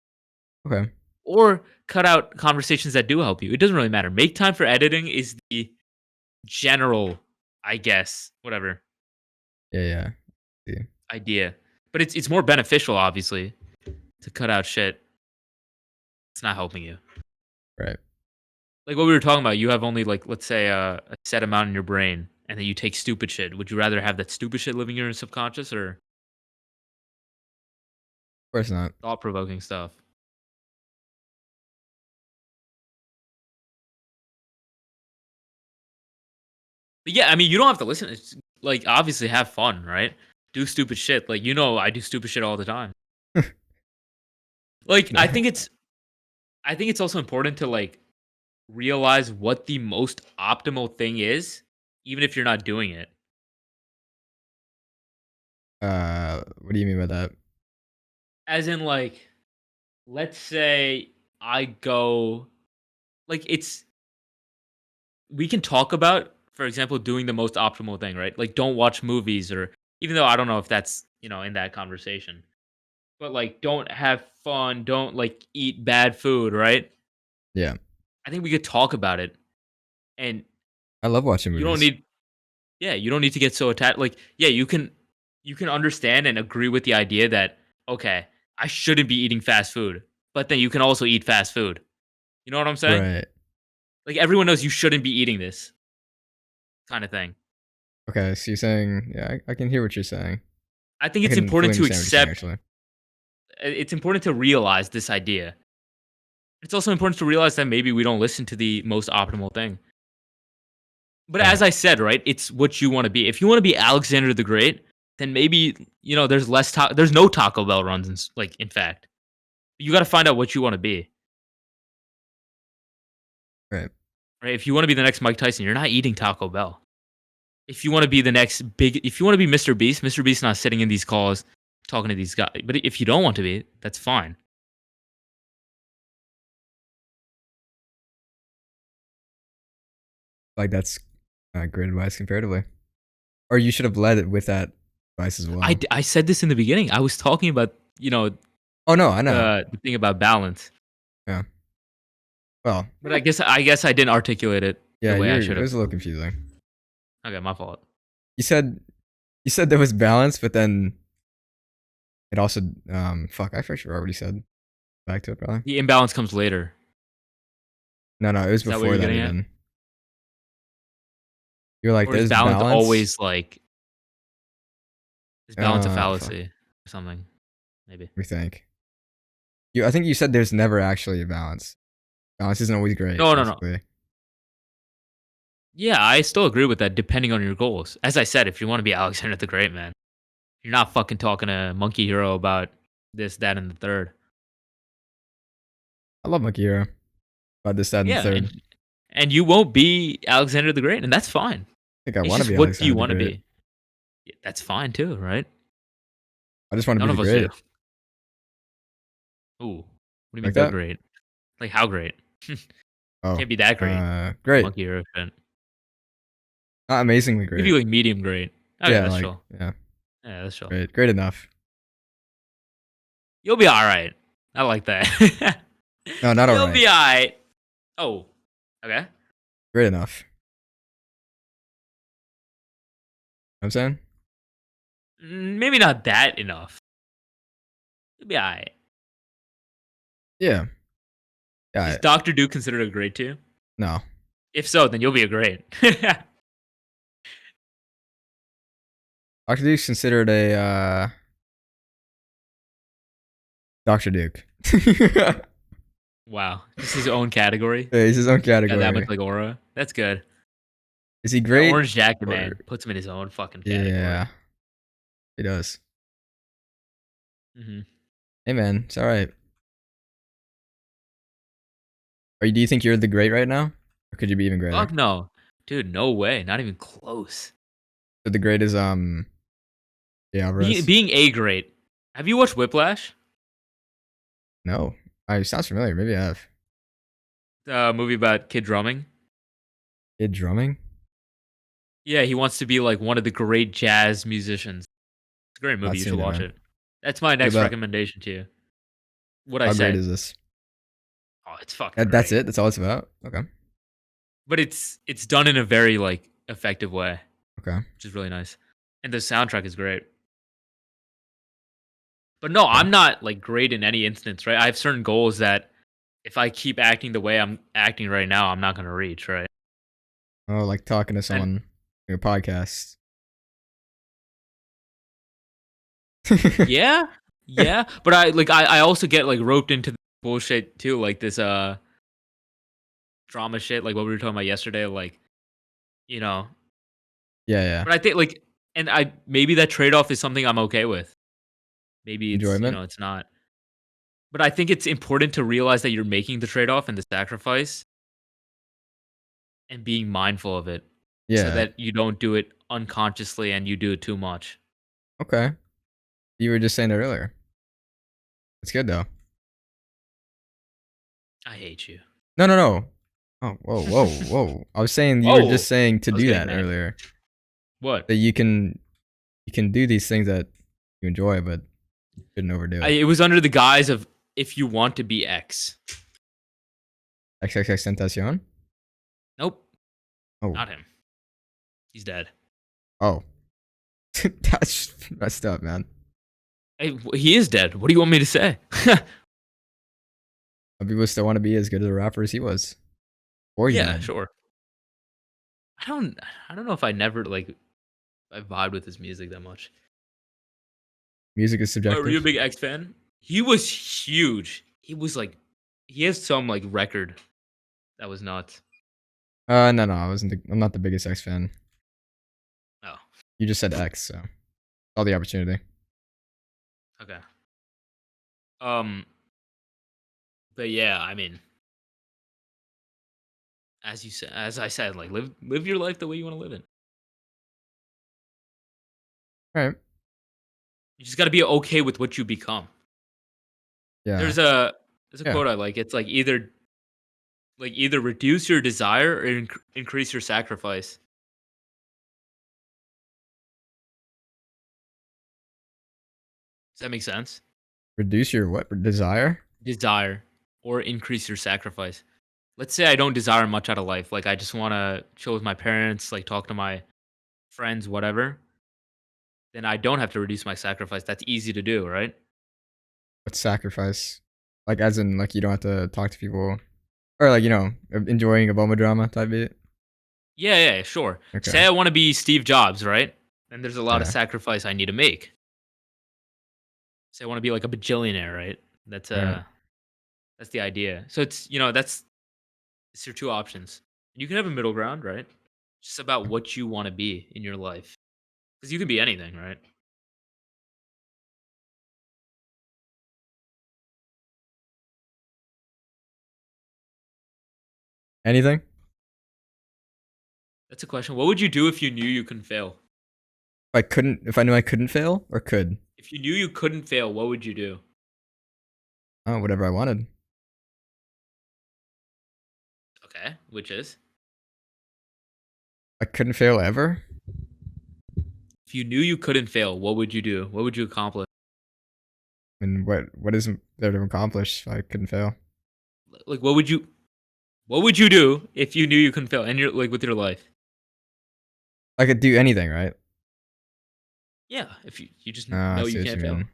Okay. Or cut out conversations that do help you. It doesn't really matter. Make time for editing is the general, I guess, whatever Yeah. Yeah. idea. But it's more beneficial, obviously, to cut out shit. It's not helping you. Right. Like what we were talking about, you have only like let's say a set amount in your brain, and then you take stupid shit. Would you rather have that stupid shit living in your subconscious or Of course not. thought provoking stuff? But yeah, I mean, you don't have to listen. It's, like obviously have fun, right? Do stupid shit. Like I do stupid shit all the time. Like No. I think it's also important to like realize what the most optimal thing is, even if you're not doing it. What do you mean by that? As in, like, let's say I go, like, we can talk about, for example, doing the most optimal thing, right? Like, don't watch movies, or even though I don't know if that's, in that conversation, but like, don't have fun, don't like eat bad food, right? Yeah. I think we could talk about it, and I love watching you don't movies. need yeah, you don't need to get so attached. Like, yeah, you can understand and agree with the idea that okay, I shouldn't be eating fast food, but then you can also eat fast food. You know what I'm saying? Right. Like everyone knows you shouldn't be eating this kind of thing. Okay. So you're saying, yeah, I can hear what you're saying. I think I it's can fully important to understand what you're saying, accept. actually. It's important to realize this idea. It's also important to realize that maybe we don't listen to the most optimal thing. But Right. as I said, right, it's what you want to be. If you want to be Alexander the Great, then maybe there's there's no Taco Bell runs. Like in fact, you got to find out what you want to be. Right. Right? If you want to be the next Mike Tyson, you're not eating Taco Bell. If you want to be if you want to be Mr. Beast, Mr. Beast's not sitting in these calls talking to these guys. But if you don't want to be, that's fine. Like that's great advice comparatively. Or you should have led it with that advice as well. I said this in the beginning. I was talking about Oh no, I know. the thing about balance. Yeah. Well, But I guess I didn't articulate it yeah, the way I it should was have. a little confusing. Okay, my fault. You said there was balance, but then it also fuck, I for sure already said. Back to it probably. The imbalance comes later. No, it was Is that what before you're that getting at? even. You're like, Or is there's balance balance. always like is balance a Fuck. fallacy or something? Maybe. Let me think. I think you said there's never actually a balance. Balance isn't always great, No. basically. Yeah, I still agree with that depending on your goals. As I said, if you want to be Alexander the Great, man, you're not fucking talking to Monkey Hero about this, that, and the third. I love Monkey Hero. About this, that, and the Yeah, third. and you won't be Alexander the Great, and that's fine. I think I It's want to just be what do you Alexander the want to Great. be? Yeah, that's fine too, right? I just want to None be of the us great. do. Ooh, what do you mean Like the that? great? Like how great? Oh. Can't be that great. Great. Monkey Hero shit. Not amazingly Give great. you like medium great. Okay, Yeah, that's like, chill. yeah. Yeah, that's chill. Great. Great enough. You'll be all right. I like that. No, not You'll alright. be all right. Oh, okay. Great enough. You know what I'm saying? Maybe not that enough. You'll be all right. Yeah. Yeah. Is Doctor Duke considered a grade too? No. If so, then you'll be a grade. Dr. Duke's considered a Dr. Duke. Yeah, Wow, just his own category. he's his own Got that category. much like aura. That's good. Is he The great? orange jacket or- man puts him in his own fucking category. Yeah. He does. hmm Hey man, it's alright. Do you think you're the great right now? Or could you be even greater? Fuck no. Dude, no way. Not even close. So the grade is yeah, Alvarez. Being A grade. Have you watched Whiplash? No, sounds familiar. Maybe I have. The movie about kid drumming. Kid drumming. Yeah, he wants to be like one of the great jazz musicians. It's a great movie. Not You seen should it, watch man. it. That's my next recommendation to you. What I How great said. is this? Oh, it's fucking That's great. it. That's all it's about. Okay. But it's done in a very like effective way, Okay. which is really nice. And the soundtrack is great. But no, Okay. I'm not like great in any instance, right? I have certain goals that if I keep acting the way I'm acting right now, I'm not gonna reach, right? Oh, like talking to And someone in a podcast. yeah, yeah. But I also get like roped into the bullshit too, like this drama shit, like what we were talking about yesterday, like you know. Yeah, yeah. But I think like, and I maybe that trade off is something I'm okay with. Maybe it's Enjoyment. it's not. But I think it's important to realize that you're making the trade off and the sacrifice, and being mindful of it, so Yeah. that you don't do it unconsciously and you do it too much. Okay. You were just saying that earlier. It's good though. I hate you. No, no, no. Oh, whoa, whoa, whoa. I was saying you were Whoa! just saying to I was do getting that mad. earlier. What? That you can do these things that you enjoy, but you shouldn't overdo it. It was under the guise of if you want to be X. XXX Tentacion? Nope, Oh. not him. He's dead. Oh. That's messed up, man. Hey, he is dead. What do you want me to say? Some people still want to be as good as a rapper as he was. Or you Yeah, did. sure. I don't know if I never like I vibe with his music that much. Music is Oh, were you a subjective. big X fan? He was huge. He was like, he has some like record that was nuts. No, I'm not the biggest X fan. Oh, You just said X, so all the opportunity. okay. But yeah, I mean, as I said, like live your life the way you want to live it. All right. You just got to be okay with what you become. Yeah. There's a Yeah. quote I like. It's like either reduce your desire or increase your sacrifice. Does that make sense? Reduce your what? Desire? Desire or increase your sacrifice. Let's say I don't desire much out of life. Like I just want to chill with my parents, like talk to my friends, whatever. Then I don't have to reduce my sacrifice. That's easy to do, right? What sacrifice? Like as in like you don't have to talk to people or like, enjoying a Boma drama type beat? Yeah, sure. Okay. Say I want to be Steve Jobs, right? And there's a lot of Yeah. sacrifice I need to make. Say I want to be like a bajillionaire, right? That's Right. that's the idea. So it's it's your two options. You can have a middle ground, right? Just about what you want to be in your life. Because you can be anything, right? Anything? That's a question. What would you do if you knew you couldn't fail? If I knew I couldn't fail or could? If you knew you couldn't fail, what would you do? Oh, whatever I wanted. Okay, which is? I couldn't fail ever? If you knew you couldn't fail, what would you do? What would you accomplish? I mean, what is there to accomplish if I couldn't fail? Like what would you do if you knew you couldn't fail and you're like with your life? I could do anything, right? Yeah, if you just Oh, I know see you what can't you fail. mean.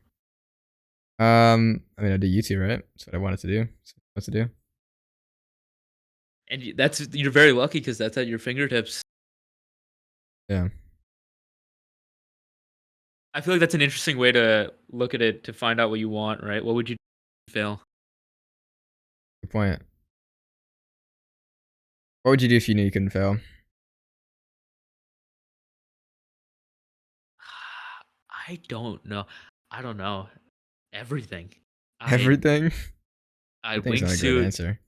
I mean, I do YouTube, right? That's what I wanted to do. That's what to do. And you're very lucky because that's at your fingertips. Yeah. I feel like that's an interesting way to look at it to find out what you want, right? What would you fail? Good point. What would you do if you knew you couldn't fail? I don't know. I don't know. Everything. Everything? I Everything's not a great wingsuit. answer.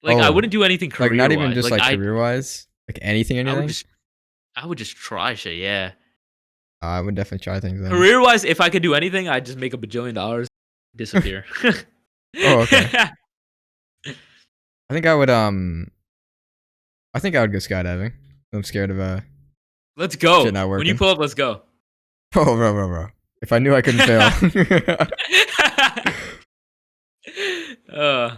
Like I Oh, wouldn't do anything like career not even wise. just like career wise, like anything, I would anything. just I would just try shit. Yeah. I would definitely try things then. Career wise, if I could do anything, I'd just make a bajillion dollars, disappear. Oh, okay. I think I would I think I would go skydiving. I'm scared of Let's go. shit not When you working. pull up, let's go. Oh, bro. If I knew I couldn't fail. uh,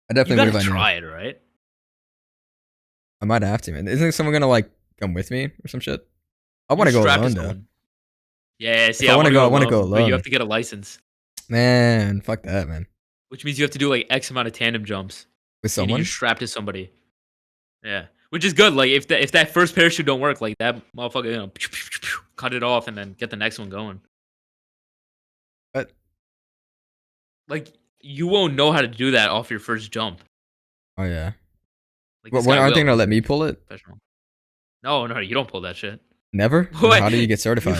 I you definitely would gotta if I knew. try it, right? I might have to, man. Isn't someone gonna like come with me or some shit? I want You're to go strapped to alone though. someone. Yeah, see, If I want to go, I want to go alone, but you have alone. to get a license, Man, fuck that, man. which means you have to do like X amount of tandem jumps, With meaning you're someone? strapped to somebody. Yeah, which is good. Like if that first parachute don't work, like that motherfucker, cut it off and then get the next one going. But Like you won't know how to do that off your first jump. oh yeah. Like But this when guy aren't they will. gonna He's let a me pull it? professional. No, you don't pull that shit. Never? Then What? how do you get certified?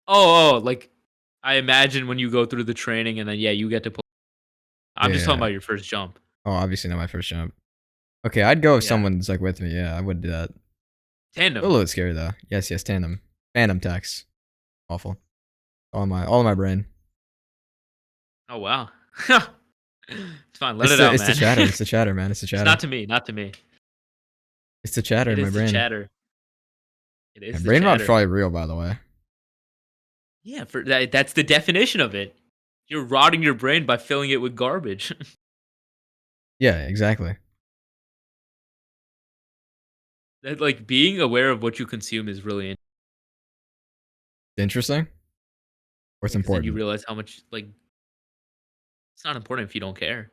Like I imagine when you go through the training and then yeah, you get to pull. I'm just talking Yeah. about your first jump. Oh, obviously not my first jump. Okay, I'd go if Yeah, someone's like with me. Yeah, I would do that. A tandem. little bit scary though. Yes, tandem. Phantom tax. Awful. All in my brain. Oh wow. It's fine. Let It's it the out, it's the man. chatter. It's the chatter, man. It's the It's chatter. not to me. Not to me. It's the chatter It in my is the brain. chatter. It Yeah, is the brain rot's chatter. probably real, by the way. Yeah, for that. That's the definition of it. You're rotting your brain by filling it with garbage. Yeah, exactly. That, like being aware of what you consume is really Interesting. Or it's because then you important. realize how much like it's not important if you don't care,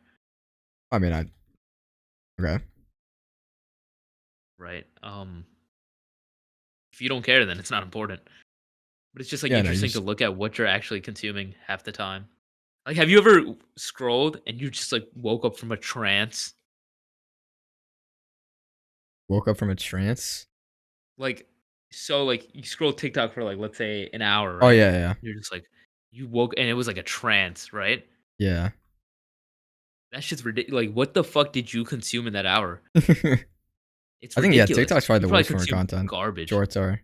I mean, okay. right? If you don't care, then it's not important. But it's just like Yeah, no, you interesting to just look at what you're actually consuming half the time. Like, have you ever scrolled and you just like woke up from a trance? woke up from a trance. Like, so like you scroll TikTok for like let's say an hour, Oh right? yeah, You're just like you woke and it was like a trance, right? yeah. That shit's ridiculous. Like, what the fuck did you consume in that hour? Yeah. It's I think yeah, ridiculous. TikTok's probably You the probably worst form of consume content. garbage. Shorts are.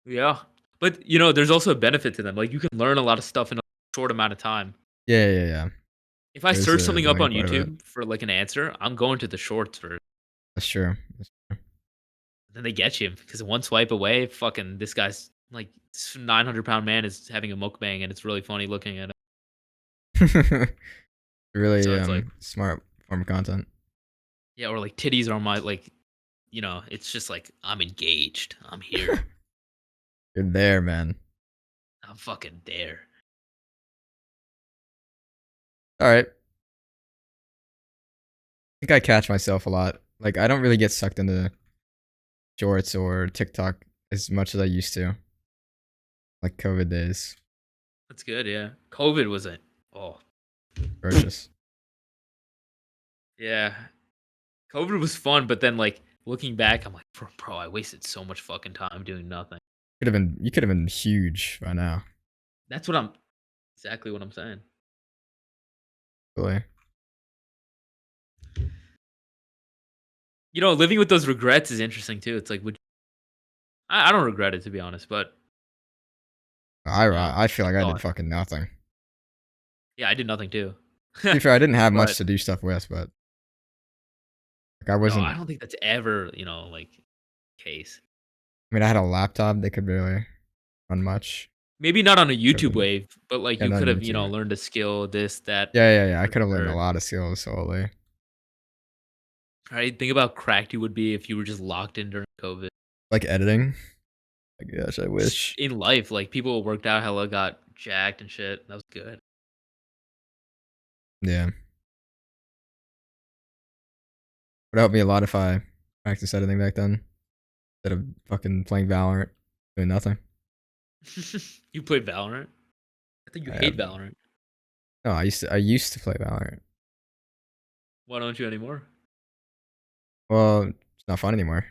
Yeah, but you know, there's also a benefit to them. Like, you can learn a lot of stuff in a short amount of time. Yeah. If I There's search something the up learning on part of it. YouTube for like an answer, I'm going to the shorts first. That's true. Then they get you because one swipe away, fucking this guy's like 900-pound man is having a mukbang and it's really funny looking at it. Really So it's like, smart form of content. yeah, or like titties are my like, you know, it's just like I'm engaged. I'm here. You're there, man. I'm fucking there. All right. I think I catch myself a lot. Like I don't really get sucked into shorts or TikTok as much as I used to. Like COVID days. That's good. Yeah, COVID was it. Oh, Ferocious. yeah. COVID was fun, but then like looking back, I'm like, bro, I wasted so much fucking time doing nothing. You could have been huge by now. That's what I'm exactly what I'm saying. Really. You know, living with those regrets is interesting too. It's like, I don't regret it to be honest, but you know, I feel it's like a I did thought. fucking nothing. Yeah, I did nothing too. To be fair, I didn't have much But to do stuff with, but like I no, I wasn't. don't think that's ever, you know, like case. I mean, I had a laptop. They could barely run much. Maybe not on a Could've YouTube been- wave, but like Yeah, you not on could have, you know, YouTube. learned a skill, this, that, Yeah. I or could have learned a third. lot of skills slowly. Right? Think about cracked you would be if you were just locked in during COVID. Like editing. I guess I wish. In life, like people worked out hella, got jacked and shit. That was good. Yeah. Would help me a lot if I practiced editing back then instead of fucking playing Valorant, doing nothing. You played Valorant? I think you I hate have- Valorant. No, I used to play Valorant. Why don't you anymore? Well, it's not fun anymore.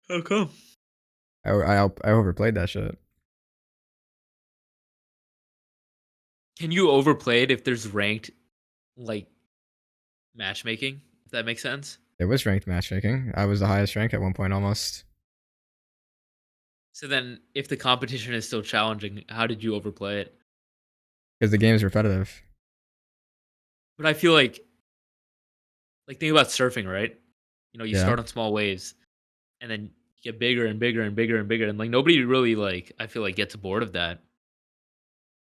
How come? I overplayed that shit. Can you overplay it if there's ranked like matchmaking? If that makes sense. There was ranked matchmaking. I was the highest rank at one point almost. So then, if the competition is still challenging, how did you overplay it? Because the game is repetitive. But I feel like think about surfing, right? You know, you Yeah. start on small waves, and then you get bigger and bigger and bigger and bigger, and like nobody really like I feel like gets bored of that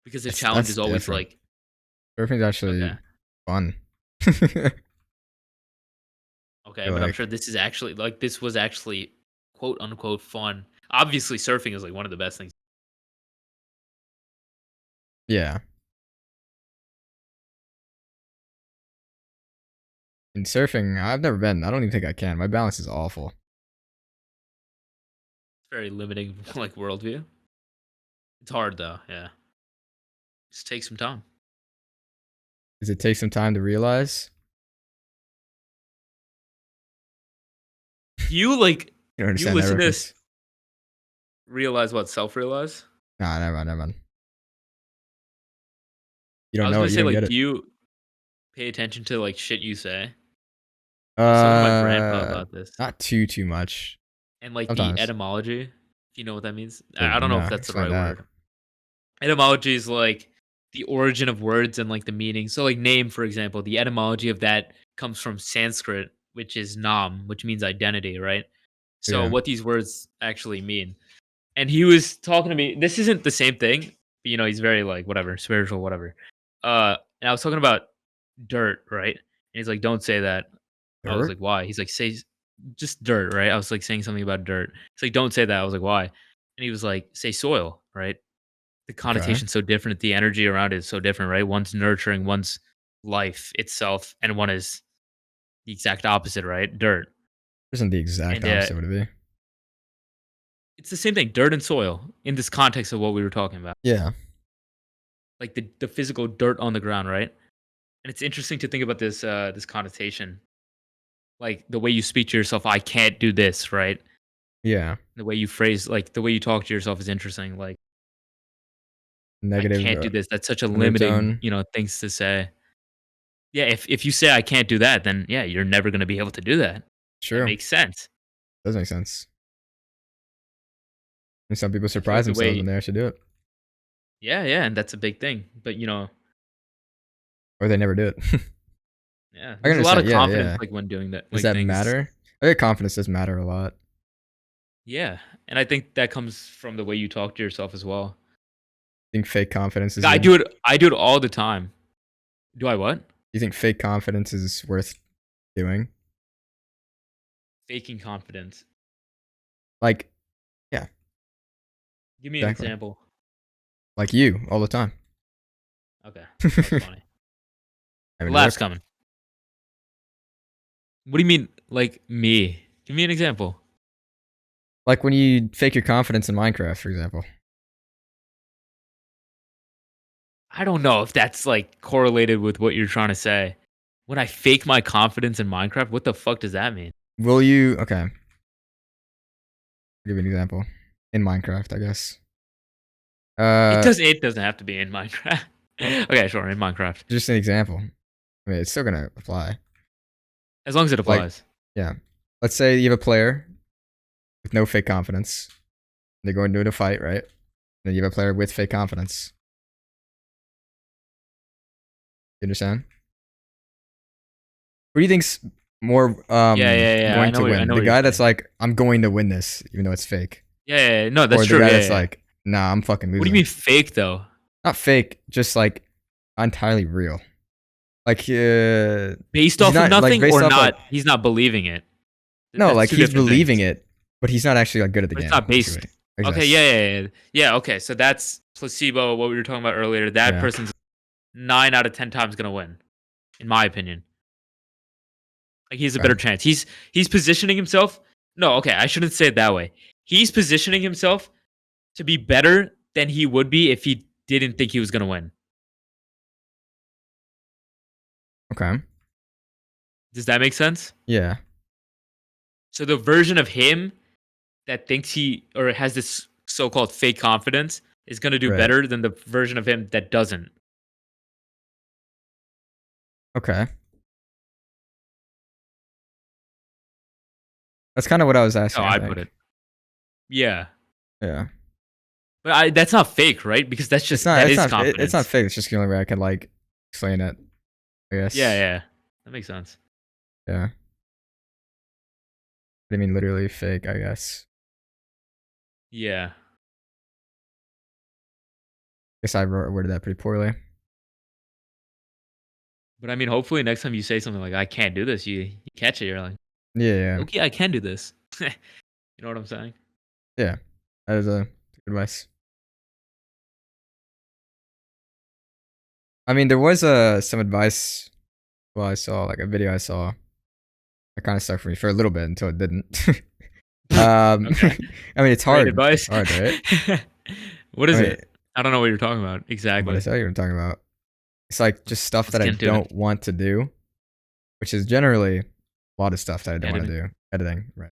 because the challenge That's is always different. like Surfing's actually okay, fun. okay, You're but I'm like, sure this is actually like this was actually quote unquote fun. Obviously, surfing is like one of the best things. yeah. In surfing, I've never been. I don't even think I can. My balance is awful. It's very limiting like worldview. It's hard though, yeah. Just take some time. Does it take some time to realize? Do you like You don't you understand that listen to this, reference. realize what self-realize? Nah, never mind, never mind. You I don't was know gonna it. You say don't like, get do it. you pay attention to like shit you say? I was talking to my grandpa Uh, about this not too much. and like the Sometimes. etymology. If you know what that means, I don't know if No, that's the explain right that. word. Etymology is like the origin of words and like the meaning. So like name, for example, the etymology of that comes from Sanskrit, which is nam, which means identity, right? So Yeah. what these words actually mean. And he was talking to me. This isn't the same thing, but you know, he's very like whatever, spiritual, whatever. And I was talking about dirt, right? And he's like, "Don't say that." I was Dirt? like, "Why?" He's like, "Say just dirt," right? I was like saying something about dirt. He's like, "Don't say that." I was like, "Why?" And he was like, "Say soil," right? The Okay. connotation's so different. The energy around it is so different, right? One's nurturing, one's life itself, and one is the exact opposite, right? Dirt. Isn't the exact And opposite, would it be? it's the same thing, dirt and soil in this context of what we were talking about. Yeah. Like the physical dirt on the ground, right? And it's interesting to think about this connotation. Like the way you speak to yourself, I can't do this, right? Yeah. The way you phrase like the way you talk to yourself is interesting. Like I Negative can't do this. That's such a limiting, undertone. you know, things to say. Yeah, if you say I can't do that, then yeah, you're never gonna be able to do that. That True. makes sense. Does make sense. And some people I feel like surprise the themselves way when they actually do it. yeah, and that's a big thing. But you know, Or they never do it. yeah, I can there's a lot understand. of Yeah, confidence yeah. like when doing that, Does like that things. matter? I think confidence does matter a lot. Yeah, and I think that comes from the way you talk to yourself as well. You think fake confidence Like is good? I do it all the time. Do I what? You think fake confidence is worth doing? Faking confidence. Like, yeah, Give me an exactly. example. Like you all the time. Okay, that was funny. The Having to laugh's work. coming. What do you mean, like me? Give me an example. Like when you fake your confidence in Minecraft, for example. I don't know if that's like correlated with what you're trying to say. When I fake my confidence in Minecraft, what the fuck does that mean? Will you? Okay, I'll give you an example. In Minecraft, I guess. Uh, It doesn't have to be in Minecraft. Okay, sure, in Minecraft. just an example. I mean, it's still gonna apply. As long as it Like, applies. yeah. Let's say you have a player with no fake confidence. They go into a fight, right? Then you have a player with fake confidence. You understand? Who do you think's more Yeah. going to I win? know The what you're guy that's saying. like, I'm going to win this, even though it's fake. Yeah. No, that's Or the true. guy Yeah, that's yeah. like, nah, I'm fucking What do you losing. mean fake though? Not fake, just like entirely real. Like Based he's off of not like nothing based or off like not? He's not believing it. no, That's like two he's different believing things. it, but he's not actually like good at the But it's game, not based. basically. Okay, Exactly. yeah. Okay, so that's placebo. What we were talking about earlier. That Yeah. person's 9 out of 10 times gonna win, in my opinion. Like he has a Okay. better chance. He's positioning himself. No, okay, I shouldn't say it that way. He's positioning himself to be better than he would be if he didn't think he was gonna win. Okay. Does that make sense? Yeah. So the version of him that thinks he or has this so-called fake confidence is gonna do Right. better than the version of him that doesn't. Okay. That's kind of what I was Oh, asking, I I put think. it. Yeah. Yeah. But that's not fake, right? Because that is It's not confidence. fake. It's just the only way I can like explain it, I Yeah, guess. yeah. That makes sense. Yeah. I mean, literally fake, I guess. Yeah. Guess I worded that pretty poorly. But I mean, hopefully next time you say something like "I can't do this," you catch it. You're like, Yeah, yeah, "Okay, I can do this." You know what I'm saying? yeah. That is a good advice. I mean, there was some advice. Well, I saw like a video I saw. That kind of stuck for me for a little bit until it didn't. Okay. I mean, it's Great hard. advice. Hard, right? What I is mean, it? I don't know what you're talking about what I exactly. tell you what I'm talking about. It's like just stuff Let's that I get into it. don't want to do, which is generally a lot of stuff that I don't want to Editing. do. Editing, right?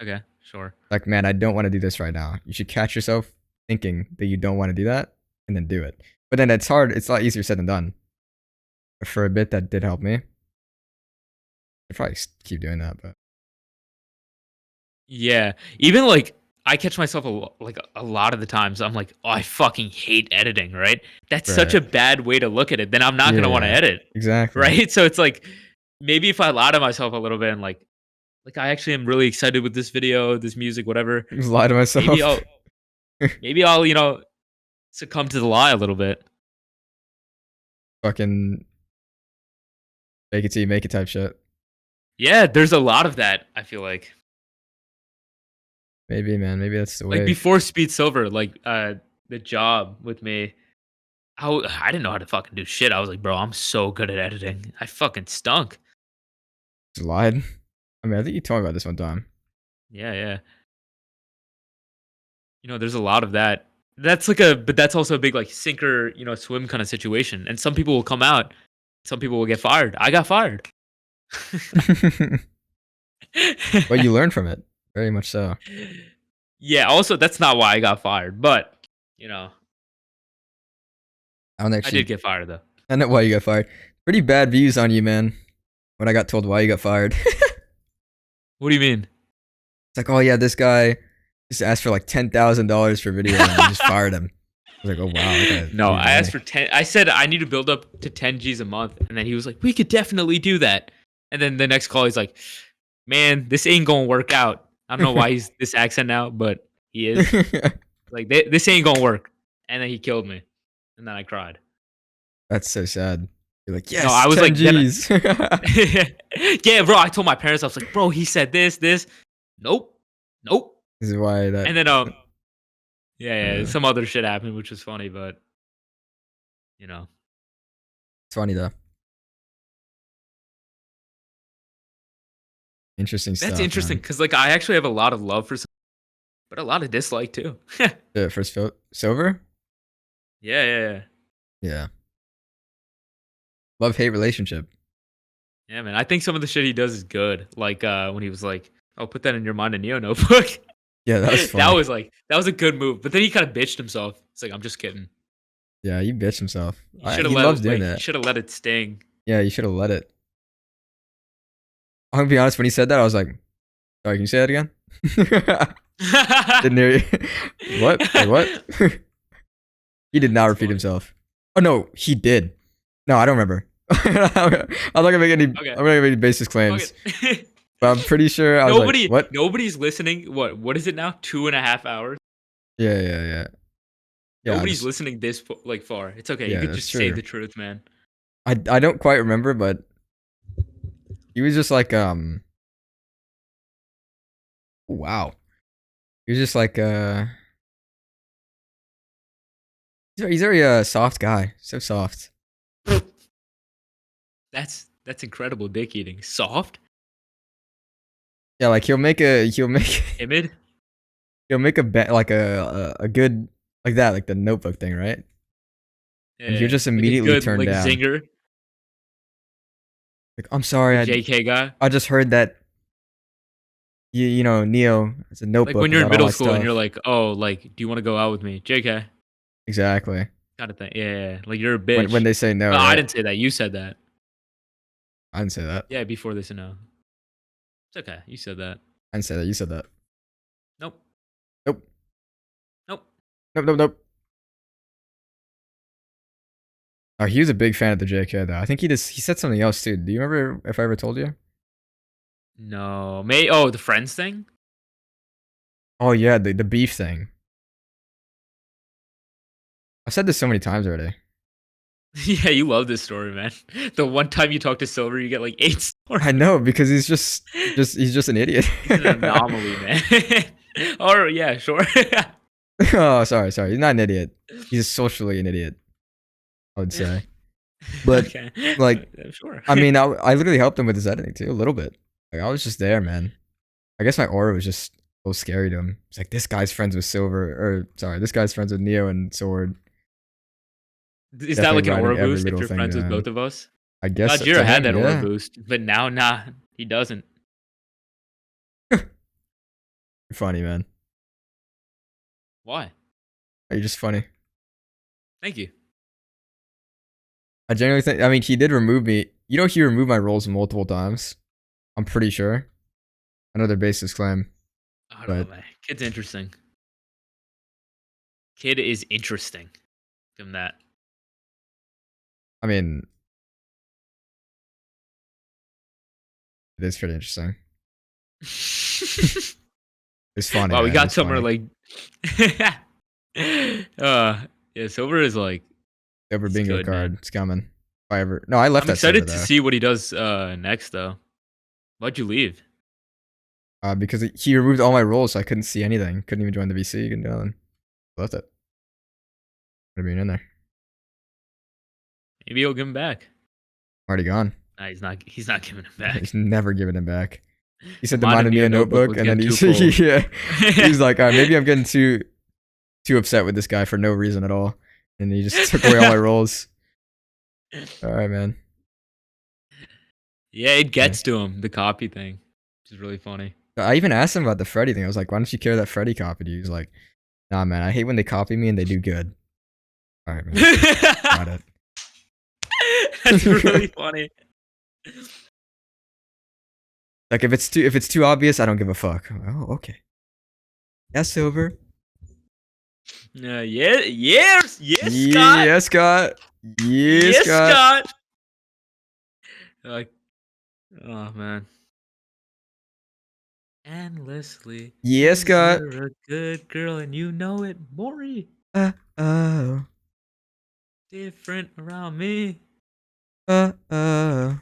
Okay, sure. Like, man, I don't want to do this right now. You should catch yourself thinking that you don't want to do that and then do it. But then it's hard. It's a lot easier said than done. But for a bit, that did help me. I'd probably keep doing that, but Yeah. Even like I catch myself like a lot of the times. I'm like, oh, I fucking hate editing. Right? That's such right. a bad way to look at it. Then I'm not gonna want to Yeah, edit. exactly. Right? So it's like maybe if I lie to myself a little bit and like I actually am really excited with this video, this music, whatever. Just lie to Maybe myself. I'll succumb to the lie a little bit. Fucking fake it till you make it type shit. Yeah, there's a lot of that. I feel like Maybe, man. Maybe that's the like way. before Speed Silver, like the job with me. I didn't know how to fucking do shit. I was like, bro, I'm so good at editing. I fucking stunk. Just lied. I mean, I think you told me about this one time. Yeah, yeah. There's a lot of that. But that's also a big like sink or swim kind of situation. And some people will come out, some people will get fired. I got fired. But you learn from it. Very much so. Yeah. Also, that's not why I got fired, but I don't I did actually. get fired though. I know why you got fired. Pretty bad views on you, man. When I got told why you got fired. What do you mean? It's like, oh yeah, this guy just asked for like $10,000 for video and you just fired him. I was like, oh wow, that No, needs I asked money. for 10. I said I need to build up to 10 G's a month, and then he was like, "We could definitely do that." And then the next call, he's like, "Man, this ain't gonna work out." I don't know why he's this accent now, but he is like, "This ain't gonna work." And then he killed me, and then I cried. That's so sad. You're like, No, yes, I was 10 like, then, G's. yeah, bro. I told my parents, I was like, "Bro, he said this." Nope, nope. This is why that. And then yeah, Uh, some other shit happened, which was funny, but you know, it's funny though. Interesting that's stuff, interesting man. because like I actually have a lot of love for. But a lot of dislike too. Yeah, The first silver? yeah, yeah. Yeah. Love hate relationship. Yeah, man. I think some of the shit he does is good. Like when he was like, "Oh, put that in your mind and Neo notebook." Yeah, that was that funny. was like that was a good move. But then he kind of bitched himself. It's like I'm just kidding. Yeah, he bitched himself. He should have He let loves doing he that. should have let it sting. Yeah, you should have let it. I'm gonna be honest, when he said that, I was like, sorry, can you say that again? Didn't hear you. What? Wait, what? He did not That's repeat funny. himself. Oh no, he did. No, I don't remember. I'm not gonna make any. Okay. I'm not gonna make any basis claims. Okay. But I'm pretty sure I was like, what? Nobody's listening. What is it now? 2.5 hours. Yeah, yeah, yeah. Yeah, Nobody's listening this like far. It's okay. You yeah, could that's just say true. the truth, man. I don't quite remember, but he was just like wow. He was just like he's a very soft guy. So soft. That's incredible dick eating. Soft, Yeah, like he'll make timid. he'll make like a good like that, like the notebook thing, right? And he'll Yeah, just like a immediately good turn like down. zinger, Like, I'm sorry, the JK guy. I just heard that you know, Neo, it's a Like notebook when you're in about all middle my school and you're stuff. like, oh, like, do you want to go out with me, JK? Exactly. Kind of thing. Yeah, yeah. Like you're a bitch. When they say no, No, I right? didn't say that. You said that. I didn't say that. Yeah, before this and now. It's okay. You said that. I didn't say that. You said that. Nope. Nope. Nope. Nope. Nope. Nope. Oh, he was a big fan of the JK though. I think he said something else too. Do you remember if I ever told you? No. Oh, the friends thing? Oh yeah, the beef thing. I've said this so many times already. Yeah, you love this story, man. The one time you talk to Silver, you get like 8 stories. I know because he's just an idiot. He's an anomaly, man. Or yeah, sure. Oh, sorry. He's not an idiot. He's socially an idiot, I would say. But okay. like, sure. I mean, I literally helped him with his editing too, a little bit. Like I was just there, man. I guess my aura was just so scary to him. It's like this guy's friends with Silver, or sorry, this guy's friends with Neo and Sword. Is that like an Definitely aura writing every boost if little you're thing friends with down. both of us? I guess Jira had that aura yeah. boost, but now, nah, he doesn't. You're funny, man. Why? You're just funny. Thank you. I genuinely think. I mean, he did remove me. You know, he removed my roles multiple times. I'm pretty sure. Another baseless claim. I don't know, man. Kid's interesting. Kid is interesting. Give him that. I mean, it is pretty interesting. It's funny. Wow, we man. got It's somewhere funny. like. Yeah, Silver is like. Silver it's bingo good, card. man. It's coming. If I ever. No, I left I'm that server, excited to though. see what he does next, though. Why'd you leave? Because he removed all my roles, so I couldn't see anything. Couldn't even join the VC. Couldn't do nothing. I left it. Could have been in there. Maybe he'll give him back. Already gone. Nah, he's not. He's not giving him back. He's never giving him back. He said to Mine mine and me a Neo notebook, was and then getting he too yeah. He's like, all right, maybe I'm getting too upset with this guy for no reason at all, and he just took away all my roles. All right, man. Yeah, it gets to him, the copy thing, which is really funny. I even asked him about the Freddy thing. I was like, why don't you care that Freddy copied you? He's like, nah, man, I hate when they copy me and they do good. All right, man. Got it. That's really funny. Like if it's too obvious, I don't give a fuck. Oh, okay. Yes, Silver. Yes, Scott. Yes, Scott. Yes, Scott. Like, oh man. Endlessly. Yes, Scott. You're a good girl and you know it, Maury. Oh. Different around me. Oh.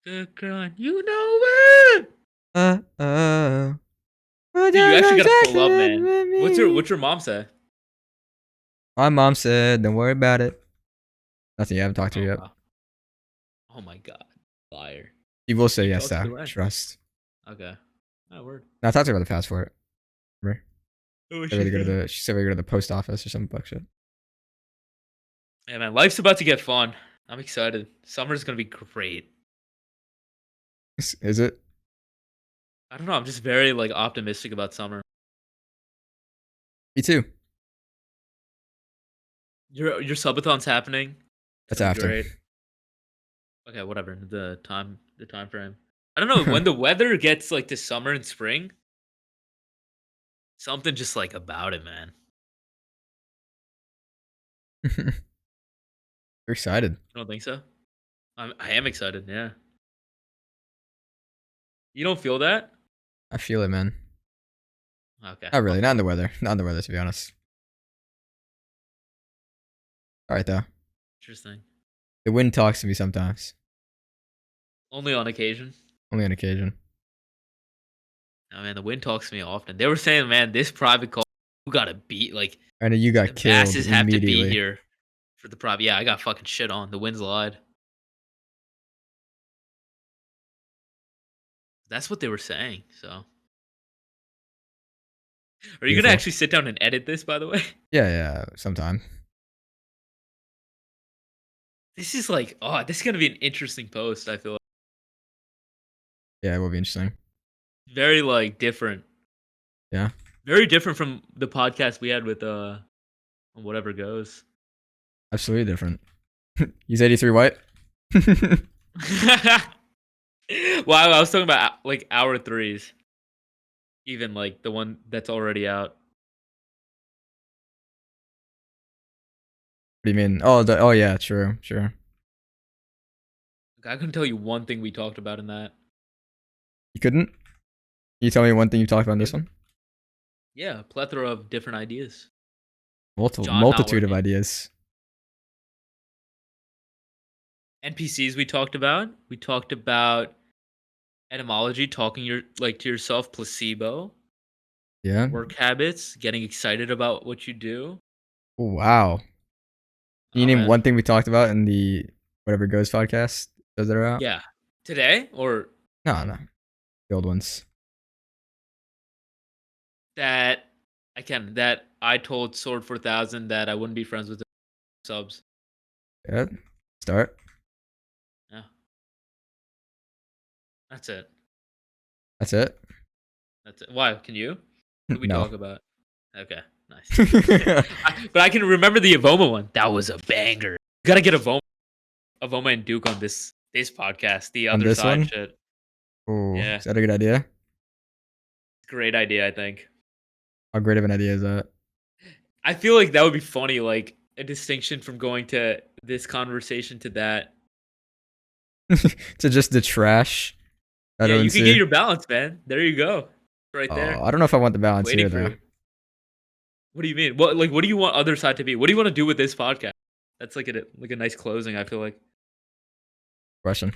Good girl and you know it. Dude, you actually gotta pull up, man. What's your mom say? My mom said, don't worry about it. Nothing, you haven't talked to her yet. Wow. Oh my god. Liar. She will say You yes, talked to though. her? Trust. Okay. Oh, word. No, I talked to her about the passport. Remember? Oh, She said we go to the post office or some buck shit. Yeah, man. Life's about to get fun. I'm excited. Summer's gonna be great. Is it? I don't know. I'm just very like optimistic about summer. Me too. Your subathon's happening. It's That's gonna be after. great. Okay, whatever. The time frame. I don't know when the weather gets like to summer and spring. Something just like about it, man. You're excited. You don't think so? I am excited. Yeah. You don't feel that? I feel it, man. Okay. Not really. Not in the weather. Not in the weather, to be honest. All right, though. Interesting. The wind talks to me sometimes. Only on occasion. Only on occasion. Oh man, the wind talks to me often. They were saying, man, this private call, you gotta beat like I know you got the killed masses have to immediately. be here for the private. Yeah, I got fucking shit on. The wind's lied. That's what they were saying. So, are you Beautiful. gonna actually sit down and edit this? By the way, Yeah, sometime. this is like, oh, this is gonna be an interesting post. I feel like. Yeah, it will be interesting. Very like different. Yeah. Very different from the podcast we had with Whatever Goes. Absolutely different. He's 83 white. Well, I was talking about like hour threes, even like the one that's already out. What do you mean? Oh yeah, true. I couldn't tell you one thing we talked about in that. You couldn't? Can you tell me one thing you talked about in this one? Yeah, a plethora of different ideas. John not Multitude of working. ideas. NPCs we talked about. We talked about etymology, talking to yourself, placebo, Yeah. work habits, getting excited about what you do. Oh, wow. Can you Oh name man. one thing we talked about in the Whatever Goes podcast? Those that are out? Yeah. Today or No. The old ones. that that I told Sword 4000 that I wouldn't be friends with subs. Yeah. Start. Yeah. That's it. That's it. That's it. Why? Can you? What did we No. talk about? Okay. Nice. But I can remember the Avoma one. That was a banger. You gotta get Avoma and Duke on this podcast. The On other this side one? shit. Oh, Yeah. is that a good idea? Great idea, I think. How great of an idea is that? I feel like that would be funny, like a distinction from going to this conversation to that. To just the trash. I Yeah, don't you can get see. your balance, man. There you go. Right there. Oh, I don't know if I want the balance Waiting here for though. you. What do you mean? What do you want other side to be? What do you want to do with this podcast? That's like a nice closing, I feel like. Question.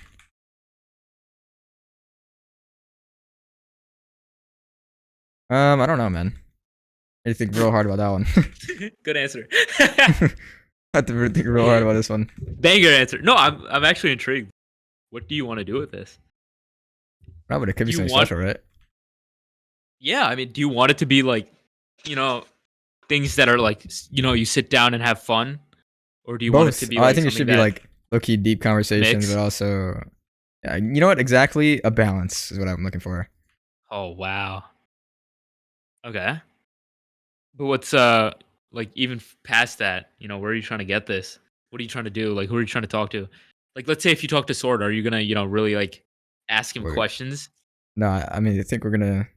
I don't know, man. I had to think real hard about that one. Good answer. I had to really think real hard about this one. Banger answer. No, I'm actually intrigued. What do you want to do with this? No, but it could be Do you something want special, right? Yeah, I mean, do you want it to be like, you know, things that are like, you sit down and have fun? Or do you want it to Both. be I like think it something should be that like low-key deep conversations, mix? but also, yeah, you know what? Exactly, a balance is what I'm looking for. Oh, wow. Okay. But what's like even past that, where are you trying to get this? What are you trying to do? Like who are you trying to talk to? Like let's say if you talk to Sword, are you gonna, really like ask him Wait, questions? no, I mean, I think we're gonna.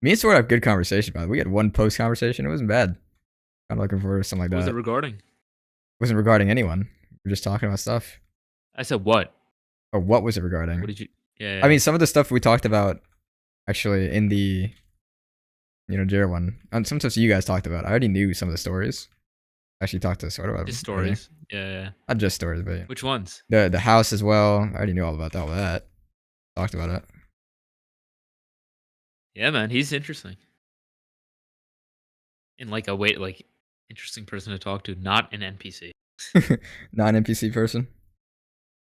Me and Sword have good conversation, by the way. We had one post conversation. It wasn't bad. I'm looking for something like What was that. it regarding? It wasn't regarding anyone. We're just talking about stuff. I said what? Or what was it What regarding? did you Yeah, I yeah. mean, some of the stuff we talked about actually in the Jared one, and some stuff you guys talked about. I already knew some of the stories. I actually talked to Sword about them Just already. stories. Yeah, yeah. Not just stories, but Which ones? the house as well. I already knew all about that. Talked about it. Yeah, man, he's interesting. In like a way like interesting person to talk to, not an NPC. Non NPC person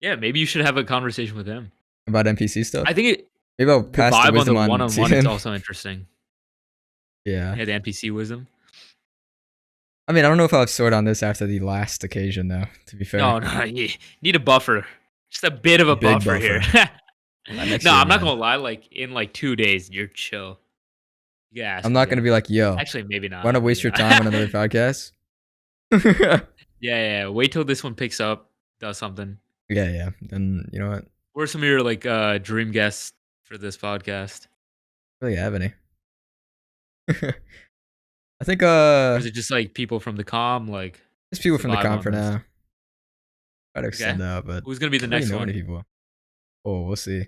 Yeah, maybe you should have a conversation with him. about NPC stuff. I think Maybe I'll the pass the vibe on the wisdom on to one-on-one is him. also interesting. Yeah. Yeah, the NPC wisdom. I mean, I don't know if I'll have Sword on this after the last occasion, though. To be fair. No, you need a buffer. Just a bit of a Big buffer here. Next No, year, I'm not man. gonna lie. Like in like 2 days, you're chill. Yeah, I'm not gonna be like, yo, Actually, maybe not. want to waste maybe your not. time on another podcast? Yeah. Wait till this one picks up, does something. Yeah. Then you know what? What are some of your like dream guests for this podcast? Really have any? I think Or is it just like people from the com? Like, there's people what's from the vibe comp on for this? now. Try to extend out, but Who's gonna be the I don't really next know one? any people. Oh, we'll see. You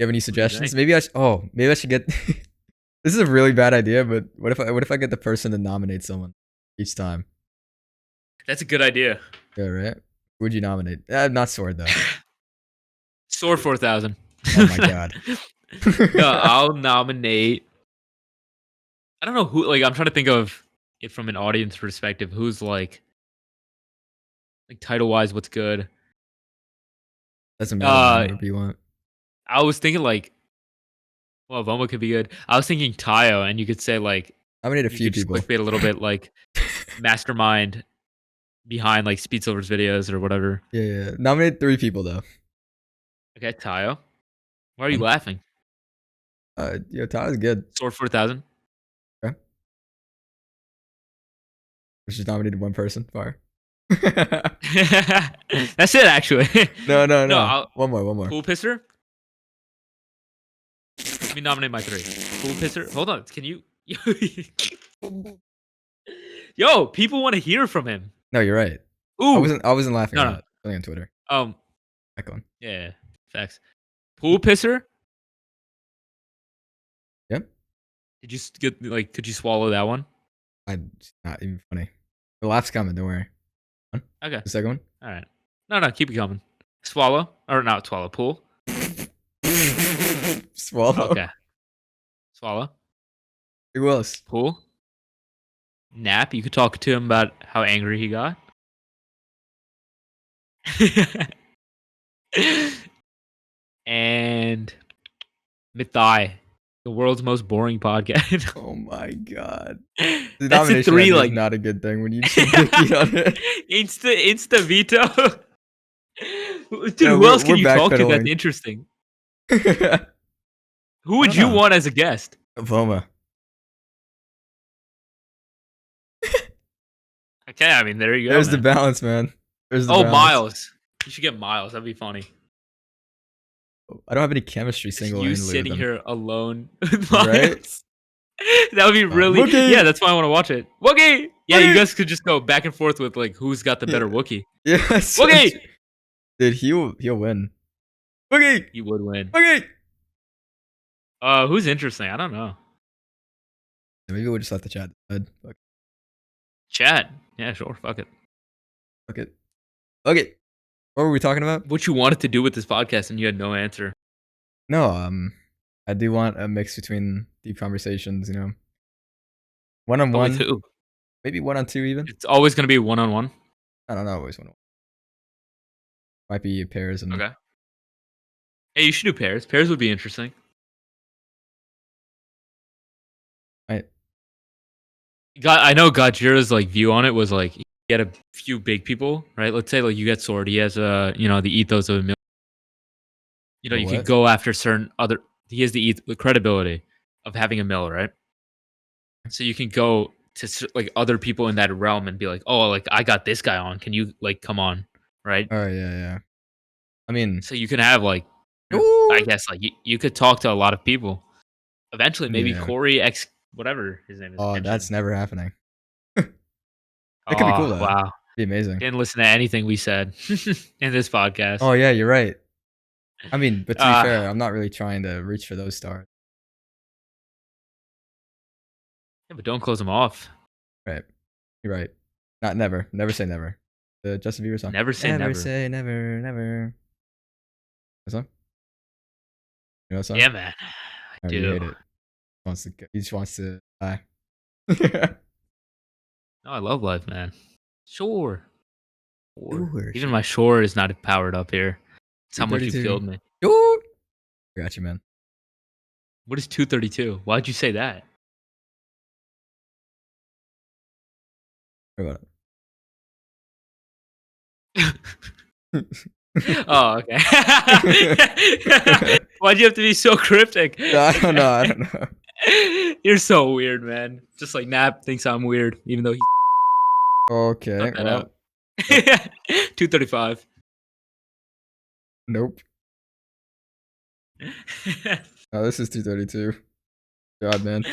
have any What do you suggestions? think? Maybe I should get. This is a really bad idea, but what if I get the person to nominate someone each time? That's a good idea. Yeah, right. Who would you nominate? Not Sword though. Sword 4000. Oh my god. No, I'll nominate. I don't know who. Like, I'm trying to think of it from an audience perspective. Who's like title wise, what's good? Doesn't matter, man. Uh, Whatever you want. I was thinking like, well, Voma could be good. I was thinking Tayo, and you could say like, Nominate a you few could just people. clickbait a little bit, like mastermind behind like Speed Silver's videos or whatever. Yeah. Nominate 3 people though. Okay, Tayo. Why are you Um, laughing? Tyler's good. Sword 4000. Okay. We just nominated one person. Fire. That's it, actually. No. No, One more. pool pisser. Let me nominate my 3. Pool pisser. Hold on. Can you? Yo, people want to hear from him. No, you're right. Ooh. I wasn't laughing No, at no. it. Only on Twitter. Back on. Yeah. Facts. Pool pisser. Yep. Did you get like? Could you swallow that one? It's not even funny. The laugh's coming. Don't worry. Okay. The second one. All right. No. Keep it coming. Swallow or not swallow? Pool. Swallow. Okay. Swallow. Who else? Pool. Nap. You could talk to him about how angry he got. And Mythai, the world's most boring podcast. Oh my god. That's The a nomination 3, idea like is not a good thing when you just Vicky on it. insta veto. Dude, No, who else can we're you talk to backpedaling. that's interesting? Who would you know. want as a guest? Voma. Okay, I mean there you go. There's the man. balance, man. There's the Oh, balance. Miles. You should get Miles. That'd be funny. I don't have any chemistry Just single you handedly with sitting them. here alone with Miles. Right? That would be really. Wookie! Yeah, that's why I want to watch it. Wookie! Yeah, you Wookie! guys could just go back and forth with like who's got the better Wookie. Yeah. So Wookie! Dude, he'll win. Wookie! You would win. Wookie! Who's interesting? I don't know. Maybe we'll just let the chat decide. Chat. Yeah, sure. Fuck it. Fuck it. Okay. What were we talking about? What you wanted to do with this podcast and you had no answer. No, I do want a mix between deep conversations, you know. One on But one. with who? Maybe 1-on-2 even. It's always gonna be 1-on-1. I don't know, always 1-on-1. Might be pairs and Okay. Hey, you should do pairs. Pairs would be interesting. Right. I know Gajira's like view on it was like you get a few big people, right? Let's say like you get Sword. He has the ethos of a million. You know, you What? could go after certain other. He has the credibility of having a mill, right? So you can go to like other people in that realm and be like, oh, like I got this guy on. Can you like come on, right? Oh yeah. I mean, So you can have like, Ooh. I guess like you could talk to a lot of people. Eventually, maybe Yeah. Corey X whatever his name is. Oh, mentioned. that's never happening. That could be cool though. Wow, Be amazing. didn't listen to anything we said in this podcast. Oh yeah, you're right. I mean, but to be Ah. fair, I'm not really trying to reach for those stars. Yeah, but don't close them off. Right. You're right. Not never. Never say never. The Justin Bieber song. Never say never. Never say never. That song? You know that song? Yeah, man. I Oh, do. you hate it. He just wants to die. No, I love life, man. Sure. Sure, Even my shore is not powered up here. That's how much you 232. killed me. Ooh. I got you, man. What is 232? Why'd you say that? What about Oh, okay. Why'd you have to be so cryptic? it? I don't know. You're so weird, man. Just like Nap thinks I'm weird, even though he's Okay. cut that Well, out. 235. nope. No, this is 232. God, man.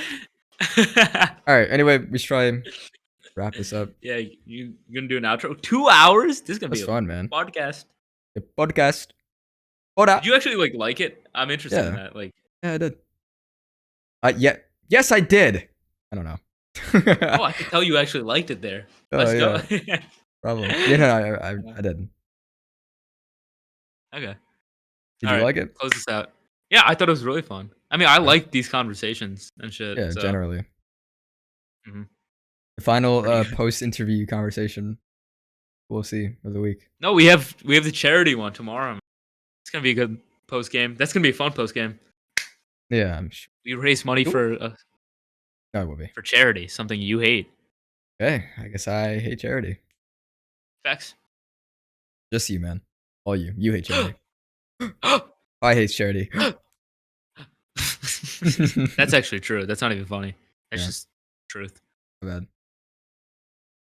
All right. Anyway, we should try and wrap this up. Yeah, you're gonna do an outro? 2 hours? This is gonna That's be a fun, man. podcast. The podcast. Hold up. Did you actually like it? I'm interested in Yeah. that. Like, Yeah, I did. Yeah. Yes, I did. I don't know. oh, I could tell you actually liked it there. Oh, Let's yeah. go. Probably. Yeah, no, I did. Okay. Did All you right, like it? Close this out. Yeah, I thought it was really fun. I mean, I like these conversations and shit. Yeah, so. generally. Mhm. The final Pretty good. post-interview conversation. We'll see of the week. No, we have the charity one tomorrow. It's gonna be a good post game. That's gonna be a fun post game. Yeah, I'm sure. We raise money Cool. for No, it will be. for charity, something you hate. Okay, I guess I hate charity. Facts. Just you, man. All you. You hate charity. I hate charity. That's actually true. That's not even funny. That's Yeah. just truth. My bad.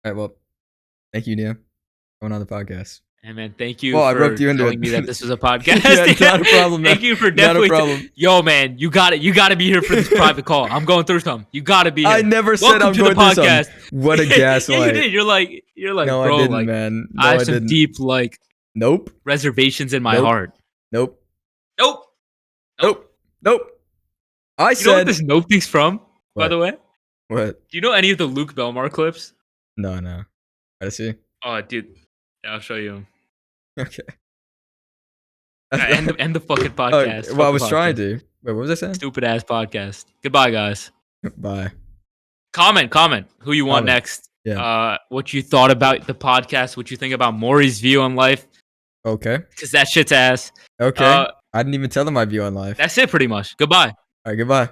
All right, well, thank you, Nia. coming on the podcast. Hey man, thank you Well, I for roped you into telling it. me that this was a podcast. Yeah, not a problem, man. Thank you for Not a definitely. problem. Yo, man, you got it. You got to be here for this private call. I'm going through something. You got to be here. I never said Welcome I'm to going the through podcast. something. What a gaslight. Yeah, you did. You're like, no, bro, I didn't, like, man. No, I have I some didn't. deep like Nope. reservations in my Nope. heart. Nope. Nope. Nope. Nope. I You know what said. this nope thing's from? By What? the way, What? do you know any of the Luke Belmar clips? No. Gotta see. Oh, dude, yeah, I'll show you. Okay. End the fucking podcast. Well, I was trying to. Wait, what was I saying? Stupid ass podcast. Goodbye, guys. Bye. Comment. Who you want Comment. next? Yeah. What you thought about the podcast? What you think about Maury's view on life? Okay. Because that shit's ass. Okay. I didn't even tell them my view on life. That's it, pretty much. Goodbye. All right. Goodbye.